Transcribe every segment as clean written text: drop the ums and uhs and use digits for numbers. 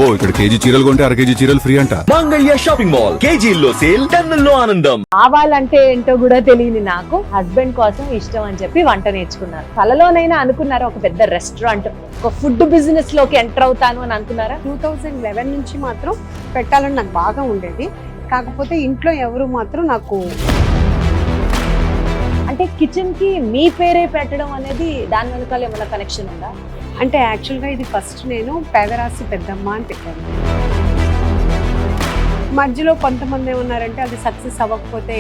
అబ్బో ఇక్కడ కేజీ చీరలు కొంటే అర కేజీ చీరలు ఫ్రీ అంట. మంగళ్య షాపింగ్ మాల్, కేజీల్లో సేల్, టన్నుల్లో ఆనందం. కావాలంటే ఏంటో కూడా తెలియని నాకు హస్బెండ్ కోసం ఇష్టం అని చెప్పి వంట నేర్చుకున్నాను. కలలోనైనా అనుకున్నారా ఒక పెద్ద రెస్టారెంట్, ఒక ఫుడ్ బిజినెస్ లోకి ఎంటర్ అవుతాను అని అనుకున్నారా? 2011 నుంచి మాత్రం పెట్టాలని నాకు బాగా ఉండేది. కాకపోతే ఇంట్లో ఎవరు మాత్రం నాకు అంటే కిచెన్ కి మీ పేరే పెట్టడం అనేది దాని వెనకాల ఏమైనా కనెక్షన్ ఉందా? అంటే యాక్చువల్గా ఇది ఫస్ట్ నేను పేదరాశి పెద్దమ్మ అని పెట్టాను. మధ్యలో కొంతమంది ఏమన్నారంటే అది సక్సెస్ అవ్వకపోతే.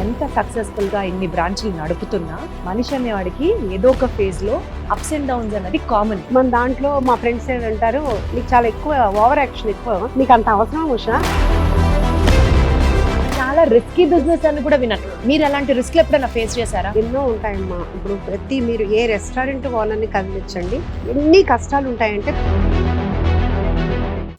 ఎంత సక్సెస్ఫుల్ గా ఇన్ని బ్రాంచ్లు నడుపుతున్నా మనిషి అనేవాడికి ఏదో ఒక ఫేజ్ లో అప్స్ అండ్ డౌన్స్ అనేది కామన్. మన దాంట్లో మా ఫ్రెండ్స్ ఏంటంటారు, నీకు చాలా ఎక్కువ ఓవర్ యాక్షన్ ఎక్కువ, నీకు అంత అవసరం ఉషా. చాలా రిస్కీ బిజినెస్ అని కూడా విన్నట్టు. మీరు అలాంటి రిస్క్ ఎప్పుడైనా ఫేస్ చేశారా? ఎన్నో ఉంటాయమ్మా. ఇప్పుడు మీరు ఏ రెస్టారెంట్ ఓనర్ని కదిలించండి, ఎన్ని కష్టాలు ఉంటాయంటే.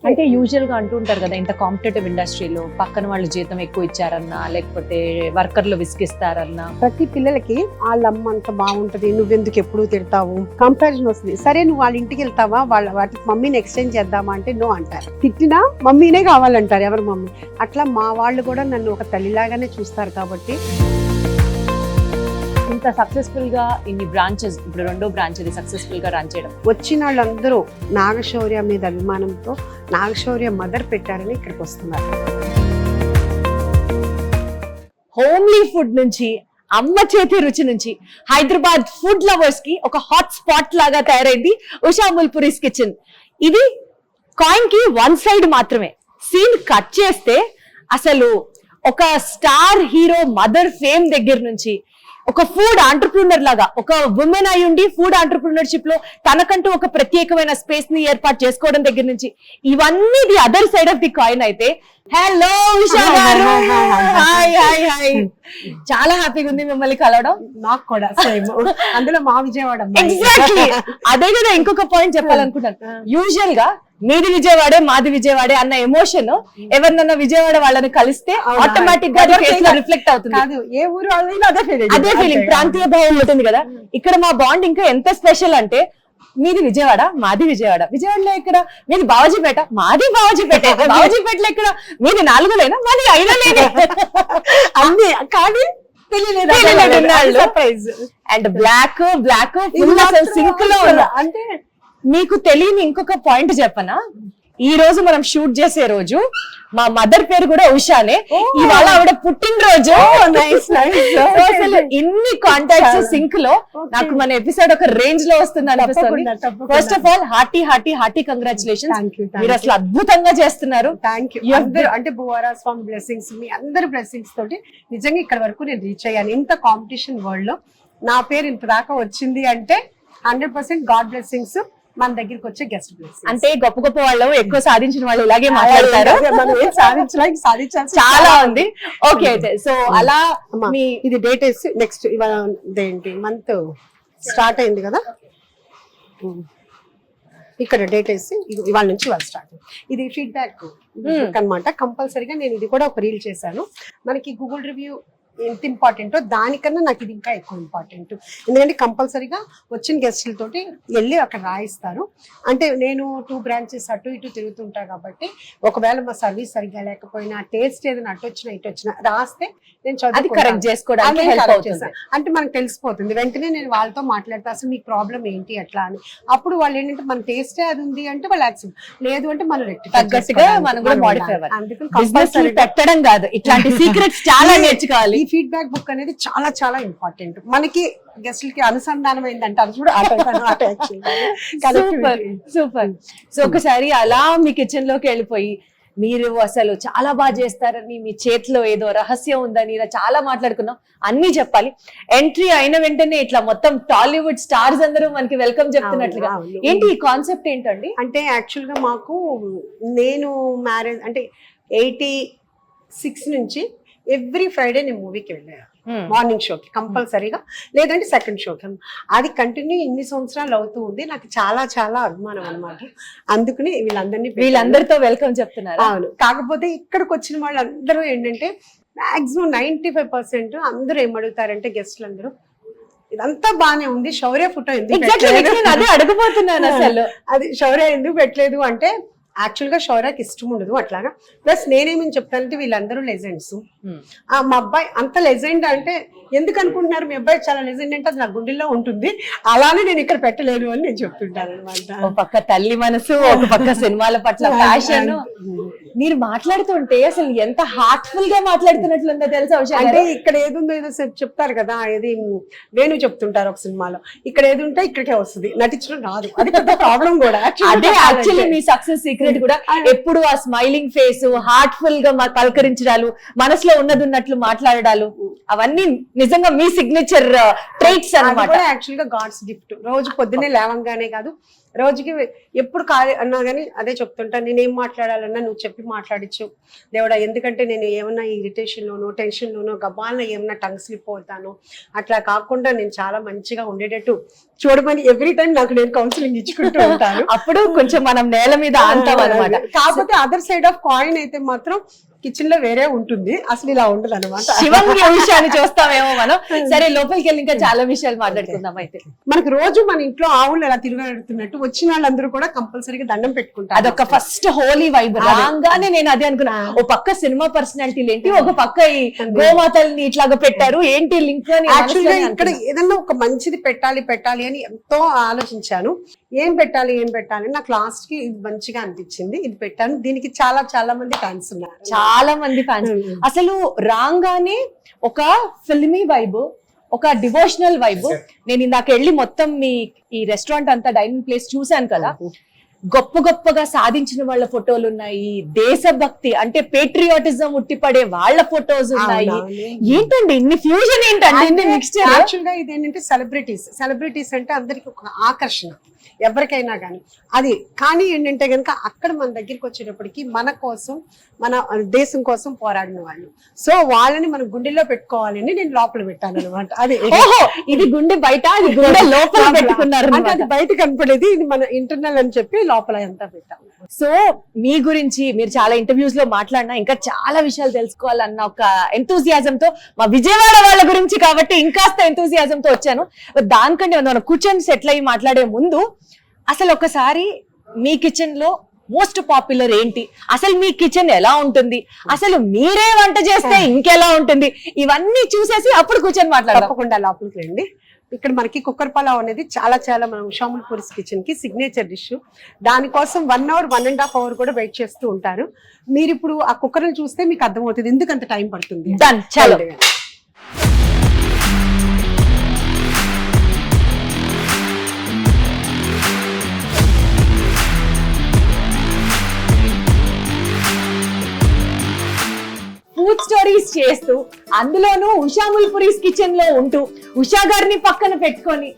అంటే యూజువల్ గా అంటూ ఉంటారు కదా, ఇంత కాంపిటేటివ్ ఇండస్ట్రీలో పక్కన వాళ్ళు జీతం ఎక్కువ ఇచ్చారన్నా, లేకపోతే వర్కర్లు విసిగిస్తారన్నా, ప్రతి పిల్లలకి వాళ్ళ అమ్మ అంత బాగుంటది, నువ్వెందుకు ఎప్పుడు తిడతావు, కంపారిజన్ వస్తుంది. సరే నువ్వు వాళ్ళ ఇంటికి వెళ్తావా, వాటికి మమ్మీని ఎక్స్చేంజ్ చేద్దామా అంటే నో అంటారు. తిట్టినా మమ్మీనే కావాలంటారు, ఎవరు మమ్మీ. అట్లా మా వాళ్ళు కూడా నన్ను ఒక తల్లిలాగానే చూస్తారు. కాబట్టి ఇంత సక్సెస్ఫుల్ గా ఇన్ని బ్రాంచెస్, ఇప్పుడు రెండో బ్రాంచ్ ఇది సక్సెస్ఫుల్ గా రన్ చేయడం, వచ్చిన వాళ్ళందరూ నాగశౌర్య మీద అభిమానంతో నాగశౌర్య మదర్ పెట్టారని ఇక్కడికి వస్తున్నారు. హోమ్లీ ఫుడ్ నుంచి, అమ్మ చేతి రుచి నుంచి హైదరాబాద్ ఫుడ్ లవర్స్ కి ఒక హాట్ స్పాట్ లాగా తయారైంది ఉషా ముల్పురీస్ కిచెన్. ఇది కాయిన్ కి వన్ సైడ్ మాత్రమే. సీన్ కట్ చేస్తే అసలు ఒక స్టార్ హీరో మదర్ ఫేమ్ దగ్గర నుంచి ఒక ఫుడ్ ఆంటర్ప్రినర్ లాగా, ఒక ఉమెన్ అయి ఉండి ఫుడ్ ఆంటర్ప్రినర్షిప్ లో తనకంటూ ఒక ప్రత్యేకమైన స్పేస్ ని ఏర్పాటు చేసుకోవడం దగ్గర నుంచి, ఇవన్నీ the other side of the coin అయితే. హలో ఉషా గారు, హాయ్ హాయ్ హాయ్. చాలా హ్యాపీగా ఉంది మిమ్మల్ని కలవడం. నాకు కూడా సేమ్. అందులో మా విజయవాడ. ఎగ్జాక్ట్లీ అదే కదా ఇంకొక పాయింట్ చెప్పాలనుకుంటాను. యూజువల్ గా మీది విజయవాడే మాది విజయవాడే అన్న ఎమోషన్ ఎవరినన్నా విజయవాడ వాళ్ళని కలిస్తే ఆటోమేటిక్ గా రిఫ్లెక్ట్ అవుతుంది. ఏ ఊరు అదే ఫీలింగ్, ప్రాంతీయ భావం ఉంటుంది కదా. ఇక్కడ మా బాండ్ ఇంకా ఎంత స్పెషల్ అంటే, మీది విజయవాడ మాది విజయవాడ, విజయవాడలో ఇక్కడ మీది బావజీపేట మాది బావజీపేట, బావజీపేటలో ఇక్కడ మీది 4లేనా మాది 5లేనే అన్ని కానీ అండ్ బ్లాక్ సింక్ లో అంటే. మీకు తెలియని ఇంకొక పాయింట్ చెప్పనా, ఈ రోజు మనం షూట్ చేసే రోజు మా మదర్ పేరు కూడా ఉషానే. ఇవాళ ఆవిడ పుట్టినరోజు. అసలు ఇన్ని కాంటాక్ట్స్ సింక్ లో నాకు మన ఎపిసోడ్ ఒక రేంజ్ లో వస్తుంది అనిపిస్తుంది. First of all hearty hearty hearty congratulations. మీరు అసలు అద్భుతంగా చేస్తున్నారు. Thank you. అంటే భువరా స్వామి బ్లెస్సింగ్స్, మీ అందరి బ్లెస్సింగ్స్ తోటి నిజంగా ఇక్కడ వరకు నేను రీచ్ అయ్యాను. ఇంత కాంపిటీషన్ వరల్డ్ లో నా పేరు ఇంత దాకా వచ్చింది అంటే 100% గాడ్ బ్లెస్సింగ్స్, మన దగ్గరికి వచ్చే గెస్ట్ బ్లెస్సింగ్స్. అంటే గొప్ప గొప్ప వాళ్ళు, ఎక్కువ సాధించిన వాళ్ళు ఇలాగే మాట్లాడతారు. చాలా ఉంది. ఓకే అయితే సో అలా మీ ఇది డేట్ వేసి నెక్స్ట్ ఇదేంటి మంత్ స్టార్ట్ అయింది కదా, ఇక్కడ డేట్ వేసి ఇవాళ నుంచి ఇవాళ స్టార్ట్. ఇది ఫీడ్బ్యాక్ అన్నమాట. కంపల్సరీగా నేను ఇది కూడా ఒక రీల్ చేశాను. మనకి గూగుల్ రివ్యూ ఎంత ఇంపార్టెంటో దానికన్నా నాకు ఇది ఇంకా ఎక్కువ ఇంపార్టెంట్. ఎందుకంటే కంపల్సరీగా వచ్చిన గెస్టులతోటి వెళ్ళి అక్కడ రాయిస్తారు. అంటే నేను 2 బ్రాంచెస్ అటు ఇటు తిరుగుతుంటా కాబట్టి ఒకవేళ మా సర్వీస్ సరిగ్గా లేకపోయినా, టేస్ట్ ఏదైనా అటు వచ్చినా ఇటు వచ్చినా రాస్తే నేను చదువు కరెక్ట్ చేసుకోవడానికి హెల్ప్ అవుతుంది. అంటే మనకు తెలిసిపోతుంది. వెంటనే నేను వాళ్ళతో మాట్లాడతా, అసలు మీకు ప్రాబ్లం ఏంటి అట్లా అని. అప్పుడు వాళ్ళు ఏంటంటే మన టేస్టే అది ఉంది అంటే వాళ్ళు యాక్సెప్ట్, లేదు అంటే మనం తగ్గట్టుగా మనం కూడా మోడిఫై అవ్వాలి. అందుకని పెట్టడం కాదు, ఇట్లాంటి సీక్రెట్స్ చాలా నేర్చుకోవాలి. ఫీడ్బ్యాక్ బుక్ అనేది చాలా చాలా ఇంపార్టెంట్. మనకి గెస్ట్లకి అనుసంధానం అయిందంటే అది కూడా సూపర్. సో ఒకసారి అలా మీ కిచెన్ లోకి వెళ్ళిపోయి, మీరు అసలు చాలా బాగా చేస్తారని, మీ చేతిలో ఏదో రహస్యం ఉందని ఇలా చాలా మాట్లాడుకున్నాం. అన్ని చెప్పాలి. ఎంట్రీ అయిన వెంటనే ఇట్లా మొత్తం టాలీవుడ్ స్టార్స్ అందరూ మనకి వెల్కమ్ చెప్తున్నట్లుగా, ఏంటి ఈ కాన్సెప్ట్ ఏంటండి? అంటే యాక్చువల్ గా మాకు, నేను మ్యారేజ్ అంటే 86 నుంచి ఎవ్రీ ఫ్రైడే నేను మూవీకి వెళ్ళాను. మార్నింగ్ షోకి కంపల్సరీగా, లేదంటే సెకండ్ షోకి. అది కంటిన్యూ ఇన్ని సంవత్సరాలు అవుతూ ఉంది. నాకు చాలా చాలా అభిమానం అనమాట. అందుకని వీళ్ళందరితో వెల్కమ్ చెప్తున్నారు. అవును. కాకపోతే ఇక్కడికి వచ్చిన వాళ్ళందరూ ఏంటంటే మాక్సిమం 95% అందరూ ఏమడుగుతారంటే, గెస్ట్లు అందరూ ఇదంతా బానే ఉంది. శౌర్య ఫోటో ఎందుకు ఎగ్జాక్ట్లీ పెట్టలేదు? నేను అదే అడగబోతున్నాను అసలు. అది శౌర్య ఎందుకు పెట్టలేదు అంటే యాక్చువల్ గా శౌర్యకి ఇష్టం ఉండదు అట్లాగా. ప్లస్ నేనేమని చెప్తానంటే వీళ్ళందరూ లెజెండ్స్. మా అబ్బాయి అంత లెజెండ్ అంటే ఎందుకు అనుకుంటున్నారు? మీ అబ్బాయి చాలా లెజెండ్ అంటే అది నా గుండెల్లో ఉంటుంది, అలానే నేను ఇక్కడ పెట్టలేను అని నేను చెప్తుంటాను అనమాట. ఒక పక్క తల్లి మనసు, ఒక పక్క సినిమాల పట్ల ప్యాషన్. మీరు మాట్లాడుతుంటే అసలు ఎంత హార్ట్ఫుల్ గా మాట్లాడుతున్నట్లుందో తెలుసా ఉషా గారు? అంటే ఇక్కడ ఏదుందో ఏదో చెప్తారు కదా, ఏది వేణు చెప్తుంటారు ఒక సినిమాలో, ఇక్కడ ఏది ఉంటే ఇక్కడికే వస్తుంది, నటించడం రాదు. అది పెద్ద ప్రాబ్లం కూడా. అదే యాక్చువల్లీ మీ సక్సెస్ సీక్రెట్ కూడా. ఎప్పుడు ఆ స్మైలింగ్ ఫేస్, హార్ట్ఫుల్ గా పలకరించడాలు, మనసులో ఉన్నది ఉన్నట్లు మాట్లాడాలు, అవన్నీ నిజంగా మీ సిగ్నేచర్ ట్రైట్స్ అన్నమాట. యాక్చువల్ గా గాడ్స్ గిఫ్ట్. రోజు పొద్దున్నే లేవంగానే కాదు, రోజుకి ఎప్పుడు ఖాళీ అన్నా కానీ అదే చెప్తుంటాను, నేనేం మాట్లాడాలన్నా నువ్వు చెప్పి మాట్లాడించు దేవుడా. ఎందుకంటే నేను ఏమన్నా ఇరిటేషన్ లోనో టెన్షన్ లోనో గబాలన ఏమన్నా టంగ్ స్లిప్ అవుతాను, అట్లా కాకుండా నేను చాలా మంచిగా ఉండేటట్టు చూడమని ఎవ్రీ టైం నాకు నేను కౌన్సిలింగ్ ఇచ్చుకుంటూ ఉంటాను. అప్పుడు కొంచెం మనం నేల మీద ఆంటాం అనమాట. కాకపోతే అదర్ సైడ్ ఆఫ్ కాయిన్ అయితే మాత్రం కిచెన్ లో వేరే ఉంటుంది, అసలు ఇలా ఉండదు అనమాట. శివంగి విషయాన్ని చూస్తామేమో మనం. సరే, లోపలికి వెళ్ళి ఇంకా చాలా విషయాలు మాట్లాడుకుందాం. అయితే మనకు రోజు మన ఇంట్లో ఆవులు ఎలా తిరగడుతున్నట్టు వచ్చిన వాళ్ళందరూ కూడా కంపల్సరీగా దండం పెట్టుకుంటారు. అదొక ఫస్ట్ హోలీ వైబ్. రాగానే నేను అదే అనుకున్నా, ఓ పక్క సినిమా పర్సనాలిటీలు ఏంటి, ఒక పక్క ఈ గోమాతల్ని ఇట్లాగా పెట్టారు, ఏంటి లింక్ అని. యాక్చువల్గా ఇక్కడ ఏదన్నా ఒక మంచిది పెట్టాలి అని ఎంతో ఆలోచించాను. ఏం పెట్టాలి నాకు లాస్ట్ కి ఇది మంచిగా అనిపించింది, ఇది పెట్టాను. దీనికి చాలా చాలా మంది ఫ్యాన్స్ ఉన్నారు, చాలా మంది ఫ్యాన్స్. అసలు రాగానే ఒక ఫిల్మీ వైబ్, ఒక డివోషనల్ వైబ్. నేను ఇందాక వెళ్ళి మొత్తం మీ ఈ రెస్టారెంట్ అంతా డైనింగ్ ప్లేస్ చూశాను కదా, గొప్పగా సాధించిన వాళ్ళ ఫోటోలు ఉన్నాయి, దేశభక్తి అంటే పేట్రియాటిజం ఉట్టిపడే వాళ్ళ ఫోటోస్ ఉన్నాయి. ఏంటండి ఇన్ని ఫ్యూజన్, ఏంటండి ఇన్ని మిక్స్చర్? యాక్చువల్ గా ఇది ఏంటంటే సెలబ్రిటీస్ అంటే అందరికి ఒక ఆకర్షణ ఎవరికైనా కానీ అది. కానీ ఏంటంటే కనుక అక్కడ మన దగ్గరికి వచ్చేటప్పటికి మన కోసం, మన దేశం కోసం పోరాడిన వాళ్ళు, సో వాళ్ళని మనం గుండెల్లో పెట్టుకోవాలని నేను లోపల పెట్టాను అనమాట. అది ఇది గుండె బయట, అది గుండె లోపల పెట్టుకున్నారు. అంటే అది బయట కనపడేది, ఇది మన ఇంటర్నల్ అని చెప్పి లోపల అంతా పెట్టాము. సో మీ గురించి మీరు చాలా ఇంటర్వ్యూస్ లో మాట్లాడినా ఇంకా చాలా విషయాలు తెలుసుకోవాలన్న ఒక ఎంతూజియాజం తో, మా విజయవాడ వాళ్ళ గురించి కాబట్టి ఇంకాస్త ఎంతూజియాజం తో వచ్చాను. దానికంటే మనం కూర్చొని సెటిల్ అయ్యి మాట్లాడే ముందు అసలు ఒకసారి మీ కిచెన్ లో మోస్ట్ పాపులర్ ఏంటి, అసలు మీ కిచెన్ ఎలా ఉంటుంది, అసలు మీరే వంట చేస్తే ఇంకెలా ఉంటుంది, ఇవన్నీ చూసేసి అప్పుడు కూర్చొని మాట్లాడదాం. తప్పకుండా లోపలికి రండి. ఇక్కడ మనకి కుక్కర్ పలావ్ అనేది చాలా చాలా మన ఉషాముల్ పూరీస్ కిచెన్ కి సిగ్నేచర్ డిష్. దానికోసం 1 hour 1.5 hour కూడా వెయిట్ చేస్తూ ఉంటారు. మీరు ఇప్పుడు ఆ కుక్కర్ చూస్తే మీకు అర్థమవుతుంది ఎందుకు అంత టైం పడుతుంది. డన్, చలో. ఫుడ్ స్టోరీస్ చేస్తూ, అందులోనూ ఉషాముల్ పూరీస్ కిచెన్ లో ఉంటూ, ఉషా గారిని పక్కన పెట్టుకొని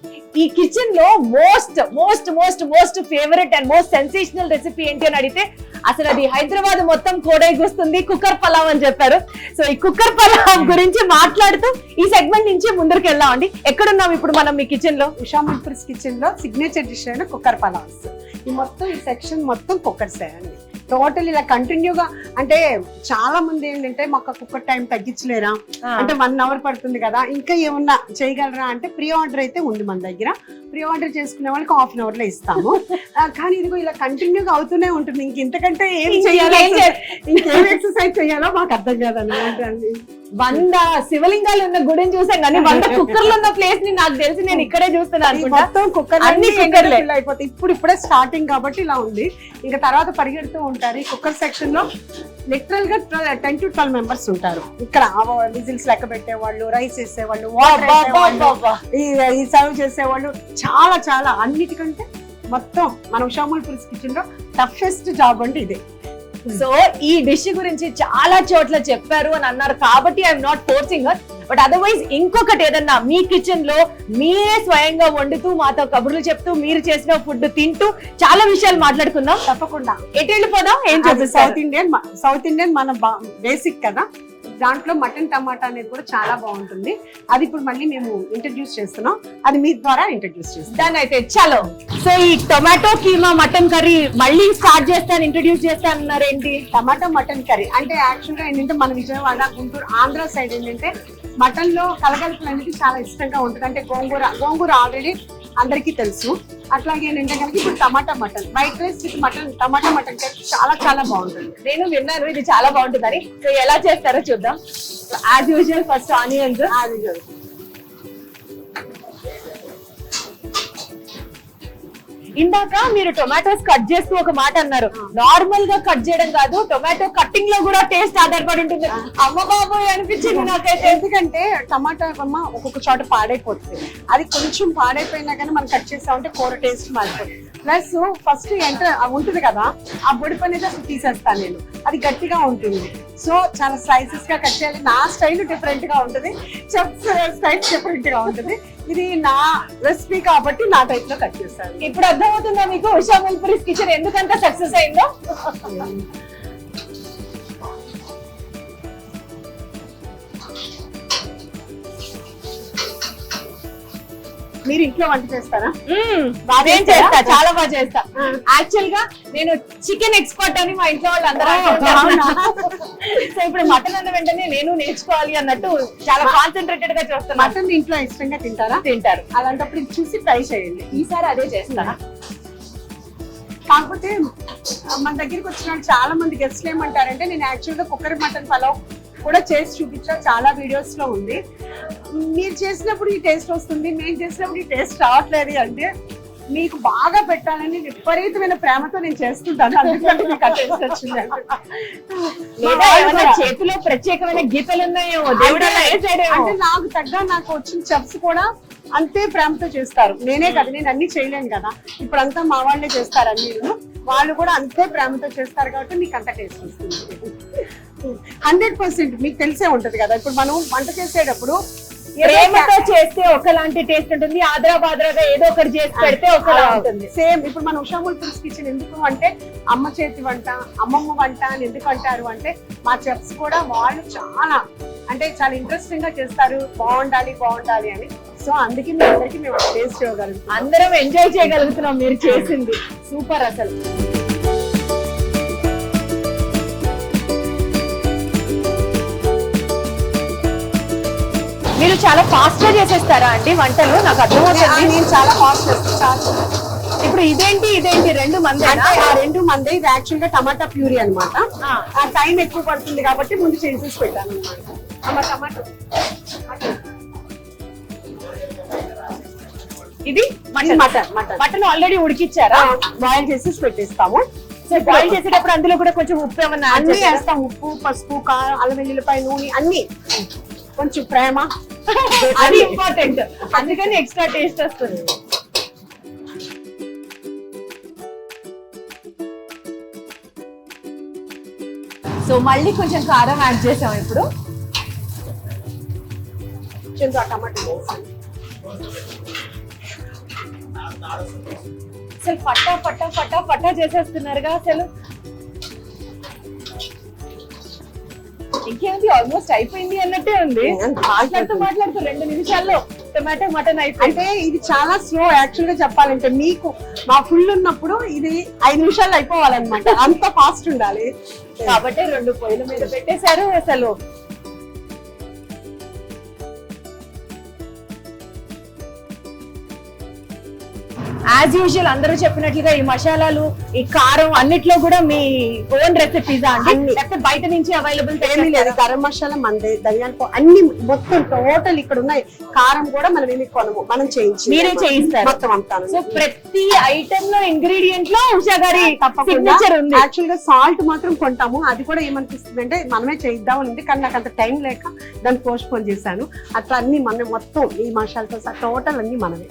ఈ కిచెన్ లో most most most most favourite and most sensational recipe ఏంటి అని అడిగితే అసలు అది హైదరాబాద్ మొత్తం కోడైకొస్తుంది కుక్కర్ పలావ్ అని చెప్పారు. సో ఈ కుక్కర్ పలావ్ గురించి మాట్లాడుతూ ఈ సెగ్మెంట్ నుంచి ముందరికి వెళ్దామండి. ఎక్కడున్నాం ఇప్పుడు మనం మీ కిచెన్ లో? ఉషాముల్ పూరీస్ కిచెన్ లో సిగ్నేచర్ డిష్ అయిన కుక్కర్ పలావ్స్. ఈ మొత్తం ఈ సెక్షన్ మొత్తం కుక్కర్స్ అండి. టోటల్ ఇలా కంటిన్యూగా, అంటే చాలా మంది ఏంటంటే మాకు కుక్కర్ టైం తగ్గించలేరా అంటే 1 hour పడుతుంది కదా, ఇంకా ఏమన్నా చేయగలరా అంటే ప్రీ ఆర్డర్ అయితే ఉంది మన దగ్గర. ప్రీ ఆర్డర్ చేసుకునే వాళ్ళకి 1/2 hour లో ఇస్తాము. కానీ ఇదిగో ఇలా కంటిన్యూగా అవుతూనే ఉంటుంది. ఇంకెంతకంటే ఏం చేయాలి, ఇంకేం ఎక్సర్సైజ్ చేయాలో మాకు అర్థం కాదన్నమాట. 100 శివలింగాలు ఉన్న గుడిని చూసాం కానీ 100 కుక్కర్లు ఉన్న ప్లేస్ ని నాకు తెలిసి నేను ఇక్కడే చూస్తున్నాను. మొత్తం కుక్కర్ అన్ని కుక్కర్లు అయిపోతాయి. ఇప్పుడే స్టార్టింగ్ కాబట్టి ఇలా ఉంది, ఇంకా తర్వాత పరిగెడుతూ ఉంటారు. ఈ కుక్కర్ సెక్షన్ లో లిటరల్ గా 10 to 12 members ఉంటారు. ఇక్కడ విజిల్స్ లెక్క పెట్టేవాళ్ళు, రైస్ వేసేవాళ్ళు, వాటర్ ఈ సర్వ్ చేసేవాళ్ళు, చాలా చాలా అన్నిటికంటే మొత్తం మన ఉషాముల్ పూరీస్ కిచెన్ లో టఫెస్ట్ జాబ్ అంటే ఇదే. సో ఈ డిష్ గురించి చాలా చోట్ల చెప్పారు అని అన్నారు కాబట్టి I'm not forcing her. But otherwise ఇంకొకటి ఏదన్నా మీ కిచెన్ లో మీరే స్వయంగా వండుతూ మాతో కబుర్లు చెప్తూ మీరు చేసిన ఫుడ్ తింటూ చాలా విషయాలు మాట్లాడుకుందాం. తప్పకుండా. ఎటు వెళ్ళిపోదాం? ఏం చెప్పారు? సౌత్ ఇండియన్ మన బేసిక్ కదా, దాంట్లో మటన్ టమాటా అనేది కూడా చాలా బాగుంటుంది. అది ఇప్పుడు మళ్ళీ మేము ఇంట్రడ్యూస్ చేస్తున్నాం, అది మీ ద్వారా ఇంట్రడ్యూస్ చేస్తాం. దాని అయితే చలో. సో ఈ టొమాటో కీమా మటన్ కర్రీ మళ్ళీ స్టార్ట్ చేస్తాను, ఇంట్రడ్యూస్ చేస్తాను అన్నారు ఏంటి? టమాటో మటన్ కర్రీ అంటే యాక్చువల్ గా ఏంటంటే మన విజయవాడ, గుంటూరు, ఆంధ్ర సైడ్ ఏంటంటే మటన్ లో కలగలుపులు అనేది చాలా ఇష్టంగా ఉంటుంది. అంటే గోంగూర ఆల్రెడీ అందరికీ తెలుసు. అట్లాగే ఏంటంటే కనుక ఇప్పుడు tomato mutton, white rice with mutton, tomato mutton చాలా చాలా బాగుంటుంది. నేను విన్నాను ఇది చాలా బాగుంటుందని. సో ఎలా చేస్తారో చూద్దాం. As usual first onions. ఇందాక మీరు టొమాటోస్ కట్ చేస్తూ ఒక మాట అన్నారు. నార్మల్ గా కట్ చేయడం కాదు, టొమాటో కట్టింగ్ లో కూడా టేస్ట్ ఆధారపడి ఉంటుంది. అమ్మ బాబోయ్ అనిపించింది నాకైతే. ఎందుకంటే టమాటా బొమ్మ ఒక్కొక్క చోట పాడైపోతుంది. అది కొంచెం పాడైపోయినా కానీ మనం కట్ చేస్తామంటే కూర టేస్ట్ మారిపోతుంది. ప్లస్ ఫస్ట్ ఉంటుంది కదా, ఆ బొడిపు అనేది అసలు తీసేస్తాను నేను. అది గట్టిగా ఉంటుంది. సో చాలా స్లైసెస్ గా కట్ చేయాలి. నా స్టైల్ డిఫరెంట్ గా ఉంటుంది, చెఫ్ స్టైల్ డిఫరెంట్ గా ఉంటుంది. ఇది నా రెసిపీ కాబట్టి నా టైప్ లో కట్ చేస్తాను. ఇప్పుడు అర్థమవుతుందా మీకు ఉషా ముల్పురీస్ కిచెన్ ఎందుకంత సక్సెస్ అయిందో? మీరు ఇంట్లో వంట చేస్తారా? నేను చేస్తా, చాలా బాగా చేస్తా. యాక్చువల్ గా నేను చికెన్ ఎక్స్పర్ట్ అని మా ఇంట్లో వాళ్ళు అందరూ సో ఇప్పుడు మటన్ అన్న వెంటనే నేను నేర్చుకోవాలి అన్నట్టు చాలా కాన్సన్ట్రేటెడ్ గా చేస్తాను. మటన్ ఇంట్లో ఇష్టంగా తింటారా? తింటారు. అలాంటప్పుడు ఇది చూసి ట్రై చేయండి. ఈసారి అదే చేస్తానా? కాకపోతే మన దగ్గరికి వచ్చిన చాలా మంది గెస్ట్లు ఏమంటారంటే, నేను యాక్చువల్ గా కుక్కర్ మటన్ పలావ్ కూడా చేసి చూపించా, చాలా వీడియోస్ లో ఉంది. మీరు చేసినప్పుడు ఈ టేస్ట్ వస్తుంది, నేను చేసినప్పుడు ఈ టేస్ట్ రావట్లేదు అంటే మీకు బాగా పెట్టాలని విపరీతమైన ప్రేమతో నేను చేస్తుంటాను. అందుకంటే మీకు ఆ టేస్ట్ వచ్చింది. లేదా ఏమైనా చేతిలో ప్రత్యేకమైన గీతలు ఉన్నాయేమో, దేవుడు అలా వేసాడేమో. అంటే నాకు తగ్గ నాకు వచ్చిన చెఫ్స్ కూడా అంతే ప్రేమతో చేస్తారు. నేనే కదా, నేను అన్ని చేయలేను కదా, ఇప్పుడంతా మా వాళ్ళే చేస్తారు అన్ని. వాళ్ళు కూడా అంతే ప్రేమతో చేస్తారు కాబట్టి మీకు అంత టేస్ట్ వస్తుంది. 100% మీకు తెలిసే ఉంటది కదా. ఇప్పుడు మనం వంట చేసేటప్పుడు ప్రేమతో చేస్తే ఒకలాంటి టేస్ట్ ఉంటుంది, ఆద్రా బాద్రాగా ఏదో ఒకటి చేసి పెడితే ఒకలా ఉంటుంది. సేమ్ ఇప్పుడు మన ఉషా ముల్పురీస్ కిచెన్ ఎందుకు అంటే అమ్మ చేతి వంట, అమ్మమ్మ వంట అని ఎందుకు అంటారు అంటే, మా చెఫ్స్ కూడా వాళ్ళు చాలా చాలా ఇంట్రెస్టింగ్ గా చేస్తారు, బాగుండాలి అని. సో అందుకే మీ అందరికి మేము టేస్ట్ చేయగలుగుతాం, అందరం ఎంజాయ్ చేయగలుగుతున్నాం. మీరు చేసింది సూపర్ అసలు. మీరు చాలా ఫాస్ట్ గా చేసేస్తారా అండి వంటలు? నాకు అర్థమవుతుంది. నేను చాలా ఫాస్ట్ చేస్తాను. ఇప్పుడు ఇదేంటి రెండు మంది? ఆ 2 మంది. ఇది యాక్చువల్ గా టమాటా ప్యూరీ అనమాట. ఆ టైం ఎక్కువ పడుతుంది కాబట్టి ముందు చేసేసి పెట్టాను అనమాట. టమాటో ఇది మటన్ ఆల్రెడీ ఉడికిచ్చారా? బాయిల్ చేసేసి పెట్టేస్తాము. సో బాయిల్ చేసేటప్పుడు అందులో కూడా కొంచెం ఉప్పు ఏమన్నా అన్ని వేస్తాం. ఉప్పు, పసుపు, కారం, అల్లం వెల్లుల్లిపాయ, నూనె అన్ని. కొంచెం ప్రేమ అది ఇంపార్టెంట్, అందుకని ఎక్స్ట్రా టేస్ట్ వస్తుంది. సో మళ్ళీ కొంచెం కారం యాడ్ చేసాం. ఇప్పుడు టమాటో అసలు ఫటా చేసేస్తున్నారుగా అసలు. ఇంకేంటి, ఆల్మోస్ట్ అయిపోయింది అన్నట్టే ఉంది. మాట్లాడుతూ 2 నిమిషాల్లో టొమాటో మటన్ అయిపోయింది. అంటే ఇది చాలా స్లో యాక్చువల్ గా చెప్పాలంటే. మీకు మా ఫుల్ ఉన్నప్పుడు ఇది 5 నిమిషాల్లో అయిపోవాలన్నమాట, అంత ఫాస్ట్ ఉండాలి. కాబట్టి 2 పొయ్యిల మీద పెట్టేశారు. అసలు యాజ్ యూజువల్ అందరూ చెప్పినట్లుగా ఈ మసాలాలు, ఈ కారం అన్నిట్లో కూడా మీ ఓన్ రెసిపీస్ అండి, లేకపోతే బయట నుంచి అవైలబుల్? ఏమీ లేదు. గరం మసాలా మందే, ధనియాలు అన్ని మొత్తం టోటల్ ఇక్కడ ఉన్నాయి. కారం కూడా మనం ఏమి కొనము, మనం మీరే చేయిస్తారు మొత్తం అంతా. సో ప్రతి ఐటమ్ లో ఇంగ్రీడియంట్ లో ఉషా గారి తప్పకుండా ఉంది. యాక్చువల్ గా సాల్ట్ మాత్రం కొంటాము. అది కూడా ఏమనిపిస్తుంది అంటే మనమే చేద్దామని, కానీ నాకు అంత టైం లేక దాన్ని పోస్ట్ పోన్ చేశాను. అట్లా అన్ని మనం మొత్తం ఈ మసాలాతో టోటల్ అన్ని మనమే.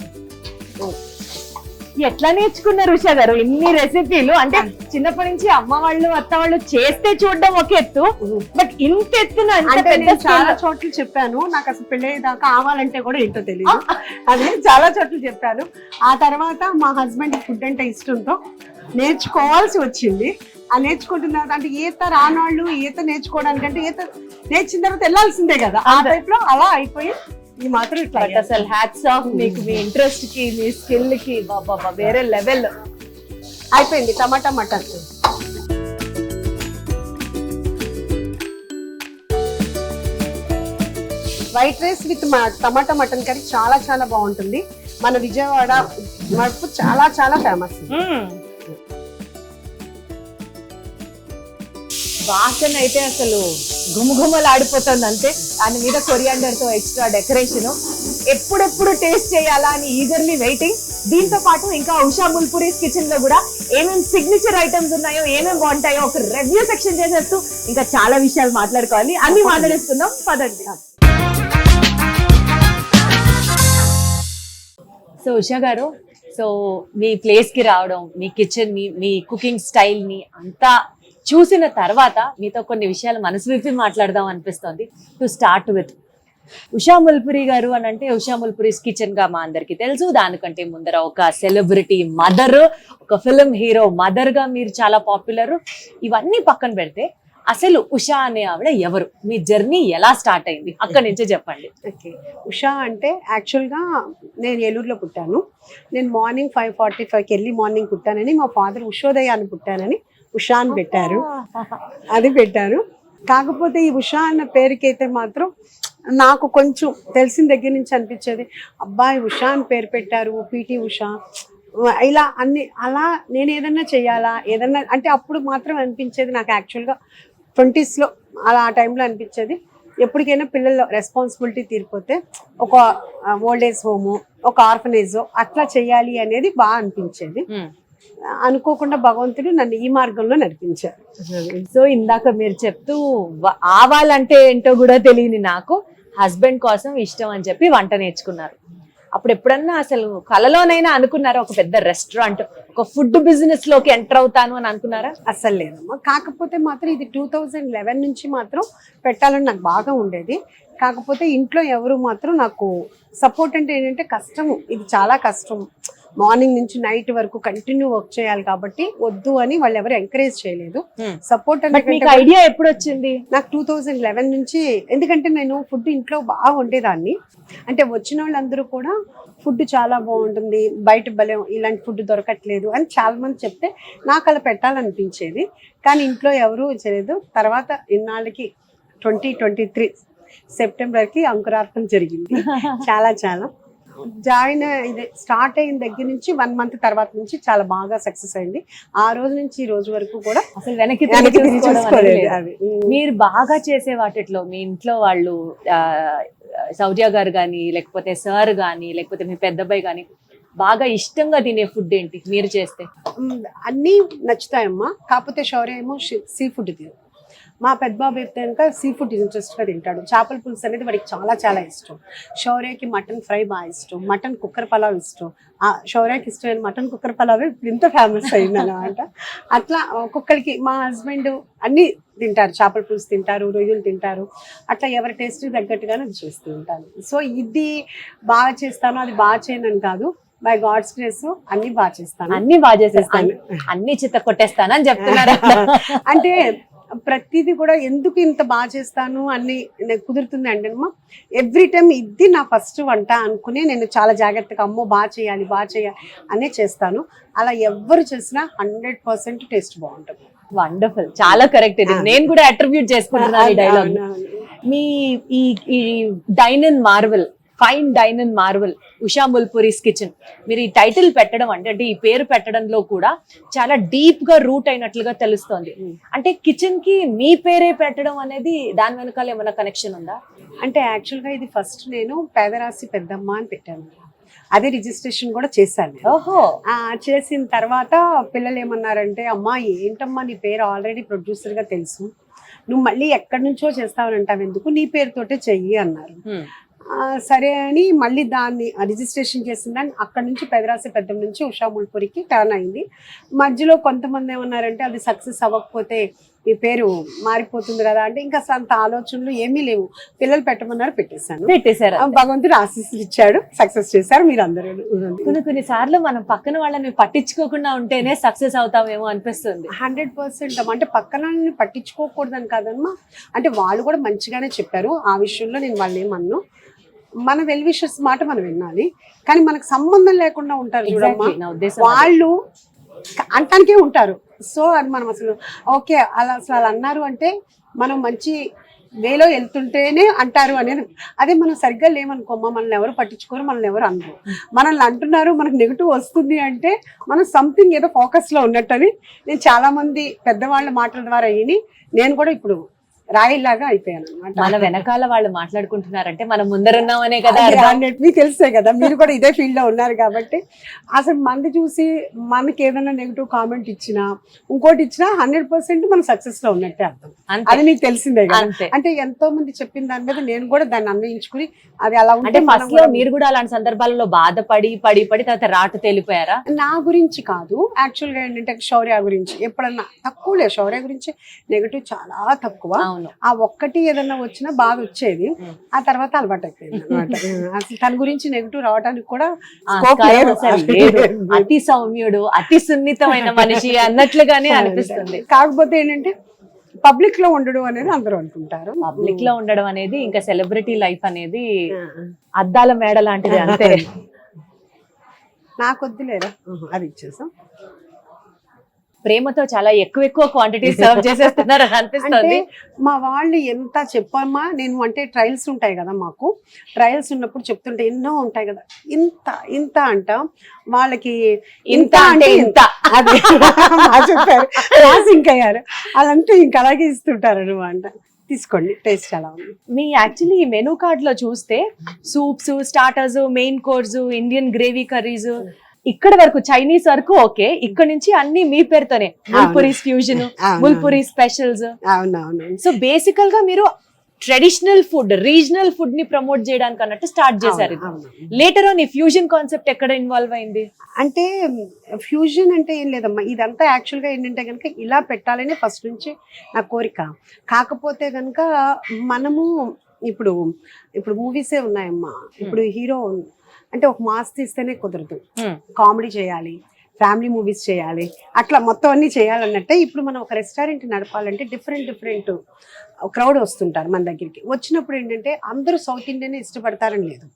ఎట్లా నేర్చుకున్నారు ఉషా గారు ఇన్ని రెసిపీలు? అంటే చిన్నప్పటి నుంచి అమ్మ వాళ్ళు, అత్త వాళ్ళు చేస్తే చూడడం ఒక ఎత్తు, బట్ ఇంత ఎత్తున చాలా చోట్ల చెప్పాను. నాకు అసలు పెళ్ళయ్యేదాకా కావాలంటే కూడా ఏంటో తెలియదు. అదే చాలా చోట్ల చెప్పాను. ఆ తర్వాత మా హస్బెండ్ ఫుడ్ అంటే ఇష్టంతో నేర్చుకోవాల్సి వచ్చింది. ఆ నేర్చుకుంటున్న అంటే ఈత రానాళ్ళు ఈత నేర్చుకోవడానికంటే ఈత నేర్చిన తర్వాత వెళ్ళాల్సిందే కదా, ఆ టైప్ లో అలా అయిపోయి ఈ మాత్రం ఇట్లా. అసలు హ్యాట్స్ ఆఫ్ మీకు, మీ ఇంట్రెస్ట్ కి, మీ స్కిల్ కి. బాబా వేరే లెవెల్. అయిపోయింది tomato mutton. White rice with tomato mutton curry చాలా చాలా బాగుంటుంది. మన విజయవాడ మడుపు చాలా చాలా ఫేమస్. వాసన అయితే అసలు గుమగుమలాడిపోతుంది అంతే. దాని మీద కొరియాండర్ తో ఎక్స్ట్రా డెకరేషన్. ఎప్పుడెప్పుడు టేస్ట్ చేయాలా అని ఈగర్లీ వెయిటింగ్. దీంతో పాటు ఇంకా ఉషా ముల్పురీస్ కిచెన్ లో కూడా ఏమేమి సిగ్నేచర్ ఐటమ్స్ ఉన్నాయో, ఏమేమి బాగుంటాయో ఒక రివ్యూ సెక్షన్ చేసేస్తూ ఇంకా చాలా విషయాలు మాట్లాడుకోవాలి. అన్ని మాట్లాడేసుకుందాం పదండి. సో ఉషా గారు, సో మీ ప్లేస్ కి రావడం, మీ కిచెన్ ని, మీ కుకింగ్ స్టైల్ ని అంతా చూసిన తర్వాత మీతో కొన్ని విషయాలు మనసు విప్పి మాట్లాడదాం అనిపిస్తుంది. టు స్టార్ట్ విత్ ఉషా ముల్పురి గారు అని అంటే ఉషా ముల్పురీస్ కిచెన్ గా మా అందరికి తెలుసు. దానికంటే ముందర ఒక సెలబ్రిటీ మదర్, ఒక ఫిల్మ్ హీరో మదర్ గా మీరు చాలా పాపులర్. ఇవన్నీ పక్కన పెడితే అసలు ఉషా అనే ఆవిడ ఎవరు, మీ జర్నీ ఎలా స్టార్ట్ అయింది అక్కడి నుంచే చెప్పండి. ఓకే, ఉషా అంటే యాక్చువల్గా నేను ఏలూరులో పుట్టాను. నేను మార్నింగ్ 5:45కి వెళ్ళి మార్నింగ్ పుట్టానని, మా ఫాదర్ ఉషోదయ అని పుట్టానని ఉషా అని పెట్టారు. అది పెట్టారు. కాకపోతే ఈ ఉషా అన్న పేరుకైతే మాత్రం నాకు కొంచెం తెలిసిన దగ్గర నుంచి అనిపించేది, అబ్బాయి ఉషా అని పేరు పెట్టారు, పీటీ ఉషా ఇలా అన్ని, అలా నేను ఏదన్నా చేయాలా ఏదన్నా అంటే అప్పుడు మాత్రం అనిపించేది నాకు. యాక్చువల్గా 20sలో అలా ఆ టైంలో అనిపించేది, ఎప్పటికైనా పిల్లల రెస్పాన్సిబిలిటీ తీరిపోతే ఒక ఓల్డ్ ఏజ్ హోము, ఒక ఆర్ఫనేజ్ అట్లా చేయాలి అనేది బాగా అనిపించేది. అనుకోకుండా భగవంతుడు నన్ను ఈ మార్గంలో నడిపించారు. సో ఇందాక మీరు చెప్తూ ఆవాలంటే ఏంటో కూడా తెలియని నాకు హస్బెండ్ కోసం ఇష్టం అని చెప్పి వంట నేర్చుకున్నారు. అప్పుడు ఎప్పుడన్నా అసలు కలలోనైనా అనుకున్నారా ఒక పెద్ద రెస్టారెంట్, ఒక ఫుడ్ బిజినెస్ లోకి ఎంటర్ అవుతాను అని అనుకున్నారా? అస్సలు లేదమ్మా. కాకపోతే మాత్రం ఇది 2011 నుంచి మాత్రం పెట్టాలని నాకు బాగా ఉండేది. కాకపోతే ఇంట్లో ఎవరు మాత్రం నాకు సపోర్ట్ అంటే ఏంటంటే కష్టము, ఇది చాలా కష్టం, మార్నింగ్ నుంచి నైట్ వరకు కంటిన్యూ వర్క్ చేయాలి కాబట్టి వద్దు అని వాళ్ళు ఎవరు ఎంకరేజ్ చేయలేదు. సపోర్ట్ అంటే ఐడియా ఎప్పుడు వచ్చింది? నాకు 2011 నుంచి. ఎందుకంటే నేను ఫుడ్ ఇంట్లో బాగా వండేదాన్ని. అంటే వచ్చిన వాళ్ళందరూ కూడా ఫుడ్ చాలా బాగుంటుంది, బయట భలే ఇలాంటి ఫుడ్ దొరకట్లేదు అని చాలా మంది చెప్తే నాకు అలా పెట్టాలనిపించేది. కానీ ఇంట్లో ఎవరు చేయలేదు. తర్వాత ఇన్నాళ్ళకి 2023 సెప్టెంబర్కి అంకురార్పణ జరిగింది. చాలా చాలా జాయిన్ ఇది స్టార్ట్ అయిన దగ్గర నుంచి 1 month తర్వాత నుంచి చాలా బాగా సక్సెస్ అయింది. ఆ రోజు నుంచి ఈ రోజు వరకు కూడా అసలు వెనక్కి చూసుకోలేదు. మీరు బాగా చేసే వాటిలో మీ ఇంట్లో వాళ్ళు సౌర్య గారు కానీ, లేకపోతే సార్ కానీ, లేకపోతే మీ పెద్దబ్బాయి కానీ బాగా ఇష్టంగా తినే ఫుడ్ ఏంటి మీరు చేస్తే? అన్నీ నచ్చుతాయమ్మా. కాకపోతే శౌర్య ఏమో సీ ఫుడ్ తిను. మా పెద్ద బాబు అయితే కనుక సీ ఫుడ్ ఇంట్రెస్ట్గా తింటాడు. చేపల పులుసు అనేది వాడికి చాలా చాలా ఇష్టం. శౌర్యకి మటన్ ఫ్రై బాగా ఇష్టం, మటన్ కుక్కర్ పలావ్ ఇష్టం. శౌర్యకి ఇష్టమైన మటన్ కుక్కర్ పలావ్ ఇప్పుడు ఇంత ఫేమస్ అయింది అనమాట. అట్లా ఒక్కొక్కరికి మా హస్బెండ్ అన్నీ తింటారు, చేపల పులుసు తింటారు, రొయ్యలు తింటారు. అట్లా ఎవరి టేస్ట్ తగ్గట్టుగానే చేస్తూ ఉంటాను. సో ఇది బాగా చేస్తాను, అది బాగా చేయనని కాదు, బై గాడ్స్ గ్రేస్ అన్ని బాగా చేస్తాను. అన్ని బాగా చేసేస్తాను, అన్ని చిత్త కొట్టేస్తాను అని చెప్తున్నారు. అంటే ప్రతిదీ కూడా ఎందుకు ఇంత బాగా చేస్తాను అన్ని కుదురుతుంది అంటే అమ్మా, ఎవ్రీ టైం ఇది నా ఫస్ట్ వంట అనుకుని నేను చాలా జాగ్రత్తగా అమ్మో బాగా చేయాలి అనే చేస్తాను. అలా ఎవరు చేసినా 100% టేస్ట్ బాగుంటుంది. వండర్ఫుల్, చాలా కరెక్ట్. ఇది నేను కూడా అట్రిబ్యూట్ చేసుకుంటున్నాను ఈ డైలాగ్. మీ ఈ dine in Marvel, fine dine in Marvel Usha Mulpuri's kitchen, మీరు ఈ టైటిల్ పెట్టడం అంటే ఈ పేరు పెట్టడంలో కూడా చాలా డీప్ గా రూట్ అయినట్లుగా తెలుస్తోంది. అంటే కిచెన్ కి మీ పేరే పెట్టడం అనేది దాని వెనకాల ఏమైనా కనెక్షన్ ఉందా? అంటే యాక్చువల్గా ఇది ఫస్ట్ నేను పేదరాశి పెద్దమ్మ అని పెట్టాను. అదే రిజిస్ట్రేషన్ కూడా చేశాను. ఓహో. చేసిన తర్వాత పిల్లలు ఏమన్నారంటే, అమ్మా ఏంటమ్మా నీ పేరు ఆల్రెడీ ప్రొడ్యూసర్ గా తెలుసు, నువ్వు మళ్ళీ ఎక్కడి నుంచో చేస్తావనంటావు, ఎందుకు నీ పేరుతోటే చెయ్యి అన్నారు. సరే అని మళ్ళీ దాన్ని రిజిస్ట్రేషన్ చేసిందని అక్కడ నుంచి పెదరాశి పెద్దం నుంచి ఉషా ముల్పురికి టర్న్ అయింది. మధ్యలో కొంతమంది ఏమన్నారంటే అది సక్సెస్ అవ్వకపోతే మీ పేరు మారిపోతుంది కదా అంటే, ఇంకా అంత ఆలోచనలు ఏమీ లేవు, పిల్లలు పెట్టమన్నారు, పెట్టేశారు. భగవంతుడు ఆశీస్సులు ఇచ్చాడు, సక్సెస్ చేశారు మీరు అందరూ. కొన్నిసార్లు మనం పక్కన వాళ్ళని పట్టించుకోకుండా ఉంటేనే సక్సెస్ అవుతామేమో అనిపిస్తుంది. 100% అంటే పక్కన పట్టించుకోకూడదని కాదమ్మా, అంటే వాళ్ళు కూడా మంచిగానే చెప్పారు. ఆ విషయంలో నేను వాళ్ళు ఏమన్నా, మన వెల్ విషర్స్ మాట మనం వినాలి. కానీ మనకు సంబంధం లేకుండా ఉంటారు చూడమ్మా, వాళ్ళు అంటానికే ఉంటారు. సో అది మనం అసలు ఓకే అలా అసలు అలా అన్నారు అంటే మనం మంచి వేలో వెళ్తుంటేనే అంటారు అనేది. అదే మనం సరిగ్గా లేమనుకోమ్మా, మనల్ని ఎవరు పట్టించుకోరు, మనల్ని ఎవరు అనరు. మనల్ని అంటున్నారు, మనకు నెగిటివ్ వస్తుంది అంటే మనం సంథింగ్ ఏదో ఫోకస్లో ఉన్నట్టని నేను చాలా మంది పెద్దవాళ్ళ మాటల ద్వారా విని నేను కూడా ఇప్పుడు రాయిలాగా అయిపోయాను అనమాట. మన వెనకాల వాళ్ళు మాట్లాడుకుంటున్నారంటే మనం ముందరున్నామనే కదా అర్థం. మీకు తెలుసే కదా, మీరు కూడా ఇదే ఫీల్డ్ లో ఉన్నారు కాబట్టి అసలు మంది చూసి మనకి ఏదైనా నెగిటివ్ కామెంట్ ఇచ్చినా ఇంకోటి ఇచ్చినా 100% మనం సక్సెస్ లో ఉన్నట్టే అర్థం. అంతే. అది మీకు తెలిసిందే కదా. అంతే. అంటే ఎంతో మంది చెప్పిన దాని మీద నేను కూడా దాన్ని అన్వయించుకుని అది అలా అంటే ఉంటే ఫస్ట్ లో మీరు కూడా అలాంటి సందర్భాలలో బాధపడి పడి పడి తర్వాత రాటు తేలిపోయారా? నా గురించి కాదు, యాక్చువల్ గా ఏంటంటే శౌర్య గురించి ఎప్పుడన్నా తక్కువలే, శౌర్య గురించి నెగిటివ్ చాలా తక్కువ. ఆ ఒక్కటి ఏదన్నా వచ్చినా బాధ వచ్చేది, ఆ తర్వాత అలవాటు అయిపోయింది అనమాట. అసలు తన గురించి నెగిటివ్ రావడానికి కూడా స్కోప్ లేదు. అతి సౌమ్యుడు, అతి సున్నితమైన మనిషి అన్నట్లుగానే అనిపిస్తుంది. కాకపోతే ఏంటంటే పబ్లిక్ లో ఉండడం అనేది అందరూ అనుకుంటారు. పబ్లిక్ లో ఉండడం అనేది ఇంకా సెలబ్రిటీ లైఫ్ అనేది అద్దాల మేడ లాంటిది అంతే. నాకు వద్దులేరా, అది ఇచ్చేసాం. ప్రేమతో చాలా ఎక్కువ క్వాంటిటీ సర్వ్ చేసేస్తున్నారు అని అనిపిస్తుంది. మా వాళ్ళు ఎంత చెప్పమ్మా, నేను అంటే ట్రయల్స్ ఉంటాయి కదా, మాకు ట్రయల్స్ ఉన్నప్పుడు చెప్తుంటే ఎన్నో ఉంటాయి కదా, ఇంత ఇంత అంట వాళ్ళకి, ఇంత అంటే ఇంత అదే చెప్పారు, సింక్ అయ్యారు. అదంతా ఇంక అలాగే ఇస్తుంటారు అనమాట. తీసుకోండి, టేస్ట్ ఎలా ఉంది. మీ యాక్చువల్లీ ఈ మెనూ కార్డ్ లో చూస్తే soups, starters, main course, Indian gravy curries, ఇక్కడ వరకు చైనీస్ వరకు ఓకే, ఇక్కడ నుంచి అన్ని మీ పేరుతోనే ముల్పురి ఫ్యూజన్, ముల్పురి స్పెషల్స్. అవునవును. సో బేసికల్ గా మీరు ట్రెడిషనల్ ఫుడ్, రీజనల్ ఫుడ్ ని ప్రమోట్ చేయడానికి అన్నట్టు స్టార్ట్ చేశారు. లేటర్ ఆన్ ఈ ఫ్యూజన్ కాన్సెప్ట్ ఎక్కడ ఇన్వాల్వ్ అయింది? అంటే ఫ్యూజన్ అంటే ఏం లేదమ్మా, ఇదంతా యాక్చువల్గా ఏంటంటే కనుక ఇలా పెట్టాలనే ఫస్ట్ నుంచి నా కోరిక. కాకపోతే కనుక మనము ఇప్పుడు మూవీసే ఉన్నాయమ్మా, ఇప్పుడు హీరో అంటే ఒక మాస్ తీస్తేనే కుదరదు, కామెడీ చేయాలి, ఫ్యామిలీ మూవీస్ చేయాలి, అట్లా మొత్తం అన్ని చేయాలన్నట్టే. ఇప్పుడు మనం ఒక రెస్టారెంట్ నడపాలంటే డిఫరెంట్ క్రౌడ్ వస్తుంటారు మన దగ్గరికి. వచ్చినప్పుడు ఏంటంటే అందరూ సౌత్ ఇండియన్ ఇష్టపడతారని లేదు,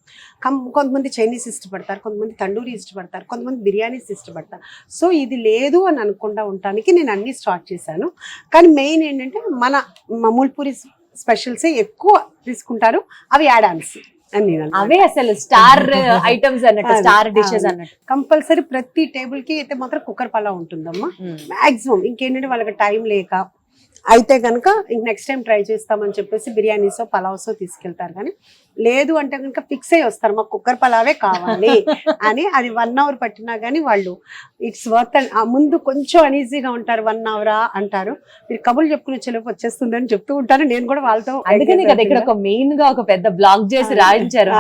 కొంతమంది చైనీస్ ఇష్టపడతారు, కొంతమంది తండూరి ఇష్టపడతారు, కొంతమంది బిర్యానీస్ ఇష్టపడతారు. సో ఇది లేదు అని అనుకుండా ఉండటానికి నేను అన్నీ స్టార్ట్ చేశాను. కానీ మెయిన్ ఏంటంటే మన ముల్పురి స్పెషల్సే ఎక్కువ తీసుకుంటారు, అవి యాడ్ ఆన్స్ అవే అసలు స్టార్ ఐటమ్స్ అన్నట్టు, స్టార్ డిషెస్ అన్నట్టు. కంపల్సరీ ప్రతి టేబుల్ కి అయితే మాత్రం కుక్కర్ పలావ్ ఉంటుందమ్మా మాక్సిమం. ఇంకేంటంటే వాళ్ళకి టైం లేక అయితే కనుక నెక్స్ట్ టైం ట్రై చేస్తామని చెప్పేసి బిర్యానీసో పలావ్సో తీసుకెళ్తారు. కానీ లేదు అంటే కనుక ఫిక్స్ అయ్యి వస్తారు, మాకు కుక్కర్ పలావే కావాలి అని. అది 1 hour పట్టినా కానీ వాళ్ళు ఇట్స్ వర్త్. ముందు కొంచెం అనీజీగా ఉంటారు, 1 hour అంటారు, మీరు కబుర్లు చెప్పుకునే చెలపు వచ్చేస్తుంది అని చెప్తూ ఉంటారు. నేను కూడా వాళ్ళతో అందుకని కదా ఇక్కడ ఒక మెయిన్ గా ఒక పెద్ద బ్లాక్ చేసి రాయించారు,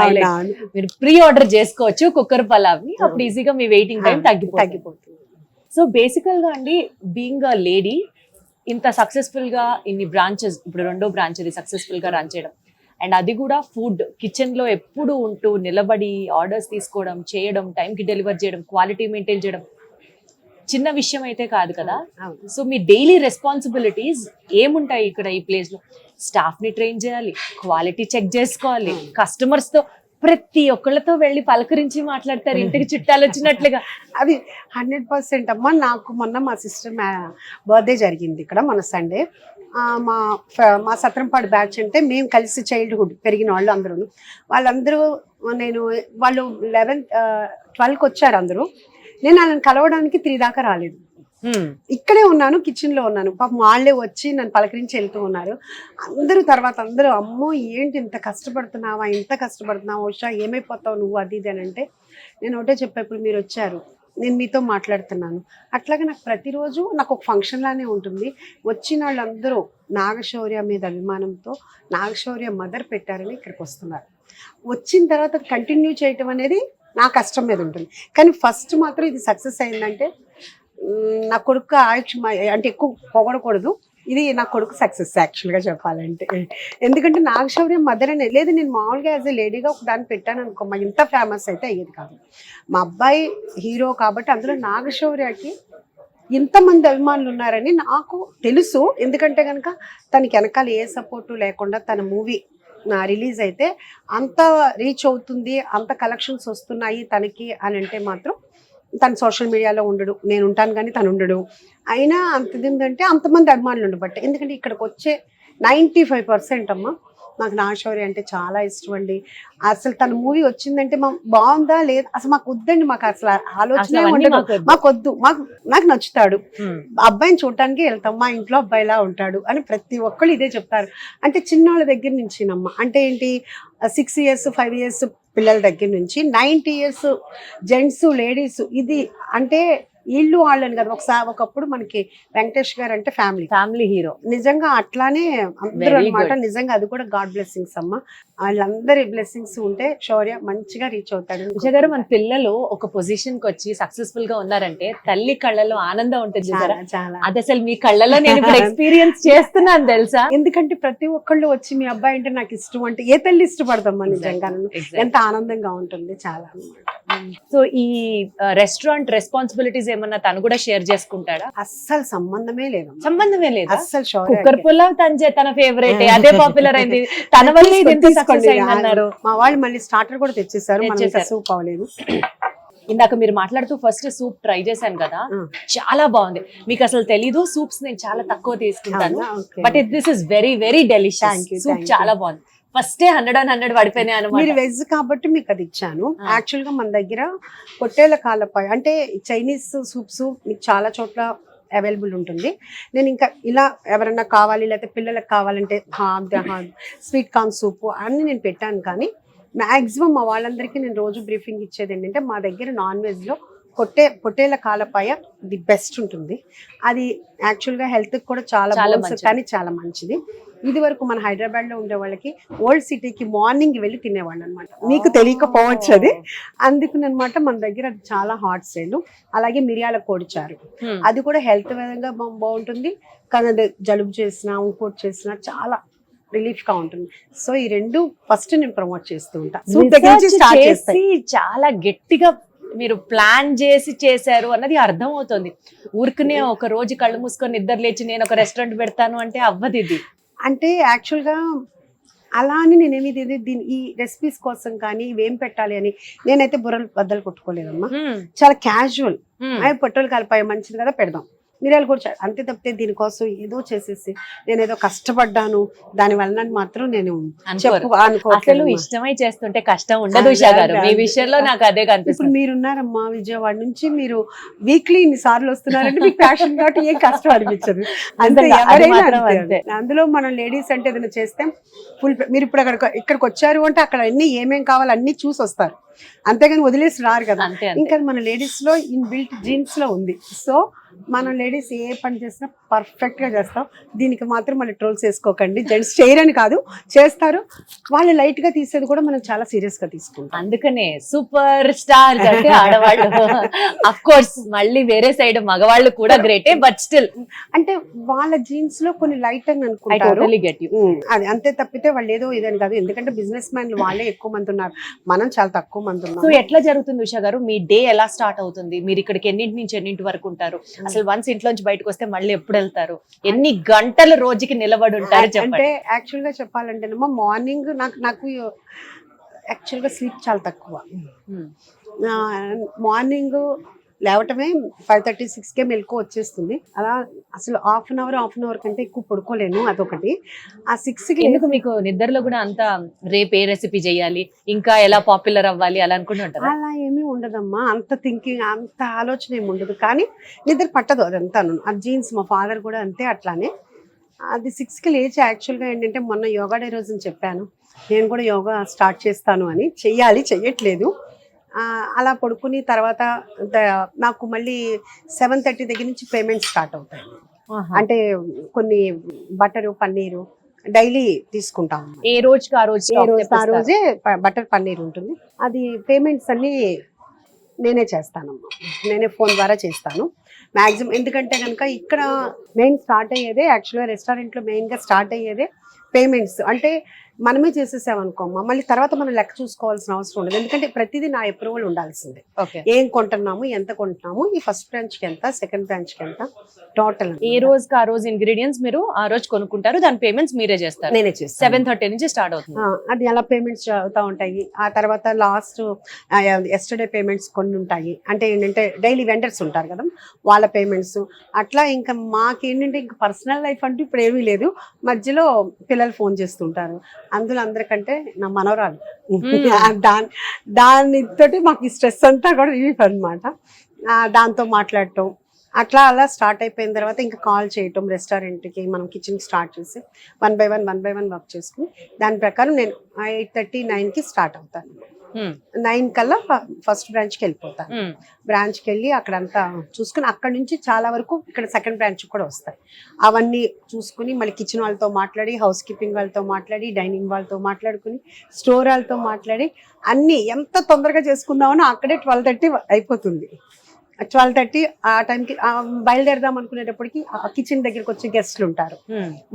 మీరు ప్రీ ఆర్డర్ చేసుకోవచ్చు కుక్కర్ పలావ్ ని, అప్పుడు ఈజీగా మీ వెయిటింగ్ టైం తగ్గిపోతుంది. సో బేసికల్ గా అండి, బీయింగ్ అ లేడీ ఇంత సక్సెస్ఫుల్ గా ఇన్ని బ్రాంచెస్, ఇప్పుడు 2వ బ్రాంచ్ అది సక్సెస్ఫుల్ గా రన్ చేయడం, అండ్ అది కూడా ఫుడ్ కిచెన్ లో ఎప్పుడు ఉంటూ నిలబడి ఆర్డర్స్ తీసుకోవడం, చేయడం, టైంకి డెలివర్ చేయడం, క్వాలిటీ మెయింటైన్ చేయడం చిన్న విషయం అయితే కాదు కదా. సో మీ డైలీ రెస్పాన్సిబిలిటీస్ ఏముంటాయి ఇక్కడ ఈ ప్లేస్ లో? స్టాఫ్ ని ట్రైన్ చేయాలి, క్వాలిటీ చెక్ చేసుకోవాలి, కస్టమర్స్ తో ప్రతి ఒక్కళ్ళతో వెళ్ళి పలకరించి మాట్లాడతారు, ఇంటికి చుట్టాలు వచ్చినట్లుగా. అది 100% అమ్మా. నాకు మొన్న మా సిస్టర్ బర్త్డే జరిగింది ఇక్కడ మన సండే. మా సత్రంపాడు బ్యాచ్ అంటే మేము కలిసి చైల్డ్హుడ్ పెరిగిన వాళ్ళు వాళ్ళందరూ వాళ్ళు 12కి వచ్చారు అందరూ. నేను వాళ్ళని కలవడానికి 3 దాకా రాలేదు, ఇక్కడే ఉన్నాను, కిచెన్ లో ఉన్నాను. పాపం వాళ్ళే వచ్చి నన్ను పలకరించి వెళ్తూ ఉన్నారు. తర్వాత అందరూ అమ్మో ఏంటి ఇంత కష్టపడుతున్నావా, ఇంత కష్టపడుతున్నావా ఉషా, ఏమైపోతావు నువ్వు, అది ఇది అని అంటే నేను ఒకటే చెప్పా, ఇప్పుడు మీరు వచ్చారు, నేను మీతో మాట్లాడుతున్నాను. అట్లాగే నాకు ప్రతిరోజు నాకు ఒక ఫంక్షన్ లానే ఉంటుంది. వచ్చిన వాళ్ళందరూ నాగశౌర్య మీద అభిమానంతో నాగశౌర్య మదర్ పెట్టారని ఇక్కడికి వస్తున్నారు. వచ్చిన తర్వాత కంటిన్యూ చేయటం అనేది నా కష్టం మీద ఉంటుంది. కానీ ఫస్ట్ మాత్రం ఇది సక్సెస్ అయిందంటే నా కొడుకు అంటే ఎక్కువ పొగడకూడదు, ఇది నా కొడుకు సక్సెస్ యాక్చువల్గా చెప్పాలంటే. ఎందుకంటే నాగశౌర్య మదర్ అనే లేదు, నేను మామూలుగా యాజ్ ఏ లేడీగా ఒక దాన్ని పెట్టాను అనుకో, మా ఇంత ఫేమస్ అయితే అయ్యేది కాదు. మా అబ్బాయి హీరో కాబట్టి అందులో నాగశౌర్యకి ఇంతమంది అభిమానులు ఉన్నారని నాకు తెలుసు. ఎందుకంటే కనుక తనకి వెనకాల ఏ సపోర్టు లేకుండా తన మూవీ రిలీజ్ అయితే అంత రీచ్ అవుతుంది, అంత కలెక్షన్స్ వస్తున్నాయి తనకి అని అంటే మాత్రం తను సోషల్ మీడియాలో ఉండడు, నేను ఉంటాను కానీ తను ఉండడు. అయినా అంతది ఏంటంటే అంతమంది అభిమానులు ఉండబట్టే. ఎందుకంటే ఇక్కడికి వచ్చే 95% అమ్మా. నాకు నాగశౌర్య అంటే చాలా ఇష్టం అండి. అసలు తన మూవీ వచ్చిందంటే బాగుందా లేదా అసలు మాకు వద్దండి, మాకు అసలు ఆలోచన ఉండదు, మాకు వద్దు, నాకు నచ్చుతాడు, అబ్బాయిని చూడటానికి వెళ్తాం, మా ఇంట్లో అబ్బాయిలా ఉంటాడు అని ప్రతి ఒక్కళ్ళు ఇదే చెప్తారు. అంటే చిన్నవాళ్ళ దగ్గర నుంచినమ్మా, అంటే ఏంటి 6 years 5 years పిల్లల దగ్గర నుంచి 90 years జెంట్స్ లేడీస్, ఇది అంటే ఇల్లు వాళ్ళని కదా. ఒకప్పుడు మనకి వెంకటేష్ గారు అంటే ఫ్యామిలీ హీరో, నిజంగా అట్లానే అందరూ అనమాట. నిజంగా అది కూడా గాడ్ బ్లెస్సింగ్స్ అమ్మ. వాళ్ళందరి బ్లెస్సింగ్స్ ఉంటే శౌర్య మంచిగా రీచ్ అవుతాడు. ఉషా గారు, మన పిల్లలు ఒక పొజిషన్ కి వచ్చి సక్సెస్ఫుల్ గా ఉన్నారంటే తల్లి కళ్ళలో ఆనందం ఉంటుంది చూసారా? చాలా. అది అసలు మీ కళ్ళలో నేను ఇప్పుడు ఎక్స్పీరియన్స్ చేస్తున్నాను తెలుసా. ఎందుకంటే ప్రతి ఒక్కళ్ళు వచ్చి మీ అబ్బాయి అంటే నాకు ఇష్టం అంటే ఏ తల్లి ఇష్టపడతామ్మా నిజంగా. ఎంత ఆనందంగా ఉంటుంది చాలా అన్నమాట. సో ఈ రెస్టారెంట్ రెస్పాన్సిబిలిటీస్ ఏమన్నా తను కూడా షేర్ చేసుకుంటాడా? అస్సలు సంబంధమే లేదు, సంబంధమే లేదు. అస్సలు శౌర్య కుక్కర్ పులావ్ తన ఫేవరెట్, అదే పాపులర్ అయింది, తన వల్ల ఇది ఎంత సక్సెస్ అయిందన్నారు. మా వాళ్ళు మళ్ళీ స్టార్టర్ కూడా తెచ్చేసారు, సూప్ అవ్వలేదు. ఇందాక మీరు మాట్లాడుతూ ఫస్ట్ సూప్ ట్రై చేశాను కదా, చాలా బాగుంది. మీకు అసలు తెలీదు, సూప్స్ నేను చాలా తక్కువ తీసుకుంటాను, but this is very very delicious. Soup చాలా బాగుంది. ఫస్ట్ 100 పడిపోయినాయి అనమాట. మీరు వెజ్ కాబట్టి మీకు అది ఇచ్చాను. యాక్చువల్ గా మన దగ్గర పొట్టేల కాలపాయ అంటే చైనీస్ సూప్స్ మీకు చాలా చోట్ల అవైలబుల్ ఉంటుంది. నేను ఇంకా ఇలా ఎవరన్నా కావాలి లేకపోతే పిల్లలకు కావాలంటే స్వీట్ కార్న్ సూప్ అన్ని నేను పెట్టాను. కానీ మ్యాక్సిమం మా వాళ్ళందరికీ నేను రోజు బ్రీఫింగ్ ఇచ్చేది ఏంటంటే మా దగ్గర నాన్ వెజ్లో పొట్టేల కాలపాయ ది బెస్ట్ ఉంటుంది. అది యాక్చువల్గా హెల్త్కి కూడా చాలా కానీ చాలా మంచిది. ఇది వరకు మన హైదరాబాద్ లో ఉండే వాళ్ళకి ఓల్డ్ సిటీకి మార్నింగ్ వెళ్ళి తినేవాళ్ళు అనమాట. మీకు తెలియకపోవచ్చు అది, అందుకునమాట మన దగ్గర అది చాలా హాట్ సేల్. అలాగే మిరియాల కోడిచారు, అది కూడా హెల్త్ విధంగా బాగుంటుంది. కానీ అది జలుబు చేసినా ఇంకోటి చేసినా చాలా రిలీఫ్ గా ఉంటుంది. సో ఈ రెండు ఫస్ట్ నేను ప్రమోట్ చేస్తూ ఉంటా. చాలా గట్టిగా మీరు ప్లాన్ చేసి చేశారు అన్నది అర్థం అవుతుంది. ఊరికనే ఒక రోజు కళ్ళు మూసుకొని నిద్ర లేచి నేను ఒక రెస్టారెంట్ పెడతాను అంటే అవ్వదు. ఇది అంటే యాక్చువల్గా అలా అని నేనేమి ఈ రెసిపీస్ కోసం కానీ ఇవేం పెట్టాలి అని నేనైతే బుర్రలు బద్దలు కొట్టుకోలేదమ్మా. చాలా క్యాజువల్, పొట్టలు కలిపాయ మంచిది కదా పెడదాం, మిరియాలు కూడా అంతే తప్పితే దీనికోసం ఏదో చేసేసి నేను ఏదో కష్టపడ్డాను దాని వలన మాత్రం నేను అసలు ఇష్టమై చేస్తుంటే కష్టం ఉండదు ఉషా గారు. మీ విషయంలో నాకు అదే కనిపిస్తుంది. ఇప్పుడు మీరున్నారమ్మా విజయవాడ నుంచి, మీరు వీక్లీ ఇన్ని సార్లు వస్తున్నారంటే మీకు ప్యాషన్ కాబట్టి ఏం కష్టం అనిపించదు. అంతే, ఎవరైనా. అందులో మనం లేడీస్ అంటే ఏదైనా చేస్తే ఫుల్. మీరు ఇప్పుడు ఇక్కడికి వచ్చారు అంటే అక్కడ అన్ని ఏమేం కావాలి అన్ని చూసి వస్తారు, అంతేగాని వదిలేసి రారు కదా. ఇంకా మన లేడీస్ లో ఇన్ బిల్ట్ జీన్స్ లో ఉంది. సో మనం లేడీస్ ఏ పని చేసినా పర్ఫెక్ట్ గా చేస్తాం. దీనికి మాత్రం మళ్ళీ ట్రోల్స్ వేసుకోకండి. జెంట్స్ చేయరని కాదు, చేస్తారు. వాళ్ళు లైట్ గా తీసేది కూడా మనం చాలా సీరియస్ గా తీసుకుంటాం. అందుకనే సూపర్ స్టార్ అంటే ఆడవాళ్ళు. అఫ్ కోర్స్ మళ్ళీ వేరే సైడ్ మగవాళ్ళు కూడా గ్రేటే, బట్ స్టిల్ అంటే వాళ్ళ జీన్స్ లో కొన్ని లైట్ అని అనుకుంటారు. అది అంతే తప్పితే వాళ్ళు ఏదో ఇదని కాదు. ఎందుకంటే బిజినెస్ మ్యాన్లు వాళ్ళే ఎక్కువ మంది ఉన్నారు, మనం చాలా తక్కువ మంది ఉన్నాం. సో ఎట్లా జరుగుతుంది ఉషా గారు? మీ డే ఎలా స్టార్ట్ అవుతుంది? మీరు ఇక్కడికి ఎన్నింటి నుంచి ఎన్నింటి వరకు ఉంటారు? అసలు వన్స్ ఇంట్లోంచి బయటకు వస్తే మళ్ళీ ఎప్పుడు వెళ్తారు? ఎన్ని గంటలు రోజుకి నిలబడి ఉంటారు? అంటే యాక్చువల్ గా చెప్పాలంటేనేమో మార్నింగ్ నాకు యాక్చువల్ గా స్లీప్ చాలా తక్కువ. మార్నింగ్ లేవటమే 5:30 6కే మెలకు వచ్చేస్తుంది. అలా అసలు హాఫ్ అన్ అవర్ కంటే ఎక్కువ పడుకోలేను. అదొకటి. ఆ 6కి ఎందుకు మీకు నిద్రలో కూడా అంత రేపు ఏ రెసిపీ చేయాలి, ఇంకా ఎలా పాపులర్ అవ్వాలి అలా అనుకుంటుంటారు? అలా ఏమీ ఉండదమ్మా, అంత థింకింగ్ అంత ఆలోచన ఏమి ఉండదు. కానీ నిద్ర పట్టదు అదంతా. ఆ జీన్స్ మా ఫాదర్ కూడా అంతే అట్లానే. అది 6కి లేచి యాక్చువల్గా ఏంటంటే మొన్న యోగా డే రోజుని చెప్పాను నేను కూడా యోగా స్టార్ట్ చేస్తాను అని. చెయ్యట్లేదు. అలా పడుకుని తర్వాత నాకు మళ్ళీ 7:30 దగ్గర నుంచి పేమెంట్ స్టార్ట్ అవుతాయి. అంటే కొన్ని బటరు పన్నీరు డైలీ తీసుకుంటాం. ఏ రోజుకి ఆ రోజే బటర్ పన్నీర్ ఉంటుంది. అది పేమెంట్స్ అన్ని నేనే చేస్తానమ్మా, నేనే ఫోన్ ద్వారా చేస్తాను మ్యాక్సిమం. ఎందుకంటే కనుక ఇక్కడ మెయిన్ స్టార్ట్ అయ్యేదే యాక్చువల్గా రెస్టారెంట్లో మెయిన్గా స్టార్ట్ అయ్యేదే పేమెంట్స్. అంటే మనమే చేసేసామనుకోమ్మా మళ్ళీ తర్వాత మనం లెక్క చూసుకోవాల్సిన అవసరం ఉండదు, ఎందుకంటే ప్రతిదీ నా అప్రూవల్ ఉండాల్సిందే. ఓకే. ఏం కొంటున్నాము, ఎంత కొంటున్నాము, ఈ ఫస్ట్ బ్రాంచ్కి ఎంత, సెకండ్ బ్రాంచ్కి ఎంత, టోటల్ ఏ రోజుకి ఆ రోజు ఇంగ్రీడియంట్స్ మీరు ఆ రోజు కొనుక్కుంటారు, దాని పేమెంట్స్ మీరే చేస్తారు. నేనే చేస్తాను. 7:30 నుంచి స్టార్ట్ అవుతుంది. అది ఎలా పేమెంట్స్ అవుతా ఉంటాయి. ఆ తర్వాత లాస్ట్ ఎస్టర్డే పేమెంట్స్ కొన్ని ఉంటాయి, అంటే ఏంటంటే డైలీ వెండర్స్ ఉంటారు కదా వాళ్ళ పేమెంట్స్. అట్లా ఇంకా మాకేంటంటే ఇంకా పర్సనల్ లైఫ్ అంటూ ఇప్పుడు ఏమీ లేదు. మధ్యలో పిల్లలు ఫోన్ చేస్తుంటారు, అందులో అందరికంటే నా మనవరాలు దానితోటి మాకు ఈ స్ట్రెస్ అంతా కూడా రిలీఫ్ అనమాట. దాంతో మాట్లాడటం అట్లా అలా స్టార్ట్ అయిపోయిన తర్వాత ఇంకా కాల్ చేయటం రెస్టారెంట్కి, మనం కిచెన్కి స్టార్ట్ చేసి 1 by 1 వర్క్ చేసుకుని దాని ప్రకారం నేను 8:30, 9కి స్టార్ట్ అవుతాను. 9 కల్లా ఫస్ట్ బ్రాంచ్కి వెళ్ళిపోతాను. బ్రాంచ్కి వెళ్ళి అక్కడంతా చూసుకుని అక్కడ నుంచి చాలా వరకు ఇక్కడ సెకండ్ బ్రాంచ్ కూడా వస్తాయి. అవన్నీ చూసుకుని మళ్ళీ కిచెన్ వాళ్ళతో మాట్లాడి, హౌస్ కీపింగ్ వాళ్ళతో మాట్లాడి, డైనింగ్ వాళ్ళతో మాట్లాడుకుని, స్టోర్ వాళ్ళతో మాట్లాడి అన్నీ ఎంత తొందరగా చేసుకుందామని అక్కడే 12:30 అయిపోతుంది. 12:30 ఆ టైంకి బయలుదేరదాం అనుకునేటప్పటికి ఆ కిచెన్ దగ్గరికి వచ్చే గెస్ట్లు ఉంటారు,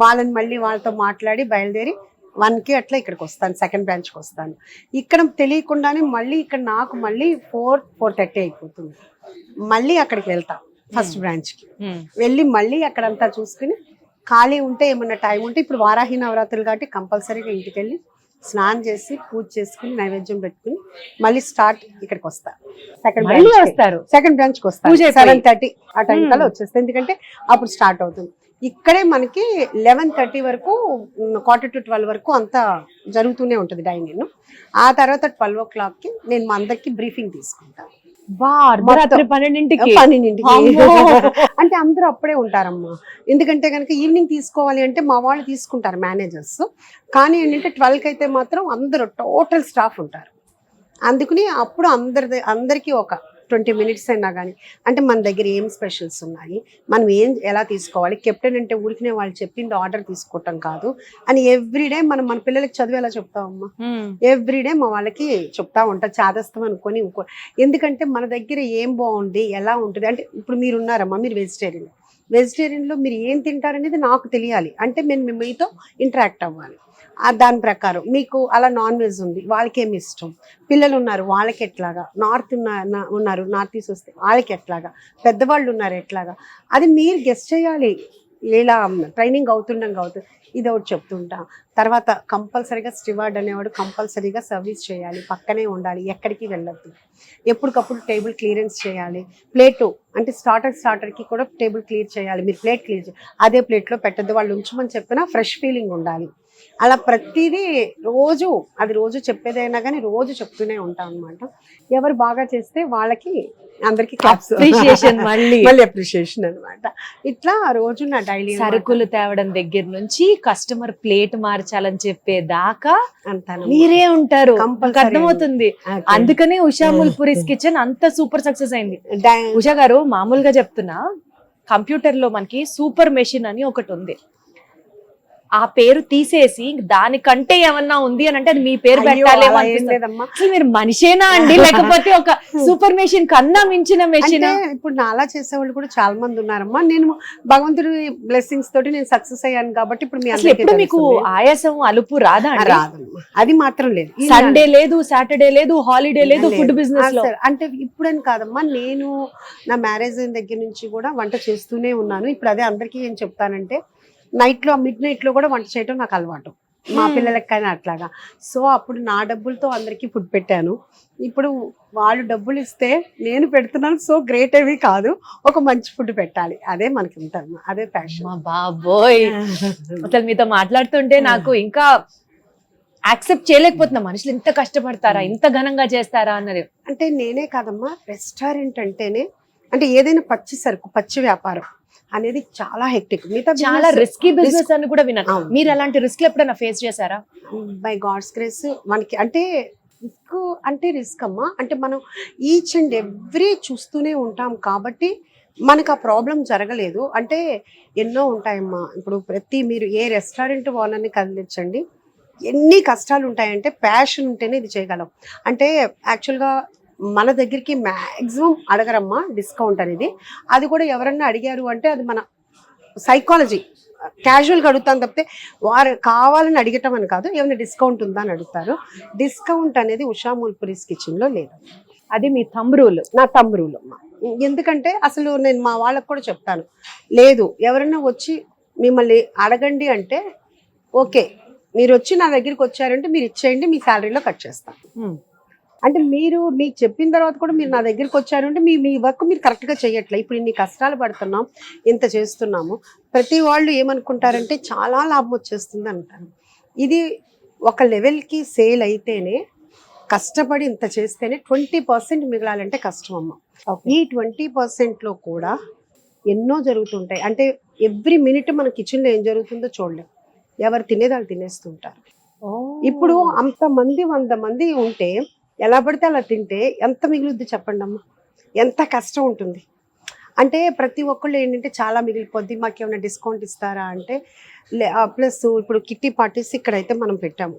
వాళ్ళని మళ్ళీ వాళ్ళతో మాట్లాడి బయలుదేరి 1కి అట్లా ఇక్కడికి వస్తాను, సెకండ్ బ్రాంచ్కి వస్తాను. ఇక్కడ తెలియకుండానే మళ్ళీ ఇక్కడ నాకు మళ్ళీ 4:30 అయిపోతుంది. మళ్ళీ అక్కడికి వెళ్తాం ఫస్ట్ బ్రాంచ్కి వెళ్ళి మళ్ళీ అక్కడంతా చూసుకుని ఖాళీ ఉంటే ఏమన్నా టైం ఉంటే, ఇప్పుడు వారాహి నవరాత్రులు కాబట్టి కంపల్సరీగా ఇంటికి వెళ్ళి స్నానం చేసి పూజ చేసుకుని నైవేద్యం పెట్టుకుని మళ్ళీ స్టార్ట్ ఇక్కడికి వస్తా. సెకండ్ బ్రాంచ్కి వస్తాను 7:30 ఆ టైం కల్లా వచ్చేస్తాను, ఎందుకంటే అప్పుడు స్టార్ట్ అవుతుంది. ఇక్కడే మనకి 11:30 వరకు 11:45 వరకు అంతా జరుగుతూనే ఉంటుంది డైనింగ్. ఆ తర్వాత 12 o'clockకి నేను మా అందరికి బ్రీఫింగ్ తీసుకుంటాను. 12కి అంటే అందరూ అప్పుడే ఉంటారమ్మా, ఎందుకంటే కనుక ఈవినింగ్ తీసుకోవాలి అంటే మా వాళ్ళు తీసుకుంటారు మేనేజర్స్, కానీ ఏంటంటే 12కి అయితే మాత్రం అందరూ టోటల్ స్టాఫ్ ఉంటారు. అందుకని అప్పుడు అందరికీ ఒక 20 minutes అయినా కానీ, అంటే మన దగ్గర ఏం స్పెషల్స్ ఉన్నాయి, మనం ఎలా తీసుకోవాలి, కెప్టెన్ అంటే ఊరికినే వాళ్ళు చెప్పింది ఆర్డర్ తీసుకోవటం కాదు అని ఎవ్రీడే మన పిల్లలకి చదువు ఎలా చెప్తామమ్మా, ఎవ్రీడే మా వాళ్ళకి చెప్తా ఉంటా చాదస్తాం అనుకొని. ఎందుకంటే మన దగ్గర ఏం బాగుంది, ఎలా ఉంటుంది, అంటే ఇప్పుడు మీరు ఉన్నారమ్మా, మీరు వెజిటేరియన్లో మీరు ఏం తింటారనేది నాకు తెలియాలి, అంటే మేము మీతో ఇంటరాక్ట్ అవ్వాలి. దాని ప్రకారం మీకు అలా నాన్ వెజ్ ఉంది, వాళ్ళకి ఏమి ఇష్టం, పిల్లలు ఉన్నారు వాళ్ళకి ఎట్లాగా, ఉన్నారు నార్త్ ఈస్ట్ వస్తే వాళ్ళకి ఎట్లాగా, పెద్దవాళ్ళు ఉన్నారు ఎట్లాగా, అది మీరు గెస్ట్ చేయాలి. ఇలా ట్రైనింగ్ అవుతుంది, ఇది ఒకటి చెప్తుంటా. తర్వాత కంపల్సరీగా స్టివార్డ్ అనేవాడు కంపల్సరీగా సర్వీస్ చేయాలి, పక్కనే ఉండాలి, ఎక్కడికి వెళ్ళద్దు, ఎప్పటికప్పుడు టేబుల్ క్లియరెన్స్ చేయాలి. ప్లేటు అంటే స్టార్టర్కి కూడా టేబుల్ క్లియర్ చేయాలి, మీరు ప్లేట్ క్లియర్ చేయాలి, అదే ప్లేట్లో పెట్టద్దు, వాళ్ళు ఉంచమని చెప్పినా ఫ్రెష్ ఫీలింగ్ ఉండాలి. అలా ప్రతిదీ రోజు చెప్పేదైనా కానీ రోజు చెప్తూనే ఉంటాం అనమాట. ఎవరు బాగా చేస్తే వాళ్ళకి అందరికి మళ్ళీ అప్రిషియేషన్ అనమాట. ఇట్లా రోజు నా డైలీ సరుకులు తేవడం దగ్గర నుంచి కస్టమర్ ప్లేట్ మార్చాలని చెప్పేదాకా మీరే ఉంటారు, అర్థమవుతుంది. అందుకనే ఉషా ముల్పురీస్ కిచెన్ అంత సూపర్ సక్సెస్ అయింది. ఉషా గారు, మామూలుగా చెప్తున్నా, కంప్యూటర్ లో మనకి సూపర్ మెషిన్ అని ఒకటి ఉంది, ఆ పేరు తీసేసి దానికంటే ఏమన్నా ఉంది అని అంటే అది మీ పేరు పెట్టాలేమో అనిపిస్తుందమ్మా. మీరు మనిషేనా అండి, లేకపోతే ఒక సూపర్ మెషిన్ కన్నా మించిన మెషిన్? ఇప్పుడు నాలా చేసేవాళ్ళు కూడా చాలా మంది ఉన్నారమ్మా. నేను భగవంతుడి బ్లెస్సింగ్స్ తోటి నేను సక్సెస్ అయ్యాను కాబట్టి ఇప్పుడు మీ ఎప్పుడు మీకు ఆయాసం అలుపు రాదా? రాదమ్మా, అది మాత్రం లేదు. సండే లేదు, సాటర్డే లేదు, హాలిడే లేదు ఫుడ్ బిజినెస్ లో. అంటే ఇప్పుడని కాదమ్మా, నేను నా మ్యారేజ్ అయిన దగ్గర నుంచి కూడా వంట చేస్తూనే ఉన్నాను. ఇప్పుడు అదే అందరికీ ఏం చెప్తానంటే, మిడ్ నైట్ లో కూడా వంట చేయటం నాకు అలవాటు, మా పిల్లలకి కానీ అట్లాగా. సో అప్పుడు నా డబ్బులతో అందరికి ఫుడ్ పెట్టాను. ఇప్పుడు వాళ్ళు డబ్బులు ఇస్తే నేను పెడుతున్నాను. సో గ్రేట్ ఏవి కాదు, ఒక మంచి ఫుడ్ పెట్టాలి, అదే మనకి ఉంటుంది, అదే ప్యాషన్. బాబోయ్, అసలు మీతో మాట్లాడుతుంటే నాకు ఇంకా యాక్సెప్ట్ చేయలేకపోతున్నా, మనుషులు ఇంత కష్టపడతారా, ఇంత ఘనంగా చేస్తారా అన్నది. అంటే నేనే కాదమ్మా, రెస్టారెంట్ అంటేనే అంటే ఏదైనా పచ్చి సరుకు, పచ్చి వ్యాపారం అనేది చాలా హెక్టిక్, చాలా రిస్కీ బిజినెస్ అని కూడా విన్నాను. మీరు అలాంటి రిస్క్ ఎప్పుడైనా ఫేస్ చేశారా? బై గాడ్స్ గ్రేస్ మనకి అంటే రిస్క్ అమ్మా, అంటే మనం ఈచ్ అండ్ ఎవ్రీ చూస్తూనే ఉంటాం కాబట్టి మనకు ఆ ప్రాబ్లం జరగలేదు. అంటే ఎన్నో ఉంటాయమ్మా. ఇప్పుడు మీరు ఏ రెస్టారెంట్ ఓనర్ని కదిలించండి, ఎన్ని కష్టాలు ఉంటాయంటే ప్యాషన్ ఉంటేనే ఇది చేయగలం. అంటే యాక్చువల్గా మన దగ్గరికి మ్యాక్సిమం అడగరమ్మా డిస్కౌంట్ అనేది, అది కూడా ఎవరన్నా అడిగారు అంటే అది మన సైకాలజీ క్యాజువల్గా అడుగుతాను తప్పితే వారు కావాలని అడగటం అని కాదు, ఏమైనా డిస్కౌంట్ ఉందా అని అడుగుతారు. డిస్కౌంట్ అనేది ఉషా మూల్పురీస్ కిచెన్లో లేదు. అది మీ థంబ్ రూల్. నా తమ్మురులు అమ్మ. ఎందుకంటే అసలు నేను మా వాళ్ళకు కూడా చెప్తాను, లేదు ఎవరైనా వచ్చి మిమ్మల్ని అడగండి అంటే ఓకే, మీరు వచ్చి నా దగ్గరికి వచ్చారంటే మీరు ఇచ్చేయండి, మీ శాలరీలో కట్ చేస్తాను. అంటే మీరు మీకు చెప్పిన తర్వాత కూడా మీరు నా దగ్గరికి వచ్చారంటే మీ వర్క్ మీరు కరెక్ట్గా చేయట్లే. ఇప్పుడు ఇన్ని కష్టాలు పడుతున్నాం, ఇంత చేస్తున్నాము, ప్రతి వాళ్ళు ఏమనుకుంటారంటే చాలా లాభం వచ్చేస్తుంది అంటారు. ఇది ఒక లెవెల్కి సేల్ అయితేనే, కష్టపడి ఇంత చేస్తేనే 20% మిగలాలంటే కష్టం అమ్మ. ఈ 20%లో కూడా ఎన్నో జరుగుతుంటాయి. అంటే ఎవ్రీ మినిట్ మన కిచెన్లో ఏం జరుగుతుందో చూడలేం. ఎవరు తినేది వాళ్ళు తినేస్తుంటారు. ఇప్పుడు అంతమంది 100 మంది ఉంటే ఎలా పడితే అలా తింటే ఎంత మిగులుద్ది చెప్పండి అమ్మ, ఎంత కష్టం ఉంటుంది. అంటే ప్రతి ఒక్కళ్ళు ఏంటంటే చాలా మిగిలిపోద్ది, మాకు ఏమైనా డిస్కౌంట్ ఇస్తారా అంటే ప్లస్ ఇప్పుడు కిట్టి పార్టీస్ ఇక్కడైతే మనం పెట్టాము,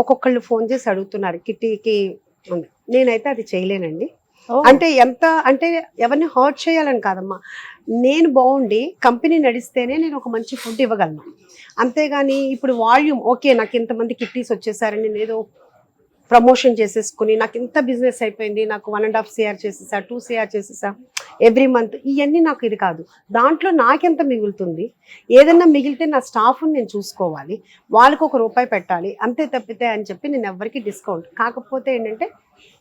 ఒక్కొక్కళ్ళు ఫోన్ చేసి అడుగుతున్నారు కిట్టీకి. నేనైతే అది చేయలేనండి. అంటే ఎంత అంటే ఎవరిని హర్ట్ చేయాలని కాదమ్మా, నేను బాగుండి కంపెనీ నడిస్తేనే నేను ఒక మంచి ఫుడ్ ఇవ్వగలను. అంతేగాని ఇప్పుడు వాల్యూమ్ ఓకే నాకు ఇంతమంది కిట్టీస్ వచ్చేసారని నేను ఏదో ప్రమోషన్ చేసేసుకుని నాకు ఇంత బిజినెస్ అయిపోయింది, నాకు 1.5 CR చేసేసా, 2 CR చేసేసా ఎవ్రీ మంత్, ఇవన్నీ నాకు ఇది కాదు. దాంట్లో నాకెంత మిగులుతుంది, ఏదన్నా మిగిలితే నా స్టాఫ్ని నేను చూసుకోవాలి, వాళ్ళకు ₹1 పెట్టాలి, అంతే తప్పితే అని చెప్పి నేను ఎవరికి డిస్కౌంట్. కాకపోతే ఏంటంటే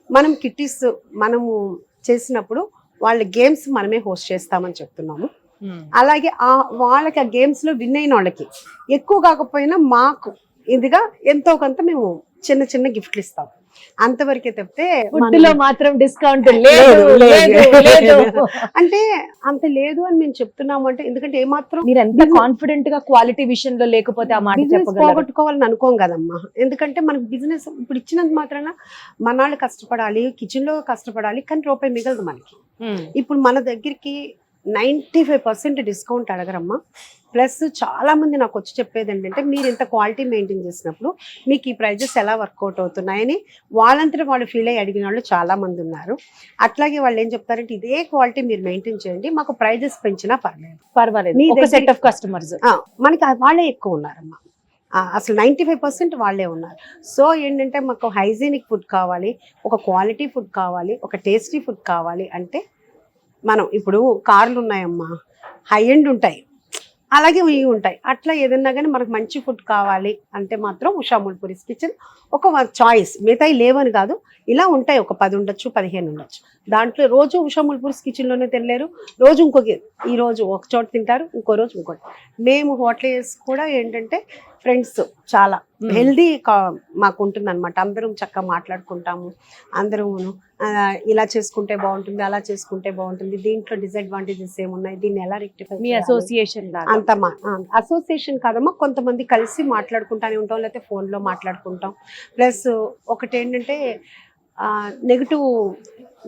మనం కిట్టీస్ మనము చేసినప్పుడు వాళ్ళ గేమ్స్ మనమే హోస్ట్ చేస్తామని చెప్తున్నాము. అలాగే వాళ్ళకి ఆ గేమ్స్లో విన్ అయిన వాళ్ళకి ఎక్కువ కాకపోయినా మాకు ఇదిగా ఎంతో కొంత మేము చిన్న చిన్న గిఫ్ట్లు ఇస్తాం, అంతవరకే తప్పితే ఫుడ్ లో మాత్రం డిస్కౌంట్ అంటే అంత లేదు అని మేము చెప్తున్నాము. అంటే ఎందుకంటే ఏమాత్రం మీరు ఎంత కాన్ఫిడెంట్ గా క్వాలిటీ విషయంలో లేకపోతే ఆ మాట పోగొట్టుకోవాలని అనుకోం కదమ్మా. ఎందుకంటే మనకు బిజినెస్ ఇప్పుడు ఇచ్చినంత మాత్రాన మనాళ్ళు కష్టపడాలి, కిచెన్ లో కష్టపడాలి, కానీ రూపాయి మిగలదు మనకి. ఇప్పుడు మన దగ్గరికి 95% డిస్కౌంట్ అడగరమ్మా. ప్లస్ చాలా మంది నాకు వచ్చి చెప్పేది ఏంటంటే మీరు ఇంత క్వాలిటీ మెయింటైన్ చేసినప్పుడు మీకు ఈ ప్రైజెస్ ఎలా వర్కౌట్ అవుతున్నాయని వాళ్ళంతా వాళ్ళు ఫీల్ అయ్యి అడిగిన వాళ్ళు చాలా మంది ఉన్నారు. అట్లాగే వాళ్ళు ఏం చెప్తారంటే ఇదే క్వాలిటీ మీరు మెయింటైన్ చేయండి, మాకు ప్రైజెస్ పెంచినా పర్వాలేదు. సెట్ ఆఫ్ కస్టమర్స్ మనకి వాళ్ళే ఎక్కువ ఉన్నారమ్మా. అసలు 95% వాళ్ళే ఉన్నారు. సో ఏంటంటే మాకు హైజీనిక్ ఫుడ్ కావాలి, ఒక క్వాలిటీ ఫుడ్ కావాలి, ఒక టేస్టీ ఫుడ్ కావాలి అంటే మనం ఇప్పుడు కార్లు ఉన్నాయమ్మా, హై ఎండ్ ఉంటాయి, అలాగే ఇవి ఉంటాయి. అట్లా ఏదన్నా కానీ మనకు మంచి ఫుడ్ కావాలి అంటే మాత్రం ఉషా మూల్పురీస్ కిచెన్ ఒక చాయిస్. మిగతాయి లేవని కాదు, ఇలా ఉంటాయి, ఒక 10 ఉండొచ్చు, 15 ఉండొచ్చు. దాంట్లో రోజు ఉషా మూల్పురీస్ కిచెన్లోనే తినలేరు, రోజు ఇంకొక ఈ రోజు ఒక చోట తింటారు, ఇంకో రోజు ఇంకోటి. మేము హోటల్స్ కూడా ఏంటంటే ఫ్రెండ్స్ చాలా హెల్దీ మాకు ఉంటుంది అనమాట. అందరం చక్కగా మాట్లాడుకుంటాము, అందరూ ఇలా చేసుకుంటే బాగుంటుంది, అలా చేసుకుంటే బాగుంటుంది, దీంట్లో డిసడ్వాంటేజెస్ ఏమున్నాయి, దీన్ని ఎలా రెక్టిఫై అసోసియేషన్ అంతమా. అసోసియేషన్ కాదమ్మా, కొంతమంది కలిసి మాట్లాడుకుంటానే ఉంటాం, లేకపోతే ఫోన్లో మాట్లాడుకుంటాం. ప్లస్ ఒకటి ఏంటంటే నెగిటివ్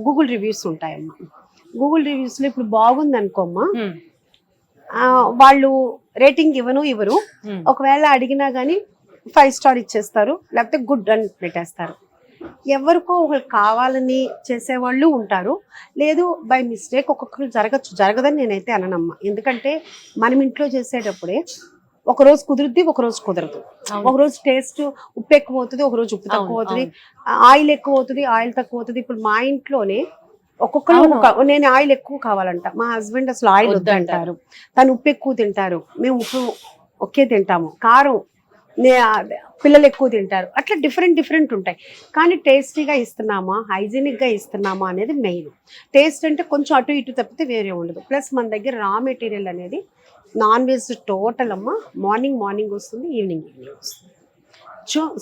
గూగుల్ రివ్యూస్ ఉంటాయమ్మా. గూగుల్ రివ్యూస్లో ఇప్పుడు బాగుంది అనుకోమ్మా, వాళ్ళు రేటింగ్ ఇవ్వరు, ఒకవేళ అడిగినా కానీ 5 స్టార్ ఇచ్చేస్తారు, లేకపోతే గుడ్ అని పెట్టేస్తారు. ఎవరికో ఒకరు కావాలని చేసేవాళ్ళు ఉంటారు, లేదు బై మిస్టేక్ ఒక్కొక్కరు జరగదని నేనైతే అననమ్మా. ఎందుకంటే మనం ఇంట్లో చేసేటప్పుడే ఒకరోజు కుదురుద్ది, ఒకరోజు కుదరదు. ఒకరోజు టేస్ట్ ఉప్పు ఎక్కువ అవుతుంది, ఒకరోజు ఉప్పు తక్కువ అవుతుంది, ఆయిల్ ఎక్కువ అవుతుంది, ఆయిల్ తక్కువ అవుతుంది. ఇప్పుడు మా ఇంట్లోనే ఒక్కొక్కరు నేను ఆయిల్ ఎక్కువ కావాలంట, మా హస్బెండ్ అసలు ఆయిల్ వద్దంటారు, తను ఉప్పు ఎక్కువ తింటారు, మేము ఉప్పు ఒకే తింటాము, కారం పిల్లలు ఎక్కువ తింటారు. అట్లా డిఫరెంట్ ఉంటాయి. కానీ టేస్టీగా ఇస్తున్నామా, హైజీనిక్గా ఇస్తున్నామా అనేది మెయిన్. టేస్ట్ అంటే కొంచెం అటు ఇటు తప్పితే వేరే ఉండదు. ప్లస్ మన దగ్గర రా మెటీరియల్ అనేది నాన్ వెజ్ టోటల్ అమ్మ మార్నింగ్ వస్తుంది, ఈవినింగ్ వస్తుంది.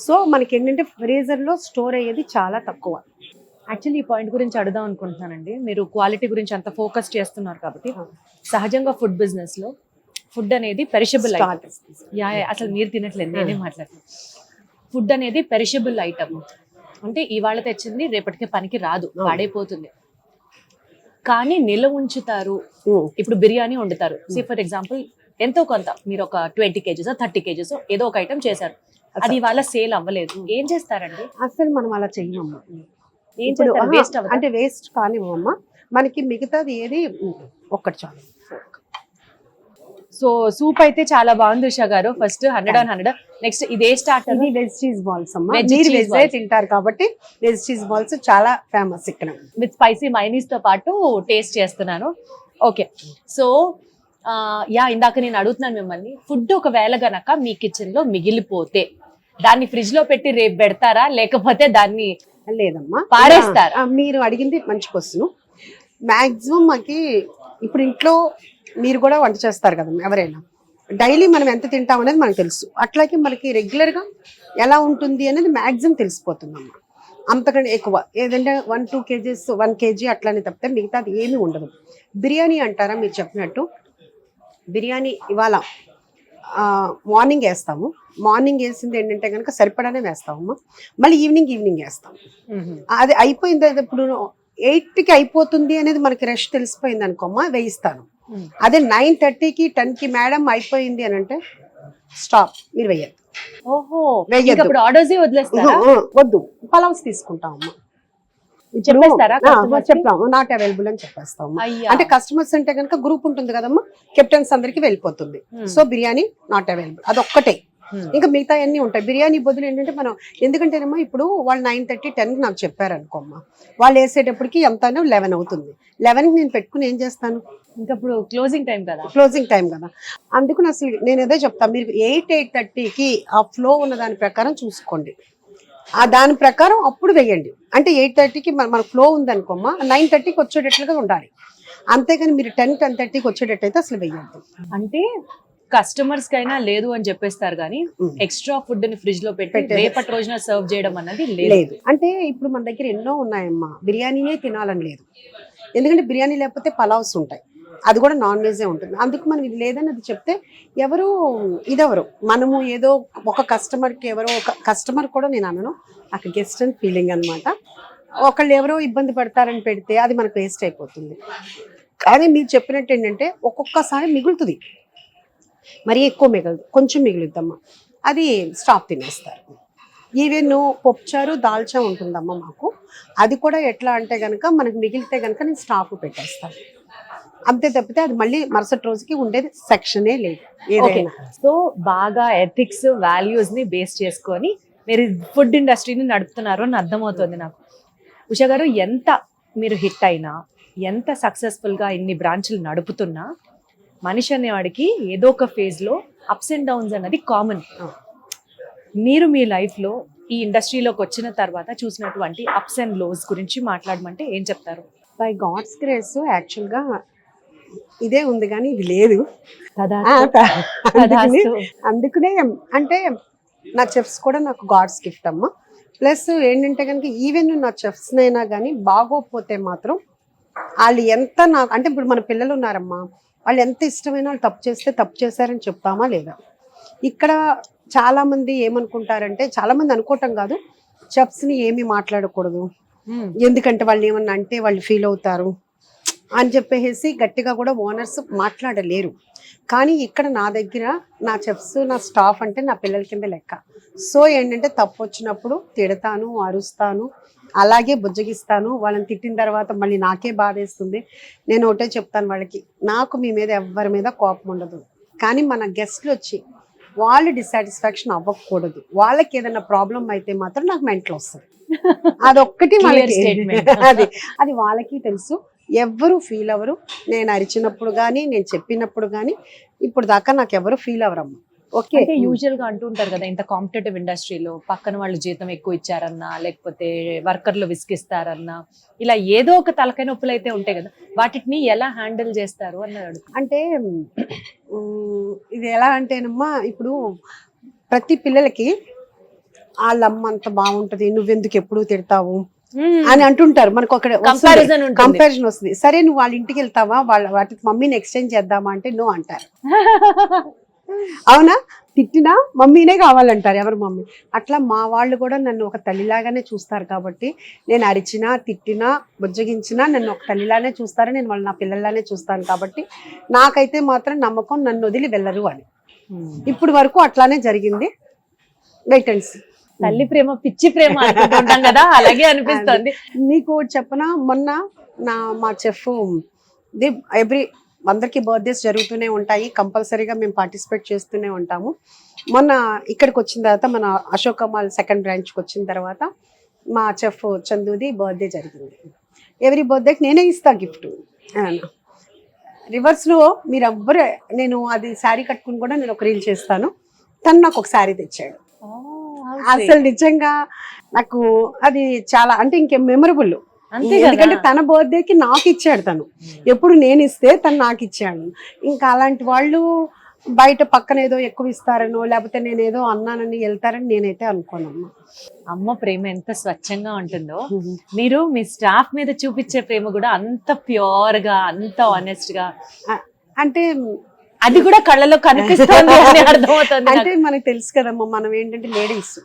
సో మనకి ఏంటంటే ఫ్రీజర్లో స్టోర్ అయ్యేది చాలా తక్కువ. యాక్చువల్లీ ఈ పాయింట్ గురించి అడుగుదాం అనుకుంటున్నానండి. మీరు క్వాలిటీ గురించి అంత ఫోకస్ చేస్తున్నారు కాబట్టి, సహజంగా ఫుడ్ బిజినెస్ లో ఫుడ్ అనేది పెరిషబుల్ ఐటమ్. అసలు మీరు తినట్లేదు, నేనే మాట్లాడుతున్నాను. ఫుడ్ అనేది పెరిషబుల్ ఐటమ్, అంటే ఇవాళ తెచ్చింది రేపటికి పనికి రాదు, పాడైపోతుంది. కానీ నిల్వ ఉంచుతారు. ఇప్పుడు బిర్యానీ వండుతారు, ఫర్ ఎగ్జాంపుల్ ఎంతో కొంత మీరు ఒక 20 kgs 30 kgs ఏదో ఒక ఐటమ్ చేశారు, అది ఇవాళ సేల్ అవ్వలేదు, ఏం చేస్తారండి? అసలు మనం అలా చెయ్యమ్మా. అంటే వేస్ట్ కానివ్వమ్మా, మనకి మిగతాది ఏది ఒక్కటి చాలు. సో సూప్ అయితే చాలా బాగుంది ఉషా గారు. First 100 on 100. నెక్స్ట్ ఇదే స్టార్టర్. ఇది వెజ్ చీజ్ బాల్స్ అమ్మా. Veg మీరు cheese వెజ్ balls. తింటారు కాబట్టి వెజ్ చీజ్ బాల్స్ చాలా ఫేమస్ ఇక్కడ. విత్ స్పైసీ మైనీస్ తో పాటు టేస్ట్ చేస్తున్నాను. ఓకే, సో యా ఇందాక నేను అడుగుతున్నాను మిమ్మల్ని, ఫుడ్ ఒకవేళ గనక మీ కిచెన్ లో మిగిలిపోతే దాన్ని ఫ్రిడ్జ్ లో పెట్టి రేపు పెడతారా, లేకపోతే దాన్ని లేదమ్మా పారేస్తారా? మీరు అడిగింది మంచి క్వశ్చన్. మాక్సిమం మాకి ఇప్పుడు ఇంట్లో మీరు కూడా వంట చేస్తారు కదా ఎవరైనా, డైలీ మనం ఎంత తింటాం అనేది మనకు తెలుసు. అట్లాగే మనకి రెగ్యులర్గా ఎలా ఉంటుంది అనేది మ్యాక్సిమం తెలిసిపోతుందమ్మా. అంతకంటే ఎక్కువ ఏదంటే 1-2 kgs 1 kg అట్లానే తప్పితే మిగతా అది ఏమీ ఉండదు. బిర్యానీ అంటారా మీరు చెప్పినట్టు, బిర్యానీ ఇవాళ మార్నింగ్ వేస్తాము. మార్నింగ్ వేసింది ఏంటంటే కనుక సరిపడానే వేస్తామమ్మా. మళ్ళీ ఈవినింగ్ వేస్తాము. అది అయిపోయింది, ఇప్పుడు 8కి అయిపోతుంది అనేది మనకి రష్ తెలిసిపోయింది అనుకోమ్మా, వేయిస్తాను. అదే 9:30కి 10కి మేడం అయిపోయింది అని అంటే స్టాప్, మీరు వేయద్దు. ఓహో, వేయద్దు. ఇప్పుడు ఆర్డర్స్ వదిలేస్తారా? వద్దు, పలావ్స్ తీసుకుంటాం అమ్మా. చెప్పేస్తారా? చెప్తాము నాట్ అవైలబుల్ అని చెప్పేస్తాము. అంటే కస్టమర్స్ అంటే కనుక గ్రూప్ ఉంటుంది కదమ్మా, కెప్టెన్స్ అందరికి వెళ్ళిపోతుంది. సో బిర్యానీ నాట్ అవైలబుల్, అదొక్కటే. ఇంకా మిగతా అన్ని ఉంటాయి. బిర్యానీ బదులు ఏంటంటే మనం, ఎందుకంటేనమ్మా ఇప్పుడు వాళ్ళు 9:30-10కి నాకు చెప్పారు అనుకోమ్మా, వాళ్ళు వేసేటప్పటికి ఎంతనో 11 అవుతుంది. 11కి నేను పెట్టుకుని ఏం చేస్తాను, ఇంకా ఇప్పుడు క్లోజింగ్ టైం కదా, క్లోజింగ్ టైం కదా. అందుకని అసలు నేను ఏదో చెప్తాను, మీరు 8-8:30కి ఆ ఫ్లో ఉన్న దాని ప్రకారం చూసుకోండి, ఆ దాని ప్రకారం అప్పుడు వేయండి. అంటే 8:30కి మన ఫ్లో ఉందనుకోమ్మా, 9:30కి వచ్చేటట్లుగా ఉండాలి. అంతేగాని మీరు 10-10:30కి వచ్చేటట్టయితే అసలు వేయద్దు. అంటే కస్టమర్స్ కైనా లేదు అని చెప్పేస్తారు కానీ ఎక్స్ట్రా ఫుడ్ ని ఫ్రిడ్జ్ లో పెట్టి రేపటి రోజున సర్వ్ చేయడం అన్నది లేదు. అంటే ఇప్పుడు మన దగ్గర ఎన్నో ఉన్నాయమ్మా, బిర్యానీనే తినాలని లేదు. ఎందుకంటే బిర్యానీ లేకపోతే పలావ్స్ ఉంటాయి, అది కూడా నాన్ వెజే ఉంటుంది. అందుకు మనం ఇది లేదని అది చెప్తే ఇదెవరు మనము ఏదో ఒక కస్టమర్కి ఎవరో ఒక కస్టమర్ కూడా నేను అనను, అక్కడ గెస్ట్ అండ్ ఫీలింగ్ అనమాట. ఒకళ్ళు ఎవరో ఇబ్బంది పడతారని పెడితే అది మనకు వేస్ట్ అయిపోతుంది. కానీ మీరు చెప్పినట్టు ఏంటంటే ఒక్కొక్కసారి మిగులుతుంది, మరీ ఎక్కువ మిగలదు, కొంచెం మిగులుద్దమ్మా, అది స్టాప్ తినేస్తారు. ఈవెన్ పప్పుచారు దాల్చా ఉంటుందమ్మా మాకు, అది కూడా ఎట్లా అంటే కనుక మనకు మిగిలితే కనుక నేను స్టాఫ్ పెట్టేస్తాను. అంతే తప్పితే అది మళ్ళీ మరుసటి రోజుకి ఉండేది సెక్షనే లేదు ఏదైనా. సో బాగా ఎథిక్స్ వాల్యూస్ ని బేస్ చేసుకొని మీరు ఫుడ్ ఇండస్ట్రీని నడుపుతున్నారు అని అర్థమవుతుంది నాకు. ఉషా గారు, ఎంత మీరు హిట్ అయినా, ఎంత సక్సెస్ఫుల్ గా ఇన్ని బ్రాంచ్లు నడుపుతున్నా, మనిషి అనేవాడికి ఏదో ఒక ఫేజ్ లో అప్స్ అండ్ డౌన్స్ అన్నది కామన్. మీరు మీ లైఫ్ లో ఈ ఇండస్ట్రీలోకి వచ్చిన తర్వాత చూసినటువంటి అప్స్ అండ్ లోస్ గురించి మాట్లాడమంటే ఏం చెప్తారు? బై గాడ్స్ గ్రేస్ యాక్చువల్గా ఇదే ఉంది కానీ ఇది లేదు. అందుకనే అంటే నా చెఫ్స్ కూడా నాకు గాడ్స్ గిఫ్ట్ అమ్మా. ప్లస్ ఏంటంటే కనుక ఈవెన్ నా చెఫ్స్నైనా కానీ బాగోకపోతే మాత్రం వాళ్ళు ఎంత నాకు అంటే ఇప్పుడు మన పిల్లలు ఉన్నారమ్మా, వాళ్ళు ఎంత ఇష్టమైన వాళ్ళు తప్పు చేస్తే తప్పు చేశారని చెప్తామా లేదా. ఇక్కడ చాలా మంది ఏమనుకుంటారంటే, చాలా మంది అనుకోవటం కాదు, చెఫ్స్ని ఏమీ మాట్లాడకూడదు ఎందుకంటే వాళ్ళు ఏమన్నా అంటే వాళ్ళు ఫీల్ అవుతారు అని చెప్పేసి గట్టిగా కూడా ఓనర్స్ మాట్లాడలేరు. కానీ ఇక్కడ నా దగ్గర నా చెఫ్స్ నా స్టాఫ్ అంటే నా పిల్లల కింద లెక్క. సో ఏంటంటే తప్పు వచ్చినప్పుడు తిడతాను, అరుస్తాను, అలాగే బుజ్జగిస్తాను. వాళ్ళని తిట్టిన తర్వాత మళ్ళీ నాకే బాధేస్తుంది. నేను ఒకటే చెప్తాను వాళ్ళకి, నాకు మీ మీద ఎవరి మీద కోపం ఉండదు, కానీ మన గెస్ట్లు వచ్చి వాళ్ళు డిస్సాటిస్ఫాక్షన్ అవ్వకూడదు. వాళ్ళకి ఏదైనా ప్రాబ్లం అయితే మాత్రం నాకు మెంటల్ వస్తుంది. అదొక్కటి అది వాళ్ళకి తెలుసు. ఎవరు ఫీల్ అవ్వరు. నేను అరిచినప్పుడు కానీ నేను చెప్పినప్పుడు కానీ ఇప్పుడు దాకా నాకు ఎవరు ఫీల్ అవ్వరమ్మా. ఓకే, అంటే యూజువల్ గా అంటూ ఉంటారు కదా, ఇంత కాంపిటేటివ్ ఇండస్ట్రీలో పక్కన వాళ్ళు జీతం ఎక్కువ ఇచ్చారన్నా, లేకపోతే వర్కర్లు విసిగిస్తారన్నా, ఇలా ఏదో ఒక తలకాయ నొప్పులు అయితే ఉంటాయి కదా, వాటిని ఎలా హ్యాండిల్ చేస్తారు అన్నాడు. అంటే ఇది ఎలా అంటేనమ్మా, ఇప్పుడు ప్రతి పిల్లలకి వాళ్ళమ్మ అంత బాగుంటది, నువ్వెందుకు ఎప్పుడు తిడతావు అని అంటుంటారు. మనకు ఒక కంపారిజన్ వస్తుంది. సరే నువ్వు వాళ్ళ ఇంటికి వెళ్తావా, వాటి మమ్మీని ఎక్స్చేంజ్ చేద్దామా అంటే నో అంటారు. అవునా, తిట్టినా మమ్మీనే కావాలంటారు ఎవరు మమ్మీ. అట్లా మా వాళ్ళు కూడా నన్ను ఒక తల్లిలాగానే చూస్తారు. కాబట్టి నేను అరిచినా తిట్టినా బుజ్జగించినా నన్ను ఒక తల్లిలానే చూస్తారు, నేను వాళ్ళు నా పిల్లల్లానే చూస్తాను. కాబట్టి నాకైతే మాత్రం నమ్మకం, నన్ను వదిలి వెళ్ళరు అని. ఇప్పుడు వరకు అట్లానే జరిగింది. Wait and see. తల్లి ప్రేమ పిచ్చి ప్రేమ అనుకుంటాం కదా, అలాగే అనిపిస్తుంది. నీకు చెప్పనా, మొన్న మా చెఫ్ అందరికీ బర్త్డేస్ జరుగుతూనే ఉంటాయి, కంపల్సరీగా మేము పార్టిసిపేట్ చేస్తూనే ఉంటాము. మొన్న ఇక్కడికి వచ్చిన తర్వాత మన అశోక్ కమాల్ సెకండ్ బ్రాంచ్కి వచ్చిన తర్వాత మా చెఫ్ చందుది బర్త్డే జరిగింది. ఎవరి బర్త్డేకి నేనే ఇస్తా గిఫ్ట్. రివర్స్లో మీరు ఎవ్వరు, నేను అది శారీ కట్టుకుని కూడా నేను ఒక రీల్ చేస్తాను, తను నాకు ఒక శారీ తెచ్చాడు. అసలు నిజంగా నాకు అది చాలా అంటే ఇంకేం మెమరబుల్. ఎందుకంటే తన బర్త్డేకి నాకు ఇచ్చాడు తను, ఎప్పుడు నేను ఇస్తే తను నాకు ఇచ్చాడు. ఇంకా అలాంటి వాళ్ళు బయట పక్కన ఏదో ఎక్కువ ఇస్తారనో లేకపోతే నేను ఏదో అన్నానని వెళ్తారని నేనైతే అనుకోనమ్మా. అమ్మ ప్రేమ ఎంత స్వచ్ఛంగా ఉంటుందో, మీరు మీ స్టాఫ్ మీద చూపించే ప్రేమ కూడా అంత ప్యూర్ గా, అంత ఆనెస్ట్ గా, అంటే అది కూడా కళ్ళలో కనిపిస్తుంది అని అర్థమవుతుంది. అంటే మనకు తెలుసు కదమ్మా, మనం ఏంటంటే లేడీస్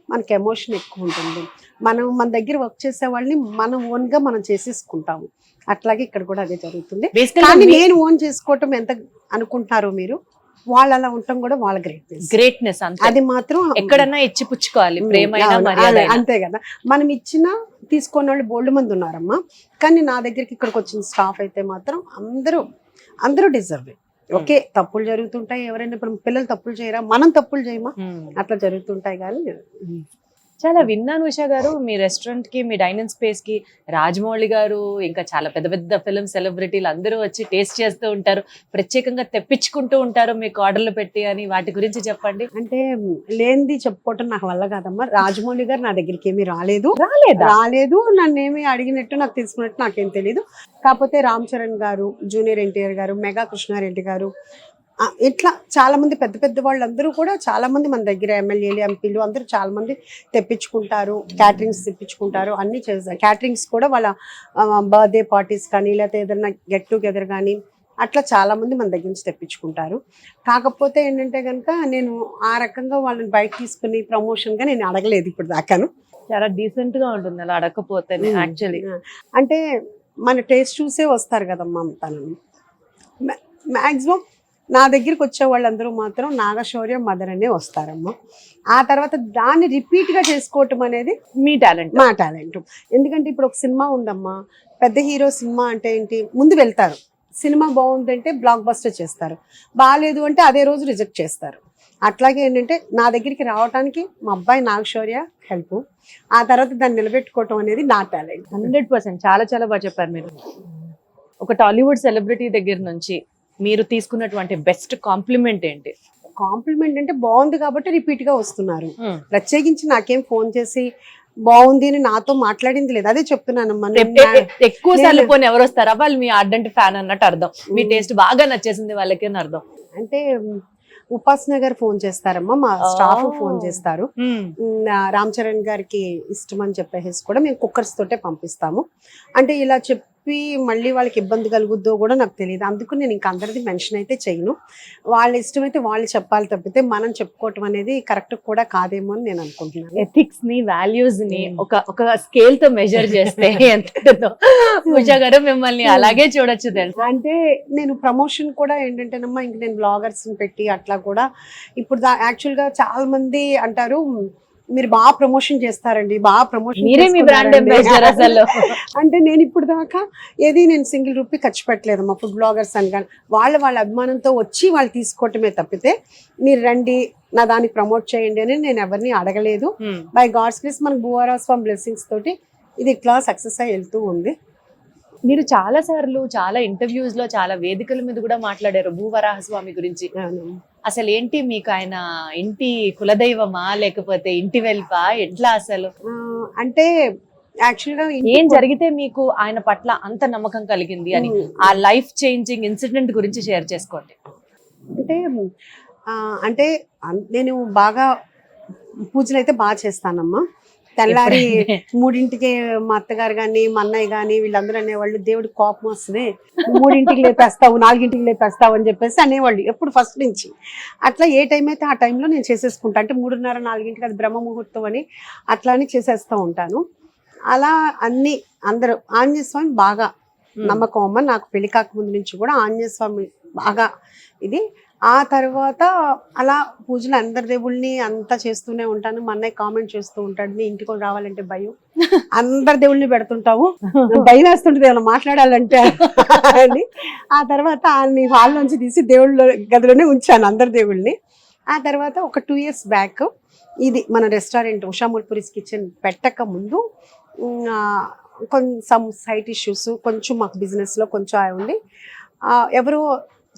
మనకి ఎమోషన్ ఎక్కువ ఉంటుంది. మనం మన దగ్గర వర్క్ చేసే వాళ్ళని మనం ఓన్ గా మనం చేసేసుకుంటాము. అట్లాగే ఇక్కడ కూడా అదే జరుగుతుంది. కానీ నేను ఓన్ చేసుకోవటం ఎంత అనుకుంటున్నారో మీరు, వాళ్ళు అలా ఉండటం కూడా వాళ్ళ గ్రేట్నెస్. అది మాత్రం ఎక్కడన్నా ఇచ్చి పుచ్చుకోవాలి, ప్రేమ అంతే కదా. మనం ఇచ్చినా తీసుకున్న వాళ్ళు బోల్డ్ మంది ఉన్నారమ్మా, కానీ నా దగ్గరికి ఇక్కడికి వచ్చిన స్టాఫ్ అయితే మాత్రం అందరూ డిజర్వ్. ఓకే, తప్పులు జరుగుతుంటాయి, ఎవరైనా ఇప్పుడు పిల్లలు తప్పులు చేయరా, మనం తప్పులు చేయమా, అట్లా జరుగుతుంటాయి. కానీ చాలా విన్నాను ఉషా గారు, మీ రెస్టారెంట్ కి, మీ డైనింగ్ స్పేస్ కి రాజమౌళి గారు ఇంకా చాలా పెద్ద పెద్ద ఫిల్మ్ సెలబ్రిటీలు అందరూ వచ్చి టేస్ట్ చేస్తూ ఉంటారు, ప్రత్యేకంగా తెప్పించుకుంటూ ఉంటారు మీకు ఆర్డర్లు పెట్టి అని, వాటి గురించి చెప్పండి. అంటే లేనిది చెప్పుకోవటం నాకు వల్ల కాదమ్మా. రాజమౌళి గారు నా దగ్గరికి ఏమీ రాలేదు, నన్ను ఏమి అడిగినట్టు నాకు తీసుకున్నట్టు నాకేం తెలియదు. కాకపోతే రామ్ చరణ్ గారు, జూనియర్ ఎన్టీఆర్ గారు, మెగా కృష్ణారెడ్డి గారు, ఇట్లా చాలా మంది పెద్ద పెద్ద వాళ్ళందరూ కూడా చాలా మంది మన దగ్గర ఎమ్మెల్యేలు, ఎంపీలు అందరూ చాలా మంది తెప్పించుకుంటారు, క్యాటరింగ్స్ తెప్పించుకుంటారు, అన్ని చేస్తారు. క్యాటరింగ్స్ కూడా వాళ్ళ బర్త్డే పార్టీస్ కానీ లేకపోతే ఏదైనా గెట్ టుగెదర్ కానీ అట్లా చాలా మంది మన దగ్గర నుంచి తెప్పించుకుంటారు. కాకపోతే ఏంటంటే కనుక నేను ఆ రకంగా వాళ్ళని బయట తీసుకుని ప్రమోషన్గా నేను అడగలేదు ఇప్పుడు దాకాను. చాలా డీసెంట్ గా ఉంటుంది అలా అడగకపోతే. యాక్చువల్లీ అంటే మన టేస్ట్ చూసే వస్తారు కదమ్మా తనని. మ్యాక్సిమం నా దగ్గరికి వచ్చే వాళ్ళందరూ మాత్రం నాగశౌర్య మదర్ అనే వస్తారమ్మా. ఆ తర్వాత దాన్ని రిపీట్గా చేసుకోవటం అనేది మీ టాలెంట్, మా టాలెంట్. ఎందుకంటే ఇప్పుడు ఒక సినిమా ఉందమ్మా, పెద్ద హీరో సినిమా అంటే ఏంటి, ముందు వెళ్తారు, సినిమా బాగుందంటే బ్లాక్ బస్టర్ చేస్తారు, బాగాలేదు అంటే అదే రోజు రిజెక్ట్ చేస్తారు. అట్లాగే ఏంటంటే నా దగ్గరికి రావడానికి మా అబ్బాయి నాగశౌర్య హెల్ప్, ఆ తర్వాత దాన్ని నిలబెట్టుకోవటం అనేది నా టాలెంట్. 100%. చాలా చాలా బాగా చెప్పారు మీరు. ఒక టాలీవుడ్ సెలబ్రిటీ దగ్గర నుంచి మీరు తీసుకున్నటువంటి బెస్ట్ కాంప్లిమెంట్ ఏంటి? కాంప్లిమెంట్ అంటే బాగుంది కాబట్టి రిపీట్ గా వస్తున్నారు. ప్రత్యేకించి నాకేం ఫోన్ చేసి బాగుంది అని నాతో మాట్లాడింది లేదు, అదే చెప్తున్నానమ్మా. ఎక్కువ సార్లు పోనీ ఎవరు వస్తారా, వాళ్ళు మీ ఆర్డెంట్ ఫ్యాన్ అన్నట్టు అర్థం, మీ టేస్ట్ బాగా నచ్చేసింది వాళ్ళకి అని అర్థం. అంటే ఉపాసన గారు ఫోన్ చేస్తారమ్మా, మా స్టాఫ్ ఫోన్ చేస్తారు. రామ్ చరణ్ గారికి ఇష్టం అని చెప్పేసి కూడా మేము కుక్కర్స్ తోటే పంపిస్తాము. అంటే ఇలా చెప్పి మళ్ళీ వాళ్ళకి ఇబ్బంది కలుగుద్దో కూడా నాకు తెలియదు, అందుకు నేను ఇంకా అందరిది మెన్షన్ అయితే చేయను. వాళ్ళ ఇష్టమైతే వాళ్ళు చెప్పాలి తప్పితే మనం చెప్పుకోవటం అనేది కరెక్ట్ కూడా కాదేమో అని నేను అనుకుంటున్నాను. ఎథిక్స్ ని, వాల్యూస్ ని ఒక స్కేల్ తో మెజర్ చేస్తే ఎంత ఉషా గారు మిమ్మల్ని అలాగే చూడొచ్చు తెలుసు. అంటే నేను ప్రమోషన్ కూడా ఏంటంటేనమ్మా, ఇంక నేను బ్లాగర్స్ పెట్టి అట్లా కూడా ఇప్పుడు యాక్చువల్ గా చాలా మంది అంటారు మీరు బాగా ప్రమోషన్ చేస్తారండి, బాగా ప్రమోషన్ అంటే నేను ఇప్పుడు దాకా నేను సింగిల్ రూపీ ఖర్చు పెట్టలేదమ్మా ఫుడ్ బ్లాగర్స్ అని. కానీ వాళ్ళ అభిమానంతో వచ్చి వాళ్ళు తీసుకోవటమే తప్పితే మీరు రండి నా దానికి ప్రమోట్ చేయండి అని నేను ఎవరిని అడగలేదు. బై గాడ్స్ గ్రేస్ మనకు భూవరాస్వామి బ్లెస్సింగ్స్ తోటి ఇది ఇట్లా సక్సెస్ అయి వెళ్తూ ఉంది. మీరు చాలా సార్లు చాలా ఇంటర్వ్యూస్ లో చాలా వేదికల మీద కూడా మాట్లాడారు భూవరాహస్వామి గురించి. అసలు ఏంటి మీకు ఆయన ఇంటి కులదైవమా లేకపోతే ఇంటి వెల్పా, ఎట్లా అసలు? అంటే యాక్చువల్ గా ఏం జరిగితే మీకు ఆయన పట్ల అంత నమ్మకం కలిగింది అని, ఆ లైఫ్ చేంజింగ్ ఇన్సిడెంట్ గురించి షేర్ చేసుకోండి. అంటే నేను బాగా పూజలు అయితే బాగా చేస్తానమ్మా. తెల్లారి 3ంటికి మా అత్తగారు కానీ మా అన్నయ్య కానీ వీళ్ళందరూ అనేవాళ్ళు, దేవుడికి కోపం వస్తుంది 3ంటికి లేపేస్తావు 4ంటికి లేపేస్తావు అని చెప్పేసి అనేవాళ్ళు ఎప్పుడు ఫస్ట్ నుంచి. అట్లా ఏ టైం అయితే ఆ టైంలో నేను చేసేసుకుంటా. అంటే 3:30, 4ంటికి అది బ్రహ్మ ముహూర్తం అని అట్లా అని చేసేస్తూ ఉంటాను. అలా అందరూ ఆంజనేయ స్వామి బాగా నమ్మకం అమ్మ. నాకు పెళ్లి కాకముందు నుంచి కూడా ఆంజనేయ స్వామి బాగా ఇది. ఆ తర్వాత అలా పూజలు అందరి దేవుళ్ళని అంతా చేస్తూనే ఉంటాను. మా అన్నయ్య కామెంట్ చేస్తూ ఉంటాడు, నీ ఇంటికి రావాలంటే భయం, అందరి దేవుళ్ళని పెడుతుంటావు, భయం వేస్తుంటుంది ఏమైనా మాట్లాడాలంటే అని. ఆ తర్వాత ఆయన్ని హాల్ నుంచి తీసి దేవుళ్ళ గదిలోనే ఉంచాను అందరి దేవుళ్ళని. ఆ తర్వాత ఒక 2 years బ్యాక్ ఇది మన రెస్టారెంట్ ఉషామూల్ పురీస్ కిచెన్ పెట్టక ముందు సమ్ సైట్ ఇష్యూస్ కొంచెం మాకు బిజినెస్లో కొంచెం ఉండి ఎవరో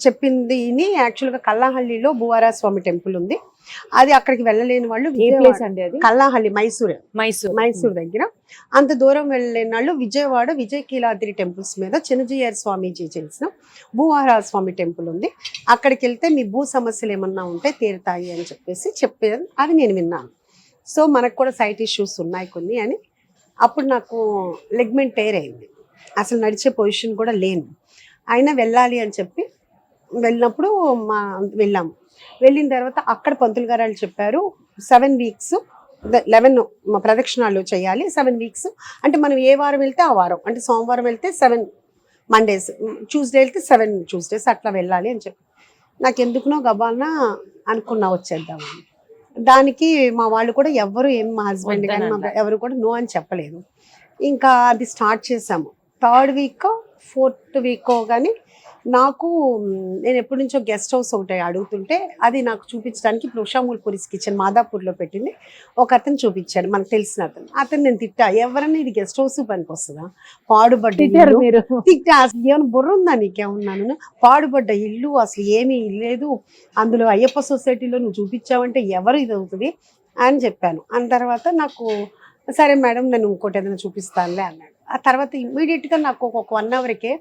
చెప్పింది యాక్చువల్గా కల్లాహల్లిలో భూవారా స్వామి టెంపుల్ ఉంది, అది అక్కడికి వెళ్ళలేని వాళ్ళు ఏ ప్లేస్ అండి అది? కల్లాహల్లి, మైసూర్ మైసూర్ దగ్గర. అంత దూరం వెళ్ళలేని వాళ్ళు విజయవాడ విజయకీలాద్రి టెంపుల్స్ మీద చిన్నజీయర్ స్వామీజీ చేసిన భూవారా స్వామి టెంపుల్ ఉంది, అక్కడికి వెళ్తే మీ భూ సమస్యలు ఏమన్నా ఉంటే తీరుతాయి అని చెప్పేది అది నేను విన్నాను. సో మనకు కూడా సైట్ ఇష్యూస్ ఉన్నాయి కొన్ని అని. అప్పుడు నాకు లెగ్మెంట్ టైర్ అయింది, అసలు నడిచే పొజిషన్ కూడా లేను, అయినా వెళ్ళాలి అని చెప్పి వెళ్ళినప్పుడు వెళ్ళాము. వెళ్ళిన తర్వాత అక్కడ పంతులు గారు వాళ్ళు చెప్పారు 7 weeks 11 ప్రదక్షిణాలు చేయాలి, 7 weeks అంటే మనం ఏ వారం వెళ్తే ఆ వారం, అంటే సోమవారం వెళ్తే 7 Mondays, ట్యూస్డే వెళ్తే 7 Tuesdays అట్లా వెళ్ళాలి అని చెప్పి నాకు ఎందుకునో గబాలన అనుకున్నా వచ్చేద్దామని. దానికి మా వాళ్ళు కూడా ఎవరు మా హస్బెండ్ కానీ ఎవరు కూడా నో అని చెప్పలేదు. ఇంకా అది స్టార్ట్ చేసాము. 3rd week 4th week కానీ నాకు నేను ఎప్పటి నుంచో గెస్ట్ హౌస్ ఒకటి అడుగుతుంటే అది నాకు చూపించడానికి ఇప్పుడు ఉషామూల్ పురీస్ కిచెన్ మాదాపూర్లో పెట్టింది, ఒక అతను చూపించాడు, మనకు తెలిసిన అతను నేను తిట్టా, ఎవరన్నా ఇది గెస్ట్ హౌస్ పనికి వస్తుందా, పాడుబడ్డ తిట్టా, అసలు ఏమైనా బుర్ర ఉందా నీకేమన్నాను, పాడుబడ్డ ఇల్లు అసలు ఏమీ లేదు, అందులో అయ్యప్ప సొసైటీలో నువ్వు చూపించావంటే ఎవరు ఇది అవుతుంది అని చెప్పాను. అన్న తర్వాత నాకు సరే మేడం నేను ఇంకోటి ఏదైనా చూపిస్తానులే అన్నాడు. ఆ తర్వాత ఇమ్మీడియట్గా నాకు ఒక 1 hourకే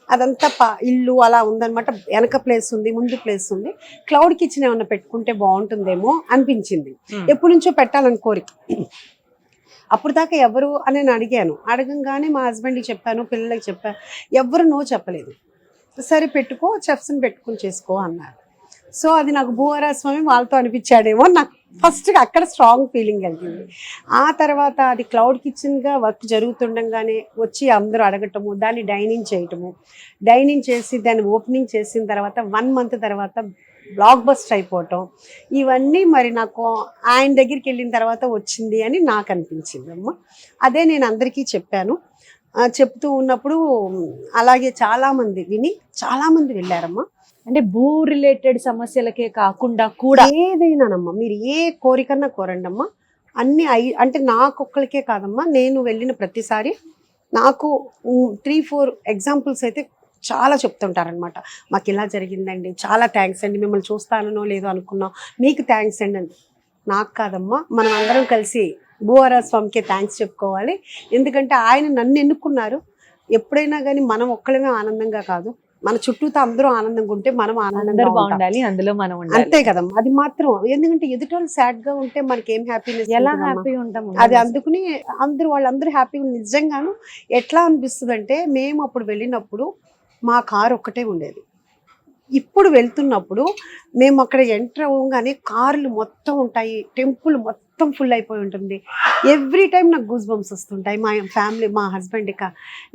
అదంతా ఇల్లు అలా ఉందన్నమాట, వెనక ప్లేస్ ఉంది, ముందు ప్లేస్ ఉంది, క్లౌడ్ కిచెన్ ఏమన్నా పెట్టుకుంటే బాగుంటుందేమో అనిపించింది. ఎప్పటి నుంచో పెట్టాలని కోరిక. అప్పుడు దాకా ఎవరు అని నేను అడిగాను, అడగంగానే మా హస్బెండ్కి చెప్పాను, పిల్లలకి చెప్పాను, ఎవరు నో చెప్పలేదు. సరే పెట్టుకో, చెఫ్స్ని పెట్టుకుని చేసుకో అన్నారు. సో అది నాకు భూవారా స్వామి వాళ్ళతో అనిపించాడేమో, నాకు ఫస్ట్ అక్కడ స్ట్రాంగ్ ఫీలింగ్ కలిగింది. ఆ తర్వాత అది క్లౌడ్ కిచెన్గా వర్క్ జరుగుతుండగానే వచ్చి అందరూ అడగటము, దాన్ని డైనింగ్ చేసి దాన్ని ఓపెనింగ్ చేసిన తర్వాత 1 month తర్వాత బ్లాక్ బస్టర్ అయిపోవటం, ఇవన్నీ మరి నాకు ఆయన దగ్గరికి వెళ్ళిన తర్వాత వచ్చింది అని నాకు అనిపించింది అమ్మ. అదే నేను అందరికీ చెప్పాను. చెప్తూ ఉన్నప్పుడు అలాగే చాలామంది విని చాలామంది వెళ్ళారమ్మా. అంటే భూ రిలేటెడ్ సమస్యలకే కాకుండా కూడా ఏదైనానమ్మా, మీరు ఏ కోరికన్నా కోరండి అమ్మా, అన్ని అంటే నాకు ఒక్కరికే కాదమ్మా, నేను వెళ్ళిన ప్రతిసారి నాకు 3-4 ఎగ్జాంపుల్స్ అయితే చాలా చెప్తుంటారనమాట. మాకు ఇలా జరిగిందండి, చాలా థ్యాంక్స్ అండి, మిమ్మల్ని చూస్తానో లేదో అనుకున్నాం, మీకు థ్యాంక్స్ అండి అని. నాకు కాదమ్మా, మనం అందరం కలిసి భూవారా స్వామికే థ్యాంక్స్ చెప్పుకోవాలి. ఎందుకంటే ఆయన నన్ను ఎన్నుకున్నారు. ఎప్పుడైనా కానీ మనం ఒక్కళ్ళమే ఆనందంగా కాదు, మన చుట్టూతో అందరూ ఆనందంగా ఉంటే మనం ఆనందంగా బాగుండాలి, అందులో మనం ఉండాలి. అంతే కదమ్మా, అది మాత్రం. ఎందుకంటే ఎదుటోళ్ళు సాడ్ గా ఉంటే మనకి ఏం హ్యాపీనెస్, ఎలా హ్యాపీగా ఉంటాం అది. అందుకుని వాళ్ళందరూ హ్యాపీగా నిజంగాను ఎట్లా అనిపిస్తుంది అంటే, మేము అప్పుడు వెళ్ళినప్పుడు మా కారు ఒక్కటే ఉండేది. ఇప్పుడు వెళ్తున్నప్పుడు మేము అక్కడ ఎంటర్ అవ్వగానే కార్లు మొత్తం ఉంటాయి, టెంపుల్ మొత్తం ఫుల్ అయిపోయి ఉంటుంది. ఎవ్రీ టైం నాకు గూస్ బంప్స్ వస్తుంటాయి. మా ఫ్యామిలీ, మా హస్బెండ్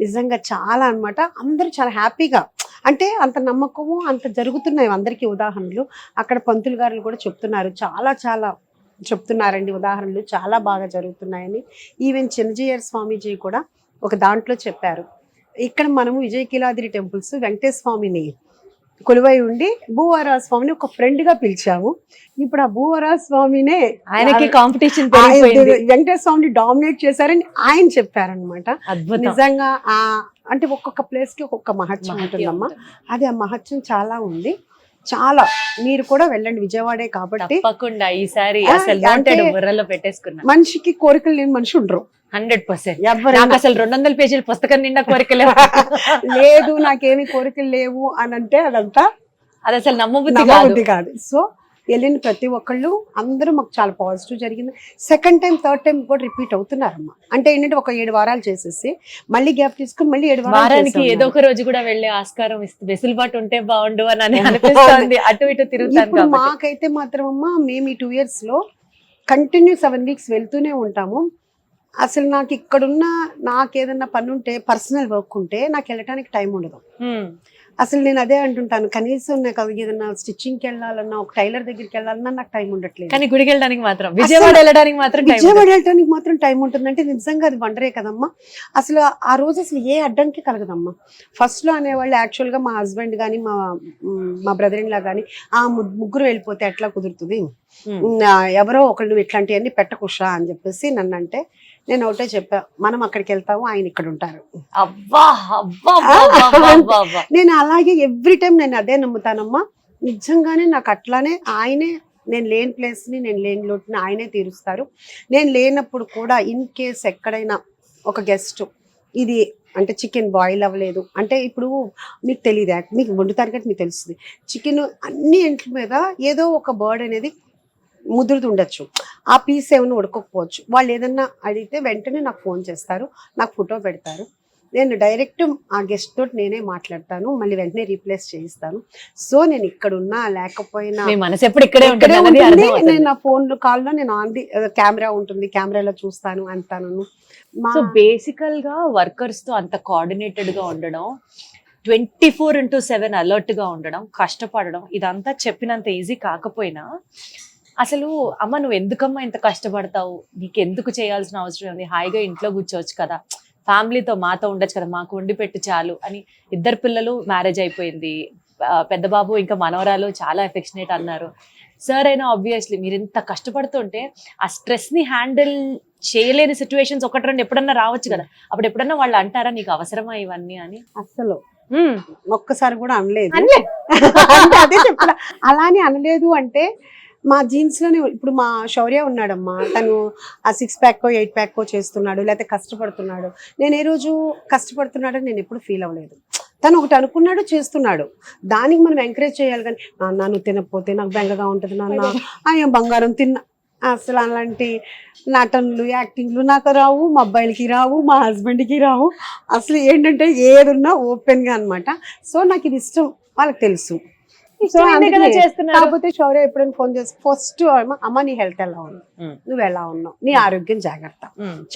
నిజంగా చాలా అనమాట, అందరూ చాలా హ్యాపీగా, అంటే అంత నమ్మకము అంత జరుగుతున్నాయి. అందరికీ ఉదాహరణలు అక్కడ పంతులు గారులు కూడా చెప్తున్నారు, చాలా చెప్తున్నారండి ఉదాహరణలు, చాలా బాగా జరుగుతున్నాయని. ఈవెన్ చిన్నజీయర్ స్వామీజీ కూడా ఒక దాంట్లో చెప్పారు. ఇక్కడ మనము విజయకీలాద్రి టెంపుల్స్ వెంకటేశ్వర స్వామిని కొలువై ఉండి భూవారా స్వామిని ఒక ఫ్రెండ్ గా పిలిచాము. ఇప్పుడు ఆ భూవారా స్వామినే ఆయనకి కాంపిటీషన్ వెంకటేశ్వర స్వామిని డామినేట్ చేశారని ఆయన చెప్పారనమాట. నిజంగా అంటే ఒక్కొక్క ప్లేస్ కి ఒక్కొక్క మహత్యం ఉంటుందమ్మా. అది ఆ మహత్యం చాలా ఉంది. చాలా మీరు కూడా వెళ్ళండి, విజయవాడే కాబట్టి. తప్పకుండా ఈసారి పెట్టేసుకున్నా. మనిషికి కోరికలు లేని మనిషి ఉండరు 100%. అసలు 200 పేజీల పుస్తకం నిండా కోరికలు లేదు, నాకేమి కోరికలు లేవు అని అంటే అదంతా అది అసలు నమ్మబుద్ధి కాదు. సో వెళ్ళిన ప్రతి ఒక్కళ్ళు అందరూ మాకు చాలా పాజిటివ్ జరిగింది. 2nd time 3rd time కూడా రిపీట్ అవుతున్నారమ్మా. అంటే ఏంటంటే ఒక 7 వారాలు చేసేసి మళ్ళీ గ్యాప్ తీసుకుని మళ్ళీ 7 వారానికి ఏదో ఒక రోజు కూడా వెళ్ళే ఆస్కారం వెసులుబాటు ఉంటే బాగుండు అని అనిపిస్తుంది. అటు ఇటు తిరుగుతాను. మాకైతే మాత్రం అమ్మా, మేము ఈ 2 years లో కంటిన్యూ 7 weeks వెళ్తూనే ఉంటాము. అసలు నాకు ఇక్కడున్న నాకు ఏదన్నా పని ఉంటే, పర్సనల్ వర్క్ ఉంటే నాకు వెళ్ళటానికి టైం ఉండదు. అసలు నేను అదే అంటుంటాను, కనీసం నాకు ఏదైనా స్టిచ్చింగ్కి వెళ్ళాలన్నా, ఒక టైలర్ దగ్గరికి వెళ్ళాలన్నా నాకు టైం ఉండట్లేదు. కానీ గుడికి వెళ్ళడానికి మాత్రం, విజయవాడ వెళ్ళడానికి మాత్రం time విజయవాడ వెళ్ళడానికి మాత్రం టైం ఉంటుందంటే నిజంగా అది వండరే కదమ్మా. అసలు ఆ రోజు అసలు ఏ అడ్డంకి కలగదమ్మా. ఫస్ట్ లో అనేవాళ్ళు యాక్చువల్ గా మా హస్బెండ్ కానీ మా బ్రదర్ ఇన్ లా కానీ ముగ్గురు వెళ్ళిపోతే ఎట్లా కుదురుతుంది, ఎవరో ఒకళ్ళు ఇట్లాంటివన్నీ పెట్టకుషా అని చెప్పేసి నన్ను అంటే, నేను ఒకటే చెప్పా, మనం అక్కడికి వెళ్తాము, ఆయన ఇక్కడ ఉంటారు. అబ్బా అబ్బా అబ్బా అబ్బా అబ్బా. నేను అలాగే ఎవ్రీ టైం నేను అదే నమ్ముతానమ్మా. నిజంగానే నాకు అట్లానే ఆయనే, నేను లేని ప్లేస్ని, నేను లేని లోటుని ఆయనే తీరుస్తారు. నేను లేనప్పుడు కూడా ఇన్ కేస్ ఎక్కడైనా ఒక గెస్ట్ ఇది అంటే చికెన్ బాయిల్ అవ్వలేదు అంటే, ఇప్పుడు మీకు తెలియదు, మీకు వండుతారు కాబట్టి మీకు తెలుస్తుంది, చికెన్ అన్ని ఇంట్ల మీద ఏదో ఒక బర్డ్ అనేది ముదురుతుండొచ్చు, ఆ పీస్ ఏమైనా ఉడకపోవచ్చు. వాళ్ళు ఏదన్నా అడిగితే వెంటనే నాకు ఫోన్ చేస్తారు, నాకు ఫోటో పెడతారు, నేను డైరెక్ట్ ఆ గెస్ట్ తోటి నేనే మాట్లాడతాను, మళ్ళీ వెంటనే రీప్లేస్ చేయిస్తాను. సో నేను ఇక్కడ ఉన్నా లేకపోయినా మీ మనసు ఎప్పుడు ఇక్కడే ఇక్కడే ఉంటుంది. ఉంటుంది. నేను నా ఫోన్ కాల్లో నేను ఆన్ ది కెమెరా ఉంటుంది, కెమెరాలో చూస్తాను అంతాను. సో బేసికల్ గా వర్కర్స్ తో అంత కోఆర్డినేటెడ్ గా ఉండడం, 24/7 అలర్ట్ గా ఉండడం, కష్టపడడం, ఇదంతా చెప్పినంత ఈజీ కాకపోయినా అసలు అమ్మ నువ్వు ఎందుకమ్మా ఇంత కష్టపడతావు, నీకు ఎందుకు చేయాల్సిన అవసరం ఉంది, హాయిగా ఇంట్లో కూర్చోవచ్చు కదా, ఫ్యామిలీతో మాతో ఉండొచ్చు కదా, మాకు వండి పెట్టు చాలు అని. ఇద్దరు పిల్లలు మ్యారేజ్ అయిపోయింది, పెద్ద బాబు ఇంకా మనవరాలు చాలా ఎఫెక్షనేట్ అన్నారు. సార్ అయినా ఆబ్వియస్లీ మీరు ఇంత కష్టపడుతుంటే ఆ స్ట్రెస్ ని హ్యాండిల్ చేయలేని సిచ్యువేషన్స్ ఒకటి రెండు ఎప్పుడన్నా రావచ్చు కదా, అప్పుడు ఎప్పుడన్నా వాళ్ళు అంటారా నీకు అవసరమా ఇవన్నీ అని? అసలు ఒక్కసారి కూడా అనలేదు. అనలేదు. అంటే అదే చెప్తా, అలానే అనలేదు. అంటే మా జీన్స్ లోనే ఇప్పుడు మా శౌర్య ఉన్నాడమ్మా, తను ఆ 6 ప్యాక్ 8 ప్యాక్ చేస్తున్నాడు, లేకపోతే కష్టపడుతున్నాడు. నేను ఏ రోజు కష్టపడుతున్నాడని నేను ఎప్పుడు ఫీల్ అవ్వలేదు. తను ఒకటి అనుకున్నాడు, చేస్తున్నాడు, దానికి మనం ఎంకరేజ్ చేయాలి. కానీ నాన్న నువ్వు తినకపోతే నాకు బెంగగా ఉంటుంది, నాన్న ఆయన బంగారం తిన్నా. అసలు అలాంటి నటనలు యాక్టింగ్లు నాకు రావు, మా అబ్బాయిలకి రావు, మా హస్బెండ్కి రావు. అసలు ఏంటంటే ఏదున్నా ఓపెన్గా అనమాట. సో నాకు ఇది ఇష్టం, వాళ్ళకి తెలుసు. సో కాకపోతే శౌర్య ఎప్పుడైనా ఫోన్ చేసి ఫస్ట్ అమ్మ నీ హెల్త్ ఎలా ఉంది, నువ్వు ఎలా ఉన్నావు, నీ ఆరోగ్యం జాగ్రత్త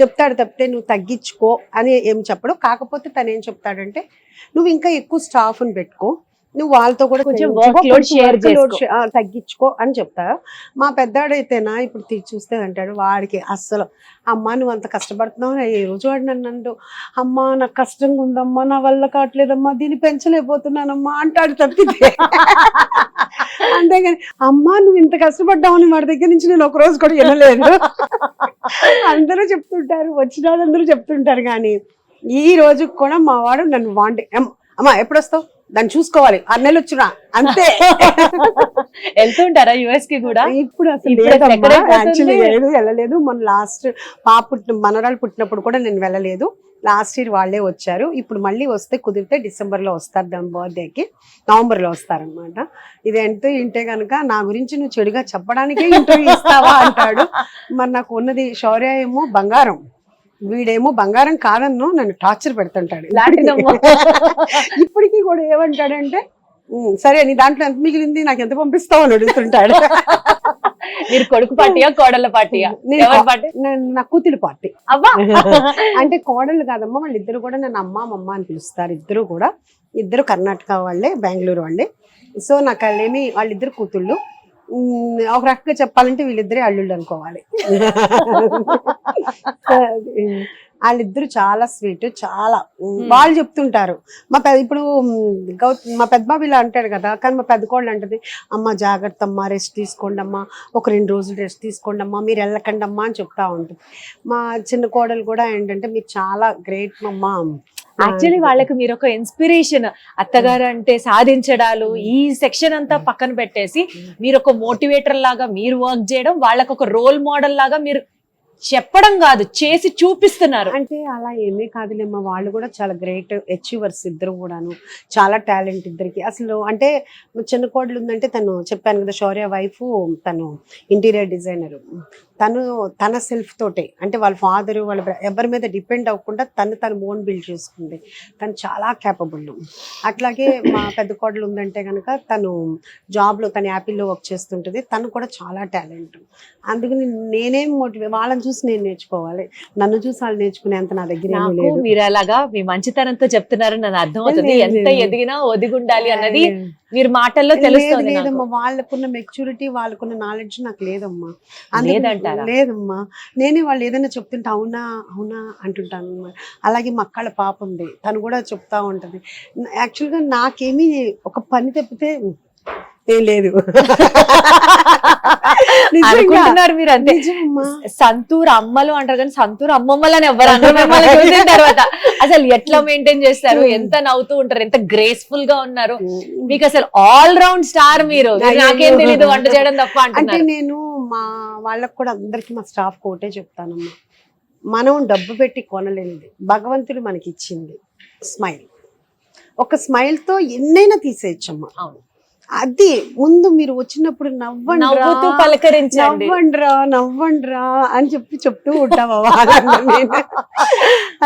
చెప్తాడు తప్పితే నువ్వు తగ్గించుకో అని ఏం చెప్పడు. కాకపోతే తను ఏం చెప్తాడంటే నువ్వు ఇంకా ఎక్కువ స్టాఫ్ని పెట్టుకో, నువ్వు వాళ్ళతో కూడా తగ్గించుకో అని చెప్తా. మా పెద్దాడైతేనా ఇప్పుడు చూస్తే అంటాడు, వాడికి అస్సలు అమ్మ నువ్వు అంత కష్టపడుతున్నావు, ఏ రోజు వాడు నన్ను అంటూ అమ్మ నాకు కష్టంగా ఉందమ్మా, నా వల్ల కావట్లేదమ్మా, దీన్ని పెంచలేకపోతున్నానమ్మా అంటాడు తప్పితే. అంతేగాని అమ్మ నువ్వు ఇంత కష్టపడ్డావని వాడి దగ్గర నుంచి నేను ఒక రోజు కూడా వినలేదు. అందరూ చెప్తుంటారు, వచ్చిన వాళ్ళందరూ చెప్తుంటారు. కానీ ఈ రోజు కూడా మా వాడు నన్ను అమ్మ ఎప్పుడు వస్తావు, దాన్ని చూసుకోవాలి, 6 నెలలు వచ్చినా అంతే. వెళ్తుంటారా యుఎస్ కి కూడా? ఇప్పుడు అసలు యాక్చువల్లీ వెళ్ళలేదు. మొన్న లాస్ట్ మనవరాలు పుట్టినప్పుడు కూడా నేను వెళ్ళలేదు. లాస్ట్ ఇయర్ వాళ్ళే వచ్చారు. ఇప్పుడు మళ్ళీ వస్తే కుదిరితే డిసెంబర్లో వస్తారు, దాని బర్త్డేకి నవంబర్లో వస్తారనమాట. ఇదేంటో ఇంటే కనుక నా గురించి నువ్వు చెడుగా చెప్పడానికే ఇంటర్వ్యూ ఇస్తావా అంటాడు. మరి నాకు ఉన్నది శౌర్య ఏమో బంగారం, వీడేమో బంగారం కాదన్నో నన్ను టార్చర్ పెడుతుంటాడు. ఇప్పటికీ కూడా ఏమంటాడంటే సరే నీ దాంట్లో ఎంత మిగిలింది నాకు ఎంత పంపిస్తావు అని అడుగుతుంటాడు. మీరు కొడుకు పార్టీయా కోడళ్ళ పార్టీయా? నా కూతురు పార్టీ. అవ్వా అంటే కోడళ్ళు కాదమ్మా, వాళ్ళిద్దరు కూడా నన్ను అమ్మ అని పిలుస్తారు. ఇద్దరు కర్ణాటక వాళ్ళే, బెంగళూరు వాళ్ళే. సో నాకు వాళ్ళేమి వాళ్ళిద్దరు కూతుళ్ళు. ఒక రకంగా చెప్పాలంటే వీళ్ళిద్దరే అల్లుళ్ళు అనుకోవాలి. వాళ్ళిద్దరు చాలా స్వీట్, చాలా వాళ్ళు చెప్తుంటారు. ఇప్పుడు మా పెద్ద బాబు ఇలా అంటాడు కదా, కానీ మా పెద్ద కోళ్ళు అంటది అమ్మ జాగ్రత్త అమ్మా, రెస్ట్ తీసుకోండి అమ్మా, ఒక 2 రోజులు రెస్ట్ తీసుకోండి అమ్మా, మీరు వెళ్ళకండి అమ్మా అని చెప్తా ఉంటుంది. మా చిన్న కోడలు కూడా ఏంటంటే మీరు చాలా గ్రేట్ అమ్మా. యాక్చువల్లీ వాళ్ళకి మీరు ఒక ఇన్స్పిరేషన్. అత్తగారు అంటే సాధించడాలు ఈ సెక్షన్ అంతా పక్కన పెట్టేసి మీరు ఒక మోటివేటర్ లాగా మీరు వర్క్ చేయడం, వాళ్ళకి ఒక రోల్ మోడల్ లాగా మీరు చెప్పడం కాదు, చేసి చూపిస్తున్నారు. అంటే అలా ఏమీ కాదులేమ్మా, వాళ్ళు కూడా చాలా గ్రేట్ అచీవర్స్ ఇద్దరు కూడాను, చాలా టాలెంట్ ఇద్దరికి. అసలు అంటే చిన్న కోడలు ఉందంటే తను చెప్పాను కదా శౌర్య వైఫ్, తను ఇంటీరియర్ డిజైనర్. తన సెల్ఫ్ తోటే, అంటే వాళ్ళ ఫాదరు వాళ్ళ ఎవరి మీద డిపెండ్ అవ్వకుండా తను ఓన్ బిల్డ్ చేసుకుంది. తను చాలా క్యాపబుల్. అట్లాగే మా పెద్ద కోడలు ఉందంటే కనుక తను జాబ్లో, తను యాపిల్లో వర్క్ చేస్తుంటుంది, తను కూడా చాలా టాలెంట్. అందుకని నేనేం వాళ్ళని చూసి నేను నేర్చుకోవాలి, నన్ను చూసి వాళ్ళు నేర్చుకునేంత నా దగ్గర ఏమీ నాకు లేదు. మీరు అలాగా మీ మంచితనంతో చెప్తున్నారని నాకు అర్థమవుతుంది. లేదు, ఎంత లేదు. ఎదిగినా ఒదిగుండాలి అన్నది మీరు మాటల్లో తెలుస్తుంది నాకు. లేదమ్మా, వాళ్ళకున్న మెచ్యూరిటీ వాళ్ళకున్న నాలెడ్జ్ నాకు లేదమ్మా. లేదంటారా? లేదమ్మా, నేనే వాళ్ళు ఏదైనా చెప్తుంటే అవునా అవునా అంటుంటాను అన్నమాట. అలాగే మా అక్కల పాప ఉంది, తను కూడా చెప్తా ఉంటది. యాక్చువల్గా నాకేమీ ఒక పని తప్పితే ఏం లేదు. నిజంగా. అనుకుంటున్నారు మీరు అంతే. నిజమమ్మా. సంతూర్ అమ్మలు అంటారు కానీ సంతూర్ అమ్మమ్మలని ఎవరు అన్నారు మిమ్మల్ని చూసిన తర్వాత. అసలు ఎట్లా మెయింటైన్ చేస్తారు, ఎంత నవ్వుతూ ఉంటారు, ఎంత గ్రేస్ఫుల్ గా ఉన్నారు. మీకు అసలు ఆల్ రౌండ్ స్టార్ మీరు. నాకేం తెలీదు వంట చేయడం తప్ప అంటే అంటున్నారు. నేను మా వాళ్ళకు కూడా అందరికి మా స్టాఫ్ కోటే చెప్తానమ్మా, మనం డబ్బు పెట్టి కొనలేనిది భగవంతుడు మనకి ఇచ్చింది స్మైల్. ఒక స్మైల్ తో ఎన్నైనా తీసేయచ్చమ్మా. అవును. అది ముందు మీరు వచ్చినప్పుడు నవ్వుతూ పలకరించండి. నవ్వండ్రా అని చెప్తూ ఉంటావా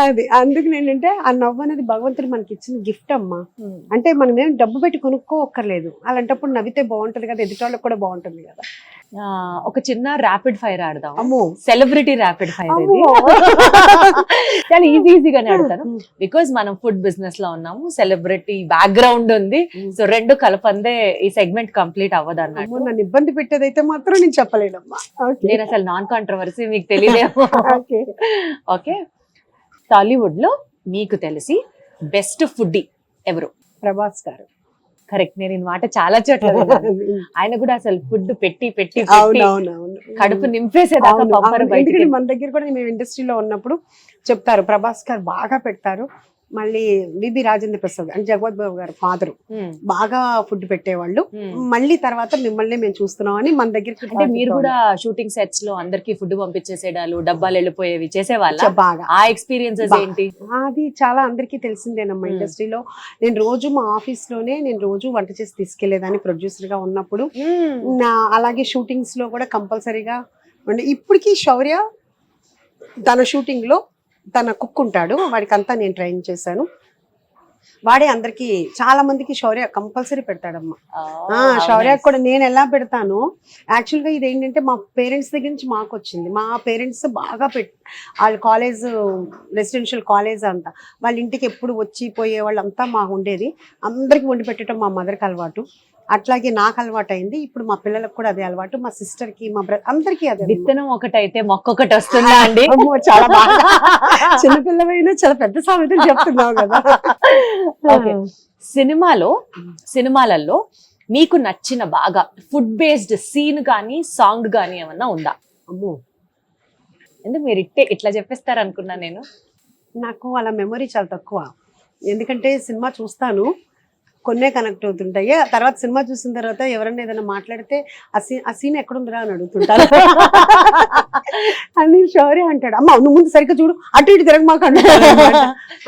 అది. అందుకు ఏంటంటే ఆ నవ్వు అనేది భగవంతుడు మనకి ఇచ్చిన గిఫ్ట్ అమ్మా. అంటే మనం ఏం డబ్బు పెట్టి కొనుక్కోక్కర్లేదు, అలాంటప్పుడు నవ్వితే బాగుంటది కదా, ఎదుటోళ్ళకి కూడా బాగుంటుంది కదా. ఒక చిన్న ర్యాపిడ్ ఫైర్ ఆడదాం. అమ్మో, సెలబ్రిటీ ర్యాపిడ్ ఫైర్. అమ్మో. చాలా ఈజీగానే ఆడతాను బికాజ్ మనం ఫుడ్ బిజినెస్ లో ఉన్నాము, సెలబ్రిటీ బ్యాక్గ్రౌండ్ ఉంది. సో రెండు కలపందే ఈ సెగ్మెంట్ కంప్లీట్ అవ్వదు అమ్మో, అన్నట్టు. నన్ను ఇబ్బంది పెట్టేదైతే మాత్రం నేను చెప్పలేనమ్మా. నేను అసలు నాన్ కాంట్రవర్సీ మీకు తెలియదేమో. ఓకే. ఓకే, టాలీవుడ్ లో మీకు తెలిసి బెస్ట్ ఫుడ్డీ ఎవరు? ప్రభాస్ గారు. కరెక్ట్. నేను ఈ మాట చాలా చోట్ల విన్నాను. ఆయన కూడా అసలు ఫుడ్ పెట్టి పెట్టి పెట్టి అవునవునవును. కడుపు నింపేసేదాకా అవును, పంపరు అవును. బయటికి. ఎందుకంటే మన దగ్గర కూడా మేము ఇండస్ట్రీలో ఉన్నప్పుడు చెప్తారు, ప్రభాస్ గారు బాగా పెడతారు. మళ్ళీ విబి రాజేంద్ర ప్రసాద్ అంటే జగవత్ బాబు గారు ఫాదరు బాగా ఫుడ్ పెట్టేవాళ్ళు. మళ్ళీ తర్వాత మిమ్మల్ని మేము చూస్తున్నాం అని మన దగ్గరికి అంటే మీరు కూడా షూటింగ్ సెట్స్ లో అందరికి ఫుడ్ పంపించేసేడాలు, డబ్బాలు వెళ్ళిపోయేవి చేసేవాళ్ళ? బాగా ఆ ఎక్స్పీరియన్సెస్ ఏంటి? అది చాలా అందరికీ తెలిసిందేనమ్మా ఇండస్ట్రీలో. నేను రోజు మా ఆఫీస్ లోనే నేను రోజు వంట చేసి తీసుకెళ్లేదాన్ని ప్రొడ్యూసర్ గా ఉన్నప్పుడు. అలాగే షూటింగ్స్ లో కూడా కంపల్సరీగా. ఇప్పటికీ శౌర్య తన షూటింగ్ లో తన కుక్ ఉంటాడు, వాడికి అంతా నేను ట్రైన్ చేశాను. వాడే అందరికి చాలా మందికి శౌర్య కంపల్సరీ పెడతాడమ్మా. శౌర్య కూడా నేను ఎలా పెడతాను, యాక్చువల్గా ఇది ఏంటంటే మా పేరెంట్స్ దగ్గర నుంచి మాకు వచ్చింది. మా పేరెంట్స్ బాగా వాళ్ళ కాలేజ్ రెసిడెన్షియల్ కాలేజ్ అంతా, వాళ్ళ ఇంటికి ఎప్పుడు వచ్చి పోయే వాళ్ళు అంతా మాకు ఉండేది. అందరికి వండి పెట్టడం మా మదర్కి అలవాటు, అట్లాగే నాకు అలవాటు అయింది. ఇప్పుడు మా పిల్లలకు కూడా అదే అలవాటు, మా సిస్టర్ కి మా బ్రదర్ అందరికీ అదే. విత్తనం ఒకటైతే మొక్క ఒకటి వస్తుందా అండి? చాలా బాగా చిన్నపిల్లవైనా చాలా పెద్ద సామెతలు చెప్తున్నావు కదా. సినిమాలలో మీకు నచ్చిన బాగా ఫుడ్ బేస్డ్ సీన్ కానీ సాంగ్ కానీ ఏమన్నా ఉందా? అమ్మో, ఎందుకు మీరు ఇట్లా చెప్పేస్తారు అనుకున్నా నేను. నాకు అలా మెమొరీ చాలా తక్కువ, ఎందుకంటే సినిమా చూస్తాను కొన్నే కనెక్ట్ అవుతుంటాయి. ఆ తర్వాత సినిమా చూసిన తర్వాత ఎవరైనా ఏదైనా మాట్లాడితే ఆ సీన్ ఎక్కడుందిరా అని అడుగుతుంటారు. అని శౌర్య అంటాడు, అమ్మ నువ్వు ముందు సరిగ్గా చూడు, అటు ఇటు తిరగ మాకు అంటాడు.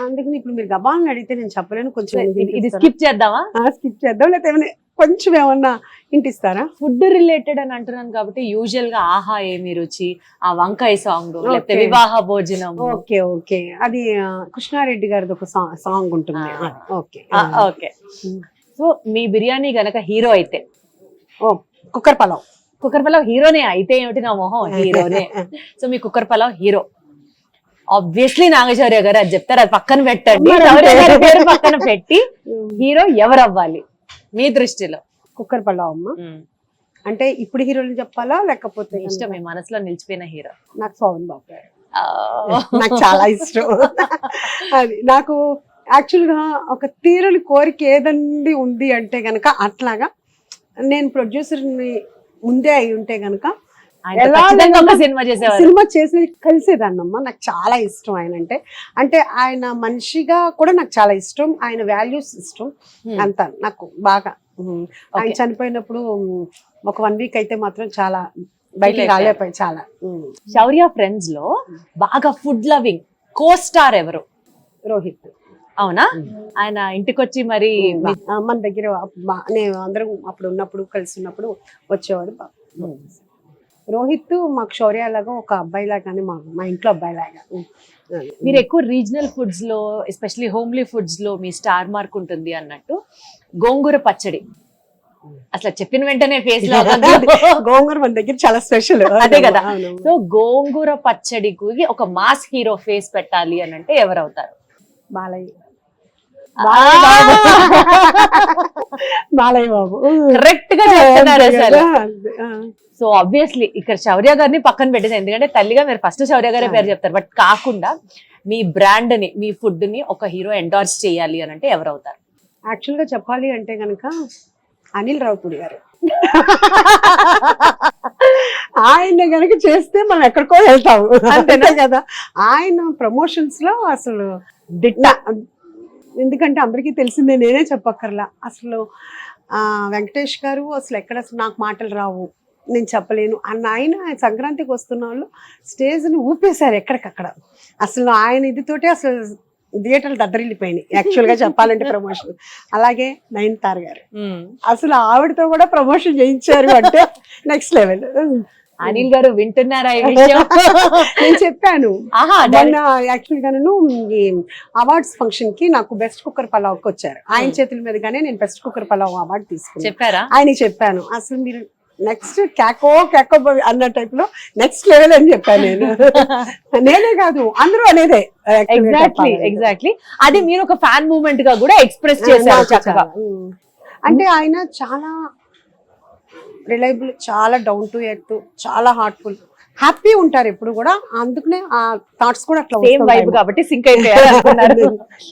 అందుకని ఇప్పుడు మీరు గబాలను అడిగితే నేను చెప్పలేను. కొంచెం ఇది స్కిప్ చేద్దామా? స్కిప్ చేద్దాం, లేకపోతే ఏమైనా కొంచెం ఏమన్నా ఇంటిస్తారా? ఫుడ్ రిలేటెడ్ అని అంటున్నాను కాబట్టి యూజువల్ గా ఆహా ఏమి రుచి, ఆ వంకాయ సాంగ్, లేకపోతే వివాహ భోజనం. ఓకే ఓకే, అది కృష్ణారెడ్డి గారిది ఒక సాంగ్ ఉంటుంది. Okay okay. సో మీ బిర్యానీ గనక హీరో అయితే, కుక్కర్ పలావ్ హీరోనే అయితే ఏమిటి నా మొహం, హీరోనే. సో మీ cooker pulao hero obviously Nagashaurya గారు, అది చెప్తారు, అది పక్కన పెట్టండి. శౌర్య గారి పేరు పక్కన పెట్టి హీరో ఎవరు అవ్వాలి మీ దృష్టిలో? కుక్కర్ పలావ్ అమ్మ. అంటే ఇప్పుడు హీరోని చెప్పాలా లేకపోతే ఇష్టం, మీ మనసులో నిలిచిపోయిన హీరో? నాకు శోభన్ బాబు గారు నాకు చాలా ఇష్టం. అది నాకు యాక్చువల్గా ఒక తీరని కోరిక ఏదండి ఉంది అంటే గనక, అట్లాగా నేను ప్రొడ్యూసర్ని ముందే అయి ఉంటే గనక సినిమా చేసి కలిసేదాన్నమ్మా. నాకు చాలా ఇష్టం ఆయన అంటే ఆయన మనిషిగా కూడా నాకు చాలా ఇష్టం, ఆయన వాల్యూస్ ఇష్టం అంతా నాకు బాగా. ఆయన చనిపోయినప్పుడు ఒక 1 వీక్ అయితే మాత్రం చాలా బయటికి రాలేపోయి చాలా. శౌర్య ఫ్రెండ్స్ లో బాగా ఫుడ్ లవింగ్ కో స్టార్ ఎవరు? రోహిత్. అవునా? ఆయన ఇంటికి వచ్చి మరి మన దగ్గర నేను అందరం అప్పుడు ఉన్నప్పుడు కలిసి ఉన్నప్పుడు వచ్చేవాడు. రోహిత్ మాకు శౌర్య లాగా ఒక అబ్బాయి లాగానే, మా ఇంట్లో అబ్బాయి లాగా. మీరు ఎక్కువ రీజనల్ ఫుడ్స్ లో, ఎస్పెషల్లీ హోమ్లీ ఫుడ్స్ లో మీ స్టార్ మార్క్ ఉంటుంది అన్నట్టు. గోంగూర పచ్చడి అసలు చెప్పిన వెంటనే ఫేస్ లో గోంగూర మన దగ్గర చాలా స్పెషల్. అదే కదా. సో గోంగూర పచ్చడికి ఒక మాస్ హీరో ఫేస్ పెట్టాలి అని అంటే ఎవరు అవుతారు? బాలయ్య బాలయ్య బాబు కరెక్ట్ గా చెప్తున్నారు అసలు. సో ఆబ్వియస్లీ ఇక్కడ శౌర్య గారిని పక్కన పెట్టేసి, ఎందుకంటే తల్లిగా మీరు ఫస్ట్ శౌర్య గారే పేరు చెప్తారు, బట్ కాకుండా మీ బ్రాండ్ ని, మీ ఫుడ్ ని ఒక హీరో ఎండార్స్ చేయాలి అని అంటే ఎవరు అవుతారు? యాక్చువల్ గా చెప్పాలి అంటే గనక అనిల్ రావుపూడి గారు. ఆయన గనక చేస్తే మనం ఎక్కడికో వెళ్తాము, అంతే కదా. ఆయన ప్రమోషన్స్ లో అసలు దిట్ట. ఎందుకంటే అందరికీ తెలిసిందే, నేనే చెప్పక్కర్లా. అసలు వెంకటేష్ గారు అసలు ఎక్కడ నాకు మాటలు రావు, నేను చెప్పలేను అన్న ఆయన సంక్రాంతికి వస్తున్న వాళ్ళు స్టేజ్ని ఊపేశారు ఎక్కడికక్కడ. అసలు ఆయన ఇదితోటే అసలు థియేటర్లు దద్దరిల్లిపోయినాయి యాక్చువల్గా చెప్పాలంటే ప్రమోషన్. అలాగే నయనతార గారు, అసలు ఆవిడతో కూడా ప్రమోషన్ చేయించారు అంటే నెక్స్ట్ లెవెల్. అనిల్ గారు వింటున్నారా ఈ విషయం? నేను చెప్పాను మొన్న యాక్చువల్ గా నేను అవార్డ్స్ ఫంక్షన్ కి నాకు బెస్ట్ కుక్కర్ పలావ్కి వచ్చారు. ఆయన చేతుల మీదుగానే నేను బెస్ట్ కుక్కర్ పలావ్ అవార్డు తీసుకున్నాను. చెప్పారా? ఆయన చెప్పాను అసలు మీరు నెక్స్ట్ క్యాకో అన్న టైప్ లో నెక్స్ట్ లెవెల్ అని చెప్పాను నేను. నేనే కాదు అందరూ అనేదే. ఎగ్జాక్ట్లీ అది మీరు ఒక ఫ్యాన్ మూమెంట్ గా కూడా ఎక్స్ప్రెస్ చేశారు చక్కగా. అంటే ఆయన చాలా రిలయబుల్, చాలా డౌన్ టు ఎర్త్, చాలా హార్ట్ఫుల్, హ్యాపీ ఉంటారు ఎప్పుడు కూడా. అందుకనే ఆ థాట్స్ కూడా అట్లా సేమ్ వైబ్ కాబట్టి సింక్ అయిపోయారు.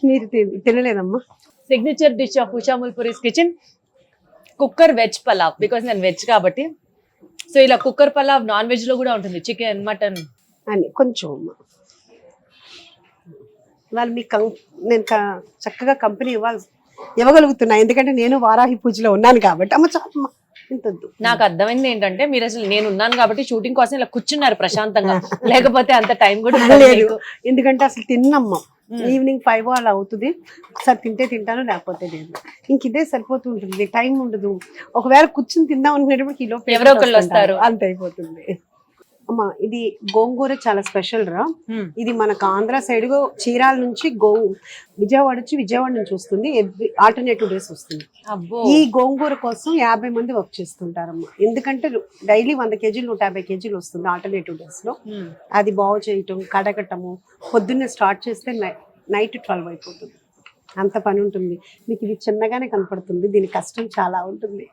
మీరు తినలేదమ్మా? Signature dish of Usha Mulpuri's kitchen cooker veg pulao. Because నేను వెజ్ కాబట్టి. సో ఇలా కుక్కర్ పలావ్ నాన్ వెజ్ లో కూడా ఉంటుంది, చికెన్, మటన్ అని కొంచెం. వాళ్ళు మీకు నేను చక్కగా కంపెనీ ఇవ్వగలుగుతున్నా, ఎందుకంటే నేను వారాహి పూజలో ఉన్నాను కాబట్టి. అమ్మ చాలా నాకు అర్థమైంది ఏంటంటే మీరు అసలు నేను ఉన్నాను కాబట్టి షూటింగ్ కోసం ఇలా కూర్చున్నారు ప్రశాంతంగా, లేకపోతే అంత టైం కూడా లేదు. ఎందుకంటే అసలు తిన్నమ్మా ఈవినింగ్ 5 అలా అవుతుంది. ఒకసారి తింటే తింటాను, లేకపోతే లేదు. ఇంక ఇదే సరిపోతుంటుంది, టైం ఉండదు. ఒకవేళ కూర్చుని తిందాం అనుకునేటప్పుడు కిలో ఎవరో ఒకళ్ళు వస్తారు, అంత అయిపోతుంది. అమ్మా ఇది గోంగూర చాలా స్పెషల్ రా. ఇది మనకు ఆంధ్ర సైడ్ చీరాల నుంచి విజయవాడ నుంచి వస్తుంది. ఆల్టర్నేటివ్ డేస్ వస్తుంది. ఈ గోంగూర కోసం 50 మంది వర్క్ చేస్తుంటారమ్మా. ఎందుకంటే డైలీ 100 కేజీలు 150 కేజీలు వస్తుంది ఆల్టర్నేటివ్ డేస్ లో. అది బాగు చేయటం, కడగటము, పొద్దున్నే స్టార్ట్ చేస్తే నైట్ 12 అయిపోతుంది. అంత పని ఉంటుంది. మీకు ఇది చిన్నగానే కనపడుతుంది, దీని కష్టం చాలా ఉంటుంది.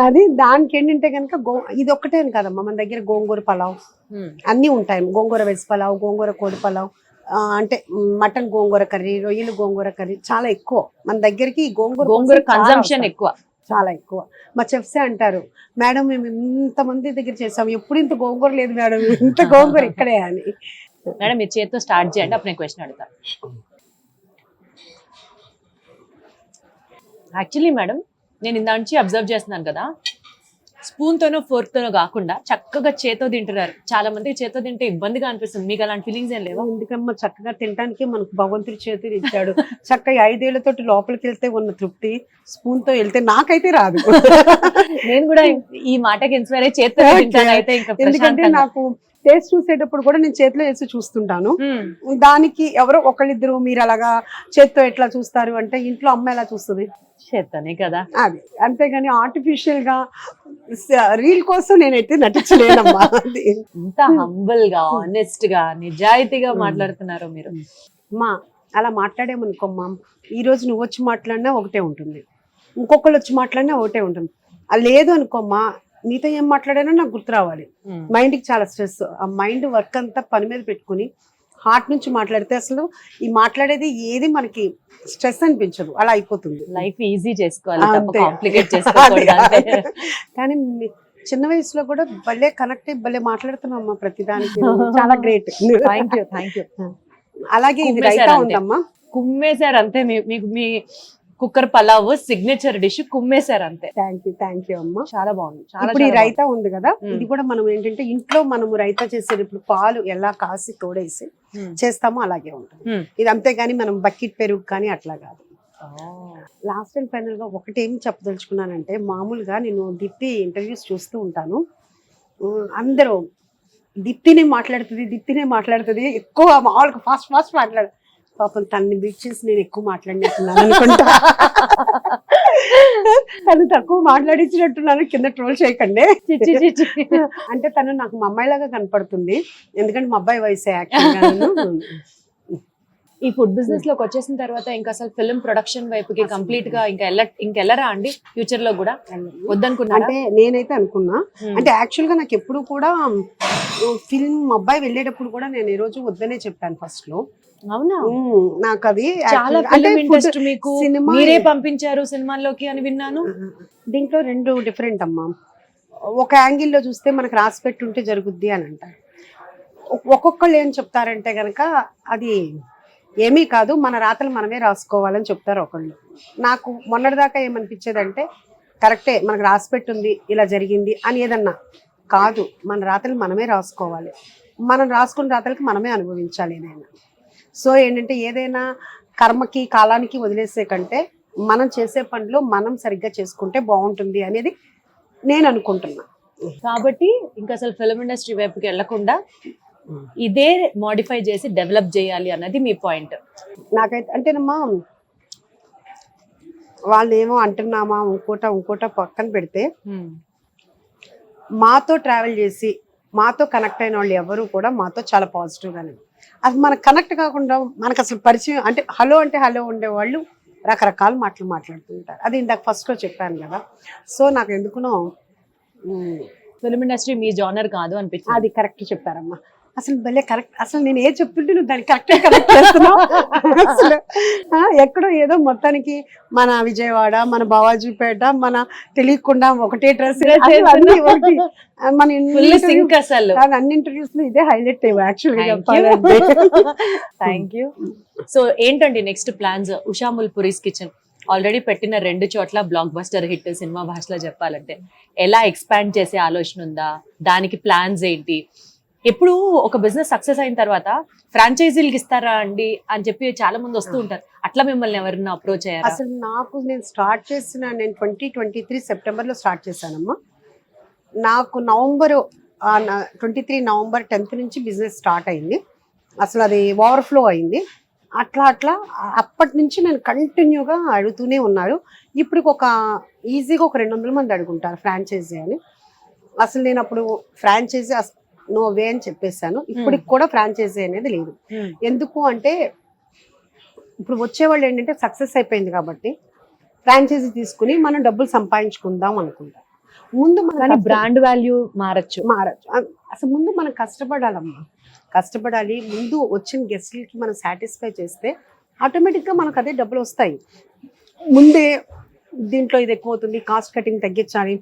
అది దానికి ఏంటంటే కనుక ఇది ఒక్కటే కదమ్మా, మన దగ్గర గోంగూర పలావ్ అన్ని ఉంటాయి. గోంగూర వెజ్ పలావ్, గోంగూర కోడి పలావ్, అంటే మటన్ గోంగూర కర్రీ, రొయ్యలు గోంగూర కర్రీ చాలా ఎక్కువ మన దగ్గరికి. గోంగూర కన్సంప్షన్ ఎక్కువ, చాలా ఎక్కువ. మా చెఫ్సే అంటారు, మేడం మేము ఇంతమంది దగ్గర చేసాము, ఎప్పుడు ఇంత గోంగూర లేదు మేడం, ఇంత గోంగూర ఇక్కడే అని. మేడం మీరు చేతితో స్టార్ట్ చేయండి, అప్పుడు నేను క్వశ్చన్ అడుగుతాను. యాక్చువల్లీ మేడం నేను ఇందా నుంచి అబ్జర్వ్ చేస్తున్నాను కదా, స్పూన్ తోనో ఫోర్క్ తోనో కాకుండా చక్కగా చేతో తింటున్నారు. చాలా మందికి చేతో తింటే ఇబ్బందిగా అనిపిస్తుంది, మీకు అలాంటి ఫీలింగ్స్ ఏం లేవా? ఎందుకమ్మా చక్కగా తినడానికి మనకు భగవంతుడి చేతులు ఇచ్చాడు. చక్కగా 5 ఏళ్లతోటి లోపలికి వెళ్తే ఉన్న తృప్తి స్పూన్ తో వెళ్తే నాకైతే రాదు. నేను కూడా ఈ మాటకి ఇన్స్పైర్ అయ్యి చేతితో తింటాను అయితే. ఎందుకంటే నాకు టేస్ట్ చూసేటప్పుడు కూడా నేను చేతిలో వేసి చూస్తుంటాను. దానికి ఎవరో ఒకళ్ళిద్దరు మీరు అలాగా చేత్తో ఎట్లా చూస్తారు అంటే, ఇంట్లో అమ్మ ఎలా చూస్తుంది? చేత్తోనే కదా. అది అంతేగాని ఆర్టిఫిషియల్ గా రీల్ కోసం నేనైతే నటించలేనమ్మా. ఇంత హంబుల్ గా, ఆనెస్ట్ గా, నిజాయితీగా మాట్లాడుతున్నారు మీరు. అమ్మా అలా మాట్లాడేమనుకోమ్మా, ఈ రోజు నువ్వు వచ్చి మాట్లాడినా ఒకటే ఉంటుంది, ఇంకొకళ్ళు వచ్చి మాట్లాడినా ఒకటే ఉంటుంది. అది లేదు అనుకోమ్మా, నీతో ఏం మాట్లాడానో నాకు గుర్తు రావాలి. మైండ్కి చాలా స్ట్రెస్. ఆ మైండ్ వర్క్ అంతా పని మీద పెట్టుకుని హార్ట్ నుంచి మాట్లాడితే అసలు ఈ మాట్లాడేది ఏది మనకి స్ట్రెస్ అనిపించదు, అలా అయిపోతుంది. లైఫ్ ఈజీ చేసుకోవాలి, కాంప్లికేట్ చేసుకోవాలి. కానీ చిన్న వయసులో కూడా భలే కనెక్ట్ అయ్యి భలే మాట్లాడుతున్నామ్మా ప్రతిదానికి. చాలా గ్రేట్. Thank you. అలాగే ఇది రైతా ఉందమ్మా, కుమ్మేశారు అంతే. మీకు మీ కుక్కర్ పలావ్ సిగ్నేచర్ డిష్ కుమ్మేశారు అంతే. థ్యాంక్ యూ అమ్మా, చాలా బాగుంది. ఇప్పుడు ఈ రైతా ఉంది కదా, ఇది కూడా మనం ఏంటంటే ఇంట్లో మనము రైతా చేసేటప్పుడు పాలు ఎలా కాసి తోడేసి చేస్తామో అలాగే ఉంటుంది ఇది. అంతేగాని మనం బకెట్ పెరుగు కానీ అట్లా కాదు. లాస్ట్ అండ్ ఫైనల్ గా ఒకటి ఏం చెప్పదలుచుకున్నానంటే, మామూలుగా నేను దీప్తి ఇంటర్వ్యూస్ చూస్తూ ఉంటాను. అందరూ దీప్తినే మాట్లాడుతుంది ఎక్కువ, మామూలుగా ఫాస్ట్ మాట్లాడు. పాపం తనని బీట్ చేసి నేను ఎక్కువ మాట్లాడినట్టున్నాను అనుకుంటా. తను తక్కువ మాట్లాడించినట్టున్నాను, కింద ట్రోల్ చేయకండి. అంటే తను నాకు మా అమ్మాయిలాగా కనపడుతుంది, ఎందుకంటే మా అబ్బాయి వయసే యాక్చువల్గా. ఈ ఫుడ్ బిజినెస్ లోకి వచ్చేసిన తర్వాత ఇంకా అసలు ఫిల్మ్ ప్రొడక్షన్ వైపుకి కంప్లీట్ గా ఇంకెళ్ళరా అండి ఫ్యూచర్ లో కూడా? వద్దనుకున్నా. అంటే నేనైతే అనుకున్నా, అంటే యాక్చువల్ గా నాకు ఎప్పుడు కూడా ఫిల్మ్ అబ్బాయి వెళ్ళేటప్పుడు కూడా నేను ఈ రోజు వద్దనే చెప్పాను ఫస్ట్ లో. అవునా? నాకు అది చాలా ఇంట్రెస్ట్ మీకు, సినిమా మీరే పంపించారు సినిమాల్లోకి అని విన్నాను. దీంట్లో రెండు డిఫరెంట్ అమ్మా. ఒక యాంగిల్లో చూస్తే మనకు రాసి పెట్టుంటే జరుగుద్ది అని అంటారు, ఒక్కొక్కళ్ళు ఏం చెప్తారంటే గనక అది ఏమీ కాదు, మన రాతలు మనమే రాసుకోవాలని చెప్తారు ఒకళ్ళు. నాకు మొన్నటిదాకా ఏమనిపించేదంటే కరెక్టే, మనకు రాసి పెట్టుంది ఇలా జరిగింది అని. ఏదన్నా కాదు, మన రాతలు మనమే రాసుకోవాలి, మనం రాసుకున్న రాతలకి మనమే అనుభవించాలి ఏదైనా. సో ఏంటంటే ఏదైనా కర్మకి కాలానికి వదిలేసే కంటే మనం చేసే పనులు మనం సరిగ్గా చేసుకుంటే బాగుంటుంది అనేది నేను అనుకుంటున్నా. కాబట్టి ఇంకా అసలు ఫిల్మ్ ఇండస్ట్రీ వైపుకి వెళ్లకుండా ఇదే మోడిఫై చేసి డెవలప్ చేయాలి అన్నది మీ పాయింట్. నాకైతే అంటేనమ్మా, వాళ్ళు ఏమో అంటున్నామా ఇంకోట పక్కన పెడితే, మాతో ట్రావెల్ చేసి మాతో కనెక్ట్ అయిన వాళ్ళు ఎవరు కూడా మాతో చాలా పాజిటివ్గానే, అది మనకు కనెక్ట్ కాకుండా మనకు అసలు పరిచయం అంటే హలో ఉండేవాళ్ళు రకరకాల మాటలు మాట్లాడుతుంటారు. అది ఇందాక ఫస్ట్లో చెప్పాను కదా. సో నాకు ఎందుకునో ఫిల్మ్ ఇండస్ట్రీ మీ జానర్ కాదు అనిపించింది. అది కరెక్ట్ చెప్పారమ్మా, అసలు భలే కరెక్ట్. అసలు నేను ఏం చెప్తుంటే నువ్వు దాన్ని కరెక్ట్ చేస్తున్నావు. అసలు ఎక్కడో ఏదో మొత్తానికి మన విజయవాడ, మన బావాజీపేట, మన తెలియకుండా ఒకటే డ్రెస్, మన అన్ని ఇంటర్వ్యూస్ లో ఇదే హైలైట్ యాక్చువల్గా చెప్పాలంటే. Thank you. సో ఏంటండి next plans? Usha Mulpuri's kitchen already పెట్టిన 2 చోట్ల బ్లాక్ బస్టర్ హిట్ సినిమా భాషలో చెప్పాలంటే, ఎలా ఎక్స్పాండ్ చేసే ఆలోచన ఉందా? దానికి ప్లాన్స్ ఏంటి? ఎప్పుడు ఒక బిజినెస్ సక్సెస్ అయిన తర్వాత ఫ్రాంచైజీలకు ఇస్తారా అండి అని చెప్పి చాలా మంది వస్తూ ఉంటారు. అట్లా మిమ్మల్ని ఎవరైనా అప్రోచ్ అయ్యారా? అసలు నేను 2023 సెప్టెంబర్లో స్టార్ట్ చేశానమ్మా. నాకు నవంబర్ 10th నుంచి బిజినెస్ స్టార్ట్ అయింది. అసలు అది ఓవర్ఫ్లో అయింది. అట్లా అప్పటి నుంచి నేను కంటిన్యూగా అడుగుతూనే ఉన్నారు. ఇప్పుడు ఈజీగా ఒక 200 మంది అడుగుంటారు ఫ్రాంచైజీ అని. అసలు నేను అప్పుడు ఫ్రాంచైజీ నో వే అని చెప్పేశాను. ఇప్పటికి కూడా ఫ్రాంచైజీ అనేది లేదు. ఎందుకు అంటే ఇప్పుడు వచ్చేవాళ్ళు ఏంటంటే సక్సెస్ అయిపోయింది కాబట్టి ఫ్రాంచైజీ తీసుకుని మనం డబ్బులు సంపాదించుకుందాం అనుకుంటాం. ముందు మన బ్రాండ్ వాల్యూ మారచ్చు. అసలు ముందు మనం కష్టపడాలమ్మా, కష్టపడాలి. ముందు వచ్చిన గెస్ట్లకి మనం సాటిస్ఫై చేస్తే ఆటోమేటిక్గా మనకు అదే డబ్బులు వస్తాయి. ముందే దీంట్లో ఇది ఎక్కువ అవుతుంది, కాస్ట్ కటింగ్ తగ్గించాలి.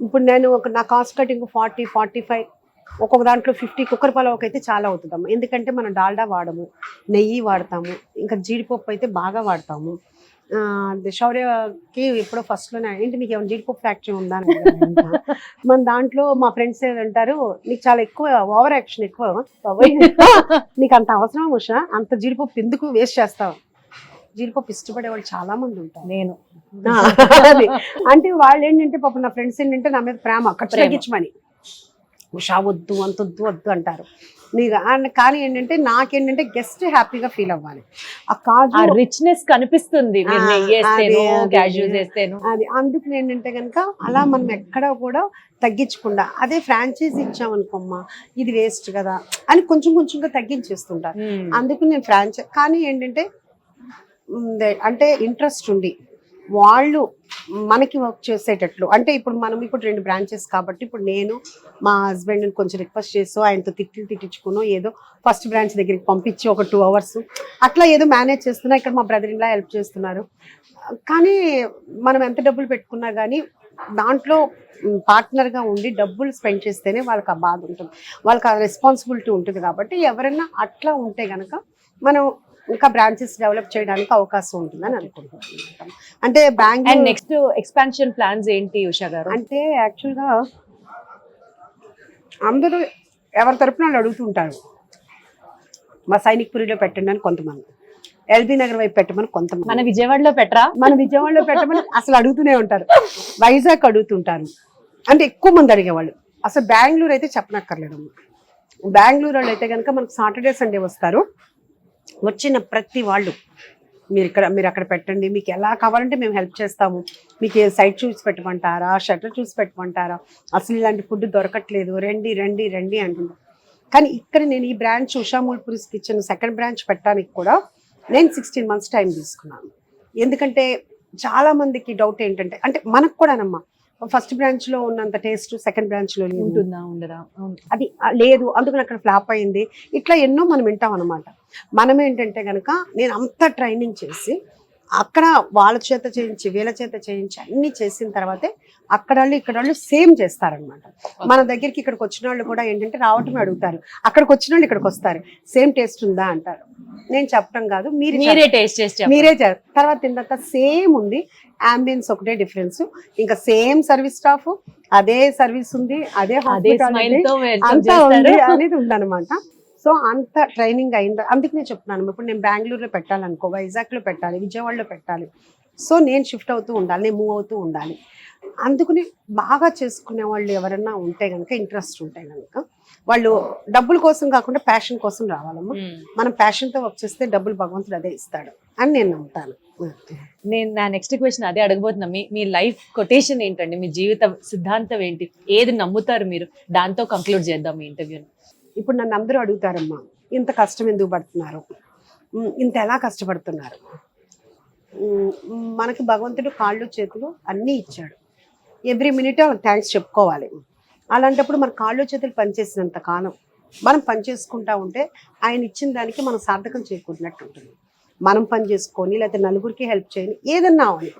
ఇప్పుడు నేను నా కాస్ట్ కటింగ్ 40-45, ఒక్కొక్క దాంట్లో 50. కుక్కర్ పలావ్కి అయితే చాలా అవుతుందమ్మా, ఎందుకంటే మనం డాల్డా వాడము, నెయ్యి వాడతాము, ఇంకా జీడిపప్పు అయితే బాగా వాడతాము. శౌర్యకి ఎప్పుడో ఫస్ట్లోనే ఏంటి నీకు ఏమైనా జీడిపప్పు ఫ్యాక్టరీ ఉందా అని మన దాంట్లో మా ఫ్రెండ్స్ ఏదంటారు, నీకు చాలా ఎక్కువ ఓవర్ యాక్షన్ ఎక్కువ, నీకు అంత అవసరం ఉషా, అంత జీడిపప్పు ఎందుకు వేస్ట్ చేస్తావు? జీడిపప్పు ఇష్టపడే వాళ్ళు చాలా మంది ఉంటారు. నేను అంటే వాళ్ళు ఏంటంటే పాపం నా ఫ్రెండ్స్ ఏంటంటే నా మీద ప్రేమ ఖర్చు తగ్గించమని, ఉషా వద్దు వద్దు అంటారు. కానీ ఏంటంటే నాకేంటంటే గెస్ట్ హ్యాపీగా ఫీల్ అవ్వాలి. ఆ కాజు రిచ్నెస్ కనిపిస్తుంది అది. అందుకు ఏంటంటే కనుక అలా మనం ఎక్కడ కూడా తగ్గించకుండా, అదే ఫ్రాంచైజీ ఇచ్చామనుకోమ్మా ఇది వేస్ట్ కదా అని కొంచెంగా తగ్గించేస్తుంటారు. అందుకు నేను కానీ ఏంటంటే అంటే ఇంట్రెస్ట్ ఉండి వాళ్ళు మనకి వర్క్ చేసేటట్లు, అంటే ఇప్పుడు 2 బ్రాంచెస్ కాబట్టి ఇప్పుడు నేను మా హస్బెండ్ని కొంచెం రిక్వెస్ట్ చేస్తూ ఆయనతో తిట్టించుకునో ఏదో ఫస్ట్ బ్రాంచ్ దగ్గరికి పంపించి ఒక 2 hours అట్లా ఏదో మేనేజ్ చేస్తున్నా. ఇక్కడ మా బ్రదర్ ఇలా హెల్ప్ చేస్తున్నారు. కానీ మనం ఎంత డబ్బులు పెట్టుకున్నా కానీ దాంట్లో పార్ట్నర్గా ఉండి డబ్బులు స్పెండ్ చేస్తేనే వాళ్ళకి ఆ బాధ ఉంటుంది, వాళ్ళకి ఆ రెస్పాన్సిబిలిటీ ఉంటుంది. కాబట్టి ఎవరైనా అట్లా ఉంటే కనుక మనం ఇంకా బ్రాంచెస్ డెవలప్ చేయడానికి అవకాశం ఉంటుందని అనుకుంటున్నాను. అంటే బెంగళూరు నెక్స్ట్ ఎక్స్పాన్షన్ ప్లాన్స్ ఏంటి ఉషా గారు? అంటే యాక్చువల్గా అందరూ ఎవరి తరపున వాళ్ళు అడుగుతుంటారు, మా సైనిక్పురిలో పెట్టండి అని కొంతమంది, ఎల్బీ నగర్ వైపు పెట్టమని కొంతమంది, మన విజయవాడలో పెట్టమని అసలు అడుగుతూనే ఉంటారు. వైజాగ్ అడుగుతుంటారు, అంటే ఎక్కువ మంది అడిగేవాళ్ళు. అసలు బెంగళూరు అయితే చెప్పనక్కర్లేదమ్మా. బెంగళూరు వాళ్ళు అయితే కనుక మనకు సాటర్డే సండే వస్తారు, వచ్చిన ప్రతి వాళ్ళు మీరు అక్కడ పెట్టండి, మీకు ఎలా కావాలంటే మేము హెల్ప్ చేస్తాము, మీకు ఏ సైట్ చూసి పెట్టమంటారా, షట్టర్ చూసి పెట్టమంటారా, అసలు ఇలాంటి ఫుడ్ దొరకట్లేదు, రండి రండి రండి అంటున్నాను. కానీ ఇక్కడ నేను ఈ branch ఉషామూల్ Puri's kitchen second branch పెట్టడానికి కూడా నేను 16 months టైం తీసుకున్నాను. ఎందుకంటే చాలా మందికి డౌట్ ఏంటంటే, అంటే మనకు కూడానమ్మా ఫస్ట్ బ్రాంచ్లో ఉన్నంత టేస్ట్ సెకండ్ బ్రాంచ్లో ఉంటుందా ఉండదా? అది లేదు, అందుకని అక్కడ ఫ్లాప్ అయింది, ఇట్లా ఎన్నో మనం వింటాం అనమాట. మనం ఏంటంటే కనుక నేను అంత ట్రైనింగ్ చేసి అక్కడ వాళ్ళ చేత చేయించి వీళ్ళ చేత చేయించి అన్ని చేసిన తర్వాతే అక్కడ వాళ్ళు ఇక్కడ వాళ్ళు సేమ్ చేస్తారనమాట. మన దగ్గరికి ఇక్కడికి వచ్చిన వాళ్ళు కూడా ఏంటంటే రావటమే అడుగుతారు, అక్కడికి వచ్చిన వాళ్ళు ఇక్కడికి వస్తారు, సేమ్ టేస్ట్ ఉందా అంటారు. నేను చెప్పడం కాదు, మీరే టేస్ట్ చేసి మీరే తర్వాత తిన్న తర్వాత సేమ్ ఉంది, అంబియన్స్ ఒకటే డిఫరెన్స్, ఇంకా సేమ్ సర్వీస్ స్టాఫ్, అదే సర్వీస్ ఉంది, అదే అంతా ఉంది అనేది ఉందన్నమాట. సో అంత ట్రైనింగ్ అయింది. అందుకే నేను చెప్తున్నాను, ఇప్పుడు నేను బెంగళూరులో పెట్టాలనుకో, వైజాగ్లో పెట్టాలి, విజయవాడలో పెట్టాలి, సో నేను షిఫ్ట్ అవుతూ ఉండాలి, నేను మూవ్ అవుతూ ఉండాలి. అందుకని బాగా చేసుకునే వాళ్ళు ఎవరన్నా ఉంటే కనుక, ఇంట్రెస్ట్ ఉంటే కనుక, వాళ్ళు డబ్బుల కోసం కాకుండా ప్యాషన్ కోసం రావాలమ్మా. మనం ప్యాషన్తో వర్క్ చేస్తే డబ్బులు భగవంతుడు అదే ఇస్తాడు అని నేను నమ్ముతాను. నేను నా నెక్స్ట్ క్వశ్చన్ అదే అడగబోతున్నా, మీ లైఫ్ కొటేషన్ ఏంటండి, మీ జీవిత సిద్ధాంతం ఏంటి, ఏది నమ్ముతారు మీరు, దాంతో కంక్లూడ్ చేద్దాం మీ ఇంటర్వ్యూని. ఇప్పుడు నన్ను అందరూ అడుగుతారమ్మా, ఇంత కష్టం ఎందుకు పడుతున్నారు, ఇంత ఎలా కష్టపడుతున్నారు. మనకి భగవంతుడు కాళ్ళు చేతులు అన్నీ ఇచ్చాడు, ఎవ్రీ మినిట్ థ్యాంక్స్ చెప్పుకోవాలి. అలాంటప్పుడు మన కాళ్ళు చేతులు పనిచేసినంత కాలం మనం పనిచేసుకుంటా ఉంటే ఆయన ఇచ్చిన దానికి మనం సార్థకం చేకూరినట్టు ఉంటుంది. మనం పని చేసుకొని లేకపోతే నలుగురికి హెల్ప్ చేయని ఏదన్నా అని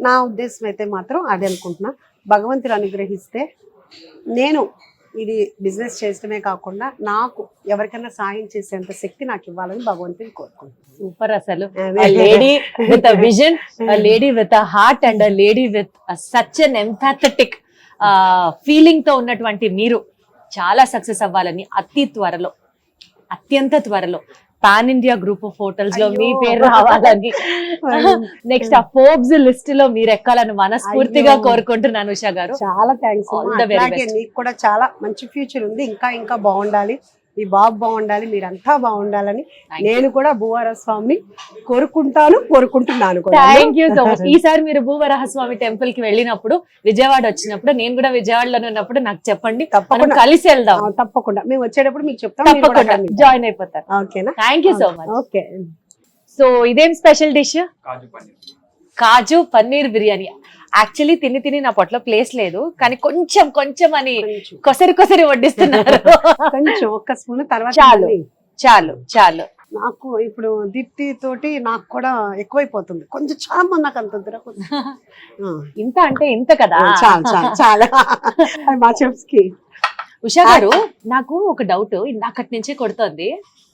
నా ఉద్దేశం అయితే మాత్రం అదే అనుకుంటున్నా. భగవంతుడు అనుగ్రహిస్తే నేను ఇది బిజినెస్ చేయడమే కాకుండా నాకు ఎవరికైనా సాయం చేసేంత శక్తి నాకు ఇవ్వాలని భగవంతుని కోరుకుంటున్నాను. సూపర్. అసలు lady with a vision, lady with a heart and lady with such an empathetic feeling తో ఉన్నటువంటి మీరు చాలా సక్సెస్ అవ్వాలని అత్యంత త్వరలో pan India group of hotels లో మీ పేరు రావాలని, నెక్స్ట్ ఆ ఫోర్బ్స్ లిస్ట్ లో మీరు ఎక్కాలని మనస్ఫూర్తిగా కోరుకుంటున్నాను ఉషా గారు. చాలా థ్యాంక్స్. మీకు కూడా చాలా మంచి ఫ్యూచర్ ఉంది, ఇంకా ఇంకా బాగుండాలి, ఈ బాబు బాగుండాలి, మీరంతా బాగుండాలని నేను కూడా భూవరస్వామిని కోరుకుంటున్నాను. Thank you so much. ఈసారి మీరు భూవరహస్వామి టెంపుల్ కి వెళ్ళినప్పుడు, విజయవాడ వచ్చినప్పుడు, నేను కూడా విజయవాడలో ఉన్నప్పుడు నాకు చెప్పండి, తప్పకుండా కలిసి వెళ్దాం. తప్పకుండా మేము వచ్చేటప్పుడు మీకు చెప్తాం, తప్పకుండా జాయిన్ అయిపోతారు. ఓకేనా? Thank you so much. Okay. So ఇదేం స్పెషల్ డిష్? కాజు పన్నీర్ బిర్యానీ. యాక్చువల్లీ తిని నా పొట్టలో ప్లేస్ లేదు, కానీ కొంచెం అని కొసరి వడ్డిస్తున్నారు. కొంచెం ఒక్క స్పూన్, తర్వాత చాలు. నాకు ఇప్పుడు దీప్తి తోటి నాకు కూడా ఎక్కువైపోతుంది, కొంచెం చాలా నాకు అంత ఇంత అంటే ఇంత కదా. చాలా మా చెఫ్స్ కి. ఉషా గారు, నాకు ఒక డౌట్ ఇందాకటి నుంచే కొడుతోంది.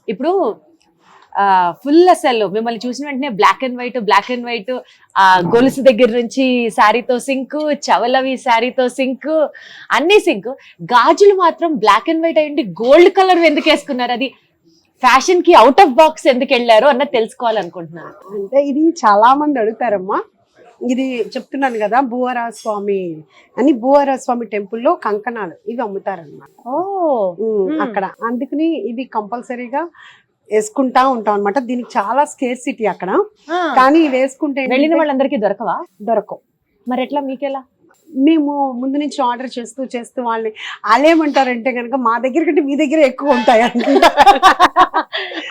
ఇప్పుడు ఫుల్ అసలు మిమ్మల్ని చూసిన వెంటనే బ్లాక్ అండ్ వైట్, ఆ గొలుసు దగ్గర నుంచి శారీతో సింక్, చవలవి శారీతో సింక్, అన్ని సింక్. గాజులు మాత్రం బ్లాక్ అండ్ వైట్ అయ్యింది, గోల్డ్ కలర్ ఎందుకు వేసుకున్నారు? అది ఫ్యాషన్ కి అవుట్ ఆఫ్ బాక్స్ ఎందుకు వెళ్ళారు అన్నది తెలుసుకోవాలనుకుంటున్నాను. అంటే ఇది చాలా మంది అడుగుతారమ్మా, ఇది చెప్తున్నాను కదా, భూవరస్వామి అని, భూవరస్వామి టెంపుల్లో కంకణాలు ఇవి అమ్ముతారన్నమాట అక్కడ. అందుకని ఇవి కంపల్సరీగా వేసుకుంటా ఉంటాం అనమాట. దీనికి చాలా స్కేర్సిటీ అక్కడ, కానీ వేసుకుంటే వెళ్ళిన వాళ్ళందరికీ దొరకవు. మరి ఎట్లా, మీకెలా? మేము ముందు నుంచి ఆర్డర్ చేస్తూ వాళ్ళని వాళ్ళేమంటారంటే కనుక మా దగ్గర కంటే మీ దగ్గర ఎక్కువ ఉంటాయి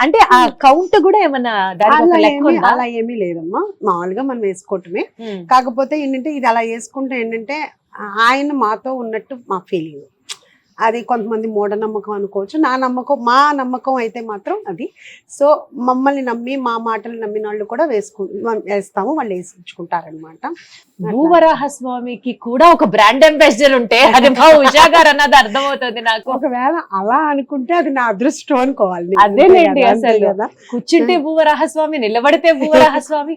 అంటే ఆ కౌంట్ కూడా ఏమన్నా అలా ఏమీ లేదమ్మా, మామూలుగా మనం వేసుకోవటమే. కాకపోతే ఏంటంటే ఇది అలా వేసుకుంటే ఏంటంటే ఆయన మాతో ఉన్నట్టు మా ఫీలింగ్. అది కొంతమంది మూఢనమ్మకం అనుకోవచ్చు, మా నమ్మకం అయితే మాత్రం అది. సో మమ్మల్ని నమ్మి, మా మాటలు నమ్మిన వాళ్ళు కూడా వేస్తాము, వాళ్ళు వేసుకుంటారనమాట. భూవరాహస్వామికి కూడా ఒక బ్రాండ్ అంబాసిడర్ ఉంటే అది మా ఉషా గారు అన్నది అర్థమవుతుంది నాకు. ఒకవేళ అలా అనుకుంటే అది నా అదృష్టం అనుకోవాలి. అదేలేండి, అసలు కూర్చుంటే భూవరాహస్వామి, నిలబడితే భూవరాహస్వామి,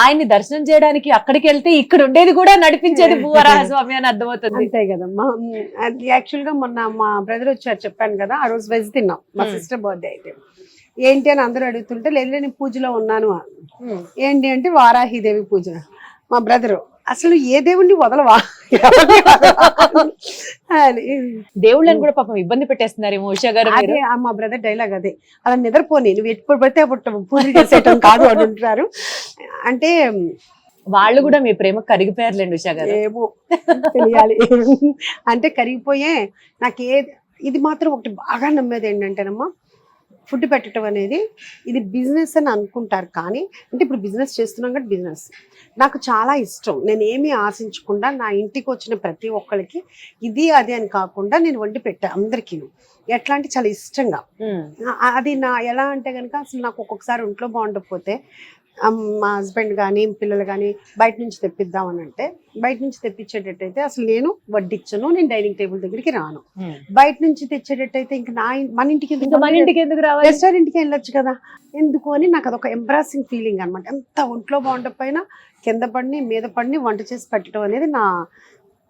ఆయన్ని దర్శనం చేయడానికి అక్కడికి వెళ్తే ఇక్కడ ఉండేది కూడా నడిపించేది భూవరాహస్వామి అని అర్థమవుతుంది. అంతే కదమ్మా. యాక్చువల్ గా మొన్న మా బ్రదర్ వచ్చారు, చెప్పాను కదా, ఆ రోజు వెజ్ తిన్నాం, మా సిస్టర్ బర్త్డే అయితే. ఏంటి అని అందరూ అడుగుతుంటే, లేదు నేను పూజలో ఉన్నాను. ఏంటి అంటే వారాహిదేవి పూజ. మా బ్రదరు, అసలు ఏ దేవుణ్ణి వదలవా? తినాలి. దేవుళ్ళని కూడా పాపం ఇబ్బంది పెట్టేస్తున్నారేమో ఉషా గారు మీరు. అదే మా బ్రదర్ డైలాగ్ అదే, అలా నిద్రపోని, నువ్వు ఎప్పుడు పడితే అప్పుడు పూజ చేసేయటం కాదు అని అంటారు. అంటే వాళ్ళు కూడా మీ ప్రేమ కరిగిపోయారులేండి ఉషా గారు. ఏమో తెలియాలి. అంటే కరిగిపోయే నాకు ఇది మాత్రం ఒకటి బాగా నమ్మేది ఏంటంటేనమ్మా, ఫుడ్ పెట్టడం అనేది ఇది బిజినెస్ అని అనుకుంటారు, కానీ అంటే ఇప్పుడు బిజినెస్ చేస్తున్నాం కాబట్టి బిజినెస్ నాకు చాలా ఇష్టం. నేను ఏమీ ఆశించకుండా నా ఇంటికి వచ్చిన ప్రతి ఒక్కరికి ఇది అది అని కాకుండా నేను వండి పెట్టా అందరికీ. ఎట్లా అంటే చాలా ఇష్టంగా. అది నా ఎలా అంటే కనుక అసలు నాకు ఒక్కొక్కసారి ఒంట్లో బాగుండకపోతే మా హస్బెండ్ కానీ పిల్లలు కానీ బయట నుంచి తెప్పిద్దామని అంటే బయట నుంచి తెప్పించేటట్టయితే అసలు నేను వడ్డించను, నేను డైనింగ్ టేబుల్ దగ్గరికి రాను. బయట నుంచి తెచ్చేటట్టయితే ఇంకా మన ఇంటికి ఎందుకు రావాలి, రెస్టారెంట్కి వెళ్ళొచ్చు కదా ఎందుకు అని నాకు అదొక ఎంబ్రాసింగ్ ఫీలింగ్ అనమాట. ఎంత ఒంట్లో బాగుండకపోయినా కింద పడిని మీద పడిని వంట చేసి పెట్టడం అనేది నా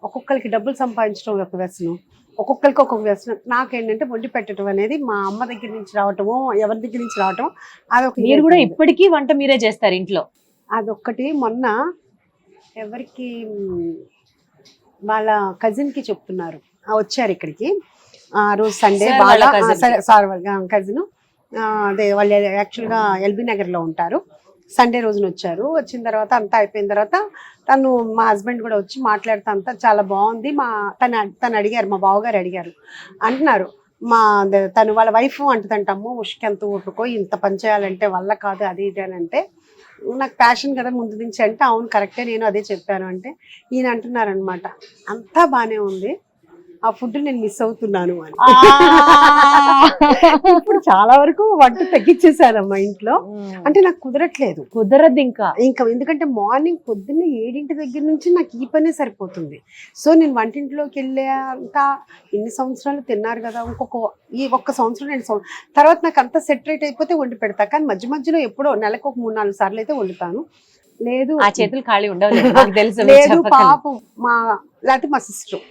ఒక్కొక్కరికి డబ్బులు సంపాదించడం ఒక వ్యసనం, ఒక్కొక్కరికి ఒక్కొక్క వ్యసనం. నాకేంటంటే వండి పెట్టడం అనేది మా అమ్మ దగ్గర నుంచి రావటము, ఎవరి దగ్గర నుంచి రావటం అదొక. మీరు కూడా ఇప్పటికీ వంట మీరే చేస్తారు ఇంట్లో? అదొక్కటి. మొన్న ఎవరికి వాళ్ళ కజిన్కి చెప్తున్నారు, వచ్చారు ఇక్కడికి ఆ రోజు సండే, వాళ్ళ సార్ వాళ్ళ కజిన్, అదే వాళ్ళు యాక్చువల్గా ఎల్బీ నగర్లో ఉంటారు. సండే రోజున వచ్చారు. వచ్చిన తర్వాత అంతా అయిపోయిన తర్వాత మా హస్బెండ్ కూడా వచ్చి మాట్లాడుతూ అంతా చాలా బాగుంది. తను అడిగారు, మా బావగారు అడిగారు, అంటున్నారు తను వాళ్ళ వైఫ్ అంటుందంటమ్మో ఉష్కి ఎంత ఊరుకో, ఇంత పని చేయాలంటే వల్ల కాదు అది ఇది అని అంటే, నాకు ప్యాషన్ కదా ముందు నుంచి అంటే, అవును కరెక్టే నేను అదే చెప్పాను అంటే, ఈయన అంటున్నారనమాట అంతా బాగానే ఉంది, ఆ ఫుడ్ నేను మిస్ అవుతున్నాను అని. ఇప్పుడు చాలా వరకు వంట తగ్గించేసానమ్మా ఇంట్లో. అంటే నాకు కుదరదు ఇంకా ఎందుకంటే మార్నింగ్ పొద్దున్న 7 దగ్గర నుంచి నాకు ఈ పనే సరిపోతుంది. సో నేను వంటింట్లోకి వెళ్ళే అంత ఇన్ని సంవత్సరాలు తిన్నారు కదా, ఈ ఒక్క సంవత్సరం 2 సంవత్సరం తర్వాత నాకు అంత సెటరేట్ అయిపోతే వండి పెడతా. కానీ మధ్య మధ్యలో ఎప్పుడో నెలకు ఒక 3-4 సార్లు అయితే వండుతాను. లేదు ఆ చేతులు ఖాళీ ఉండవు, లేదు పాపం లేకపోతే మా సిస్టర్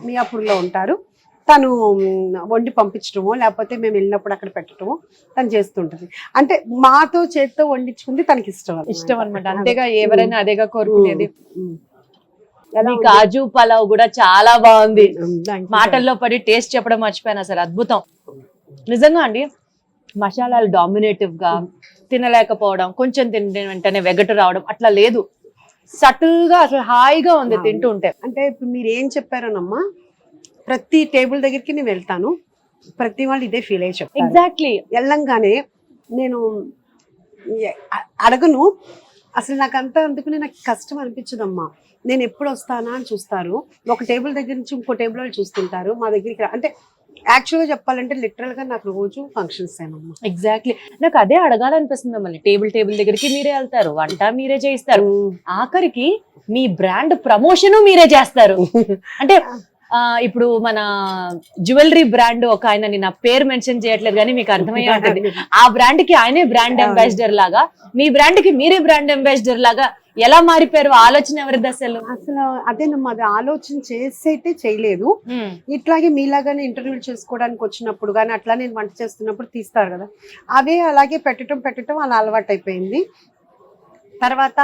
మియాపూర్లో ఉంటారు, తను వండి పంపించడమో లేకపోతే మేము వెళ్ళినప్పుడు అక్కడ పెట్టడమో తను చేస్తుంటది. అంటే మాతో చేతితో వండించుకుంది తనకి ఇష్టం అనమాట. అంతేగా ఎవరైనా అదేగా కోరుకునేది. కాజు పలావ్ కూడా చాలా బాగుంది. మాటల్లో పడి టేస్ట్ చెప్పడం మర్చిపోయాను, అసలు అద్భుతం నిజంగా అండి. మసాలాలు డామినేటివ్ గా తినలేకపోవడం, కొంచెం తింటే వెంటనే వెగటు రావడం అట్లా లేదు, సటిల్ గా అసలు హాయిగా ఉంది తింటూ ఉంటే. అంటే ఇప్పుడు మీరు ఏం చెప్పారోనమ్మా, ప్రతి టేబుల్ దగ్గరికి నేను వెళ్తాను, ప్రతి వాళ్ళు ఇదే ఫీల్ అయ్యి చెప్తారు. ఎగ్జాక్ట్లీ. వెళ్ళంగానే నేను అడగను అసలు, అందుకనే నాకు కష్టం అనిపించదమ్మా. నేను ఎప్పుడు వస్తానా అని చూస్తారు, ఒక టేబుల్ దగ్గర నుంచి ఇంకో టేబుల్ వాళ్ళు చూస్తుంటారు మా దగ్గరికి. అంటే యాక్చువల్గా చెప్పాలంటే లిటరల్ గా నాకు రోజు ఫంక్షన్స్ ఏమమ్మా. ఎగ్జాక్ట్లీ, నాకు అదే అడగాలనిపిస్తుంది. మళ్ళీ టేబుల్ దగ్గరికి మీరే వెళ్తారు, వంట మీరే చేయిస్తారు, ఆఖరికి మీ బ్రాండ్ ప్రమోషన్ మీరే చేస్తారు. అంటే ఇప్పుడు మన జ్యువెలరీ బ్రాండ్ ఒక ఆయన, నా పేరు మెన్షన్ చేయట్లేదు కానీ మీకు అర్థమయ్యే ఉంటుంది, ఆ బ్రాండ్ కి ఆయనే బ్రాండ్ అంబాసిడర్ లాగా, మీ బ్రాండ్ కి మీరే బ్రాండ్ అంబాసిడర్ లాగా ఎలా మారిపోయారు? ఆలోచన ఎవరిది అసలు? అదేనమ్మా, అది ఆలోచన చేసైతే చేయలేదు. ఇట్లాగే మీలాగానే ఇంటర్వ్యూలు చేసుకోవడానికి వచ్చినప్పుడు కానీ అట్లా నేను వంట చేస్తున్నప్పుడు తీస్తారు కదా, అవే అలాగే పెట్టడం అలా అలవాటు అయిపోయింది. తర్వాత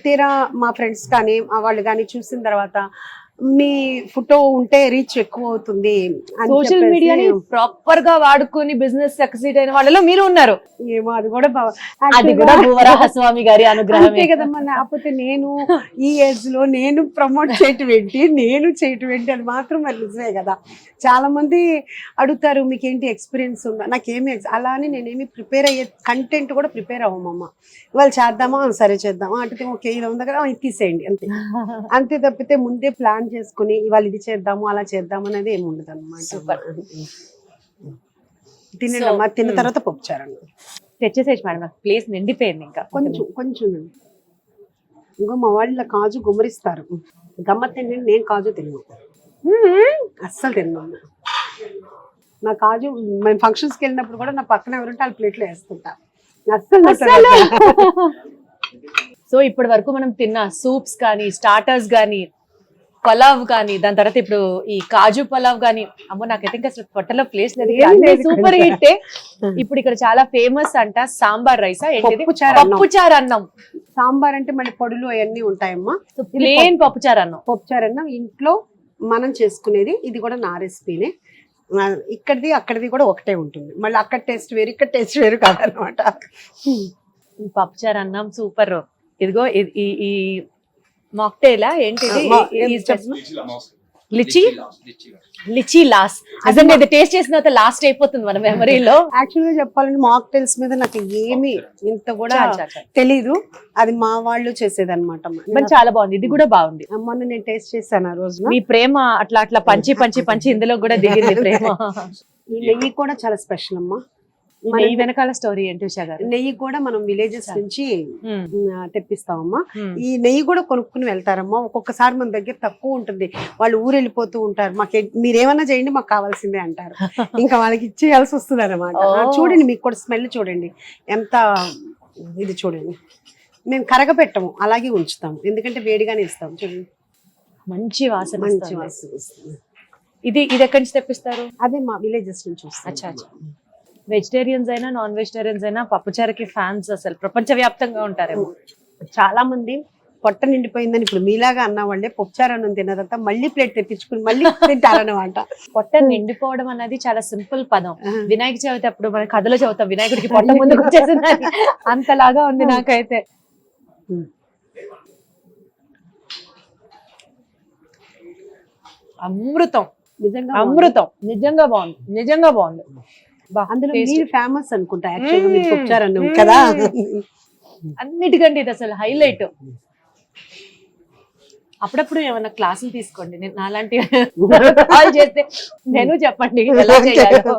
తీరా మా ఫ్రెండ్స్ కానీ వాళ్ళు కానీ చూసిన తర్వాత మీ ఫోటో ఉంటే రీచ్ ఎక్కువ అవుతుంది, సోషల్ మీడియాని ప్రాపర్ గా వాడుకొని బిజినెస్ సక్సీడ్ అయిన వాళ్ళలో మీరు ఉన్నారు. ఏమో అది కూడా భూవరాహస్వామి గారి అనుగ్రహమే కదమ్మా. లేకపోతే నేను ఈ ఏజ్ లో నేను ప్రమోట్ చేయటం ఏంటి, అది మాత్రం మరి నిజమే కదా. చాలా మంది అడుగుతారు మీకేంటి ఎక్స్పీరియన్స్ ఉందా, నాకేమి అలా అని నేనేమి ప్రిపేర్ అయ్యే కంటెంట్ కూడా ప్రిపేర్ అవ్వమమ్మా. వాళ్ళు చేద్దామా, సరే చేద్దామా అంటే ఓకే ఇలా ఉంది కదా ఇది తీసేయండి అంతే తప్పితే ముందే ప్లాన్ చేసుకుని ఇవాళ ఇది చేద్దాము అలా చేద్దాము అనేది ఏమి ఉండదు అన్నమాట. తినమ్మా, తిన్న తర్వాత పప్పుచారండి తెచ్చేసేసి మేడం, ప్లేస్ నిండిపోయింది. ఇంకా కొంచెం ఇంకో మా వాళ్ళు కాజు గుమ్మరిస్తారు, గమ్మత్ ఏంటంటే నేను కాజు తిన్నాను, అస్సలు తిన్నాను. నా కాజు మేము ఫంక్షన్స్కి వెళ్ళినప్పుడు కూడా నా పక్కన ఎవరుంటే వాళ్ళ ప్లేట్లో వేస్తుంటా అస్సలు. సో ఇప్పటి వరకు మనం తిన్న సూప్స్ కానీ, స్టార్టర్స్ కానీ, పలావ్ కానీ, దాని తర్వాత ఇప్పుడు ఈ కాజు పలావ్ కానీ, అమ్మో నాకైతే ఇంకా అసలు పొట్టలో ప్లేస్ లేదు, సూపర్ హిట్. ఇప్పుడు ఇక్కడ చాలా ఫేమస్ అంట సాంబార్ రైస్, పప్పుచారు అన్నం. సాంబార్ అంటే మళ్ళీ పొడులు అవన్నీ ఉంటాయమ్మా, ప్లేన్ పప్పుచారు అన్నం ఇంట్లో మనం చేసుకునేది ఇది కూడా నా రెసిపీనే. ఇక్కడిది అక్కడిది కూడా ఒకటే ఉంటుంది. మళ్ళీ అక్కడ టేస్ట్ వేరు, ఇక్కడ టేస్ట్ వేరు కాదనమాట. పప్పుచారు అన్నం సూపర్. ఇదిగో ఈ మాక్టైలా ఏంటిది? Lychee last. నిజంగా ఇది టేస్ట్ చేసిన తర్వాత లాస్ట్ అయిపోతుంది మన మెమరీలో. యాక్చువల్గా చెప్పాలంటే మాక్టైల్స్ మీద నాకు ఏమి ఇంత కూడా తెలీదు. అది మా వాళ్ళు చేసేదన్నమాట. చాలా బాగుంది. ఇది కూడా బాగుంది. మొన్న నేను టేస్ట్ చేశాను ఆ రోజున. మీ ప్రేమ అట్లా అట్లా పంచి ఇందులో కూడా దిగింది ప్రేమ. ఈ నెయ్యి కూడా చాలా స్పెషల్ అమ్మా. నెయ్యి వెనకాల స్టోరీ ఏంటి ఉషా గారు? నెయ్యి కూడా మనం విలేజెస్ నుంచి తెప్పిస్తామమ్మా. ఈ నెయ్యి కూడా కొనుక్కుని వెళ్తారమ్మా. ఒక్కొక్కసారి మన దగ్గర తక్కువ ఉంటుంది, వాళ్ళు ఊరు వెళ్ళిపోతూ ఉంటారు. మాకు మీరేమన్నా చేయండి, మాకు కావాల్సిందే అంటారు. ఇంకా వాళ్ళకి ఇచ్చేయాల్సి వస్తుంది అనమాట. చూడండి, మీకు కూడా స్మెల్ చూడండి ఎంత ఇది చూడండి. మేము కరగపెట్టము, అలాగే ఉంచుతాము, ఎందుకంటే వేడిగానే ఇస్తాం. చూడండి మంచి వాసన. మంచి వాసన వస్తుంది. ఇది ఎక్కడి నుంచి తెప్పిస్తారు? అదే మా విలేజెస్ నుంచి వస్తాం. అచ్చా. వెజిటేరియన్స్ అయినా నాన్ వెజిటేరియన్స్ అయినా పప్పుచారుకి ఫ్యాన్స్ అసలు ప్రపంచవ్యాప్తంగా ఉంటారేమో. చాలా మంది పొట్ట నిండిపోయిందని ఇప్పుడు మీలాగా అన్న వాళ్ళే పప్పుచారు అన్నం తిన్నదంతా మళ్ళీ ప్లేట్ తెప్పించుకుని మళ్ళీ తింటారన్నమాట. పొట్ట నిండిపోవడం అనేది చాలా సింపుల్ పదం. వినాయక చవితి అప్పుడు మన కథలో చదువుతాం, వినాయకుడికి పొట్ట ముందుకు వచ్చేసింది, అంతలాగా ఉంది నాకైతే. అమృతం, నిజంగా అమృతం. నిజంగా బాగుంది. అందులో మీరు ఫేమస్ అనుకుంటా యాక్చువల్గా మీరు పప్పుచారు అన్నం కదా. అన్నిటికంటే ఇది అసలు హైలైట్. అప్పుడప్పుడు ఏమన్నా క్లాసులు తీసుకోండి, నేను నాలాంటి కాల్ చేస్తే నేను చెప్పండి ఎలా చేయాలో.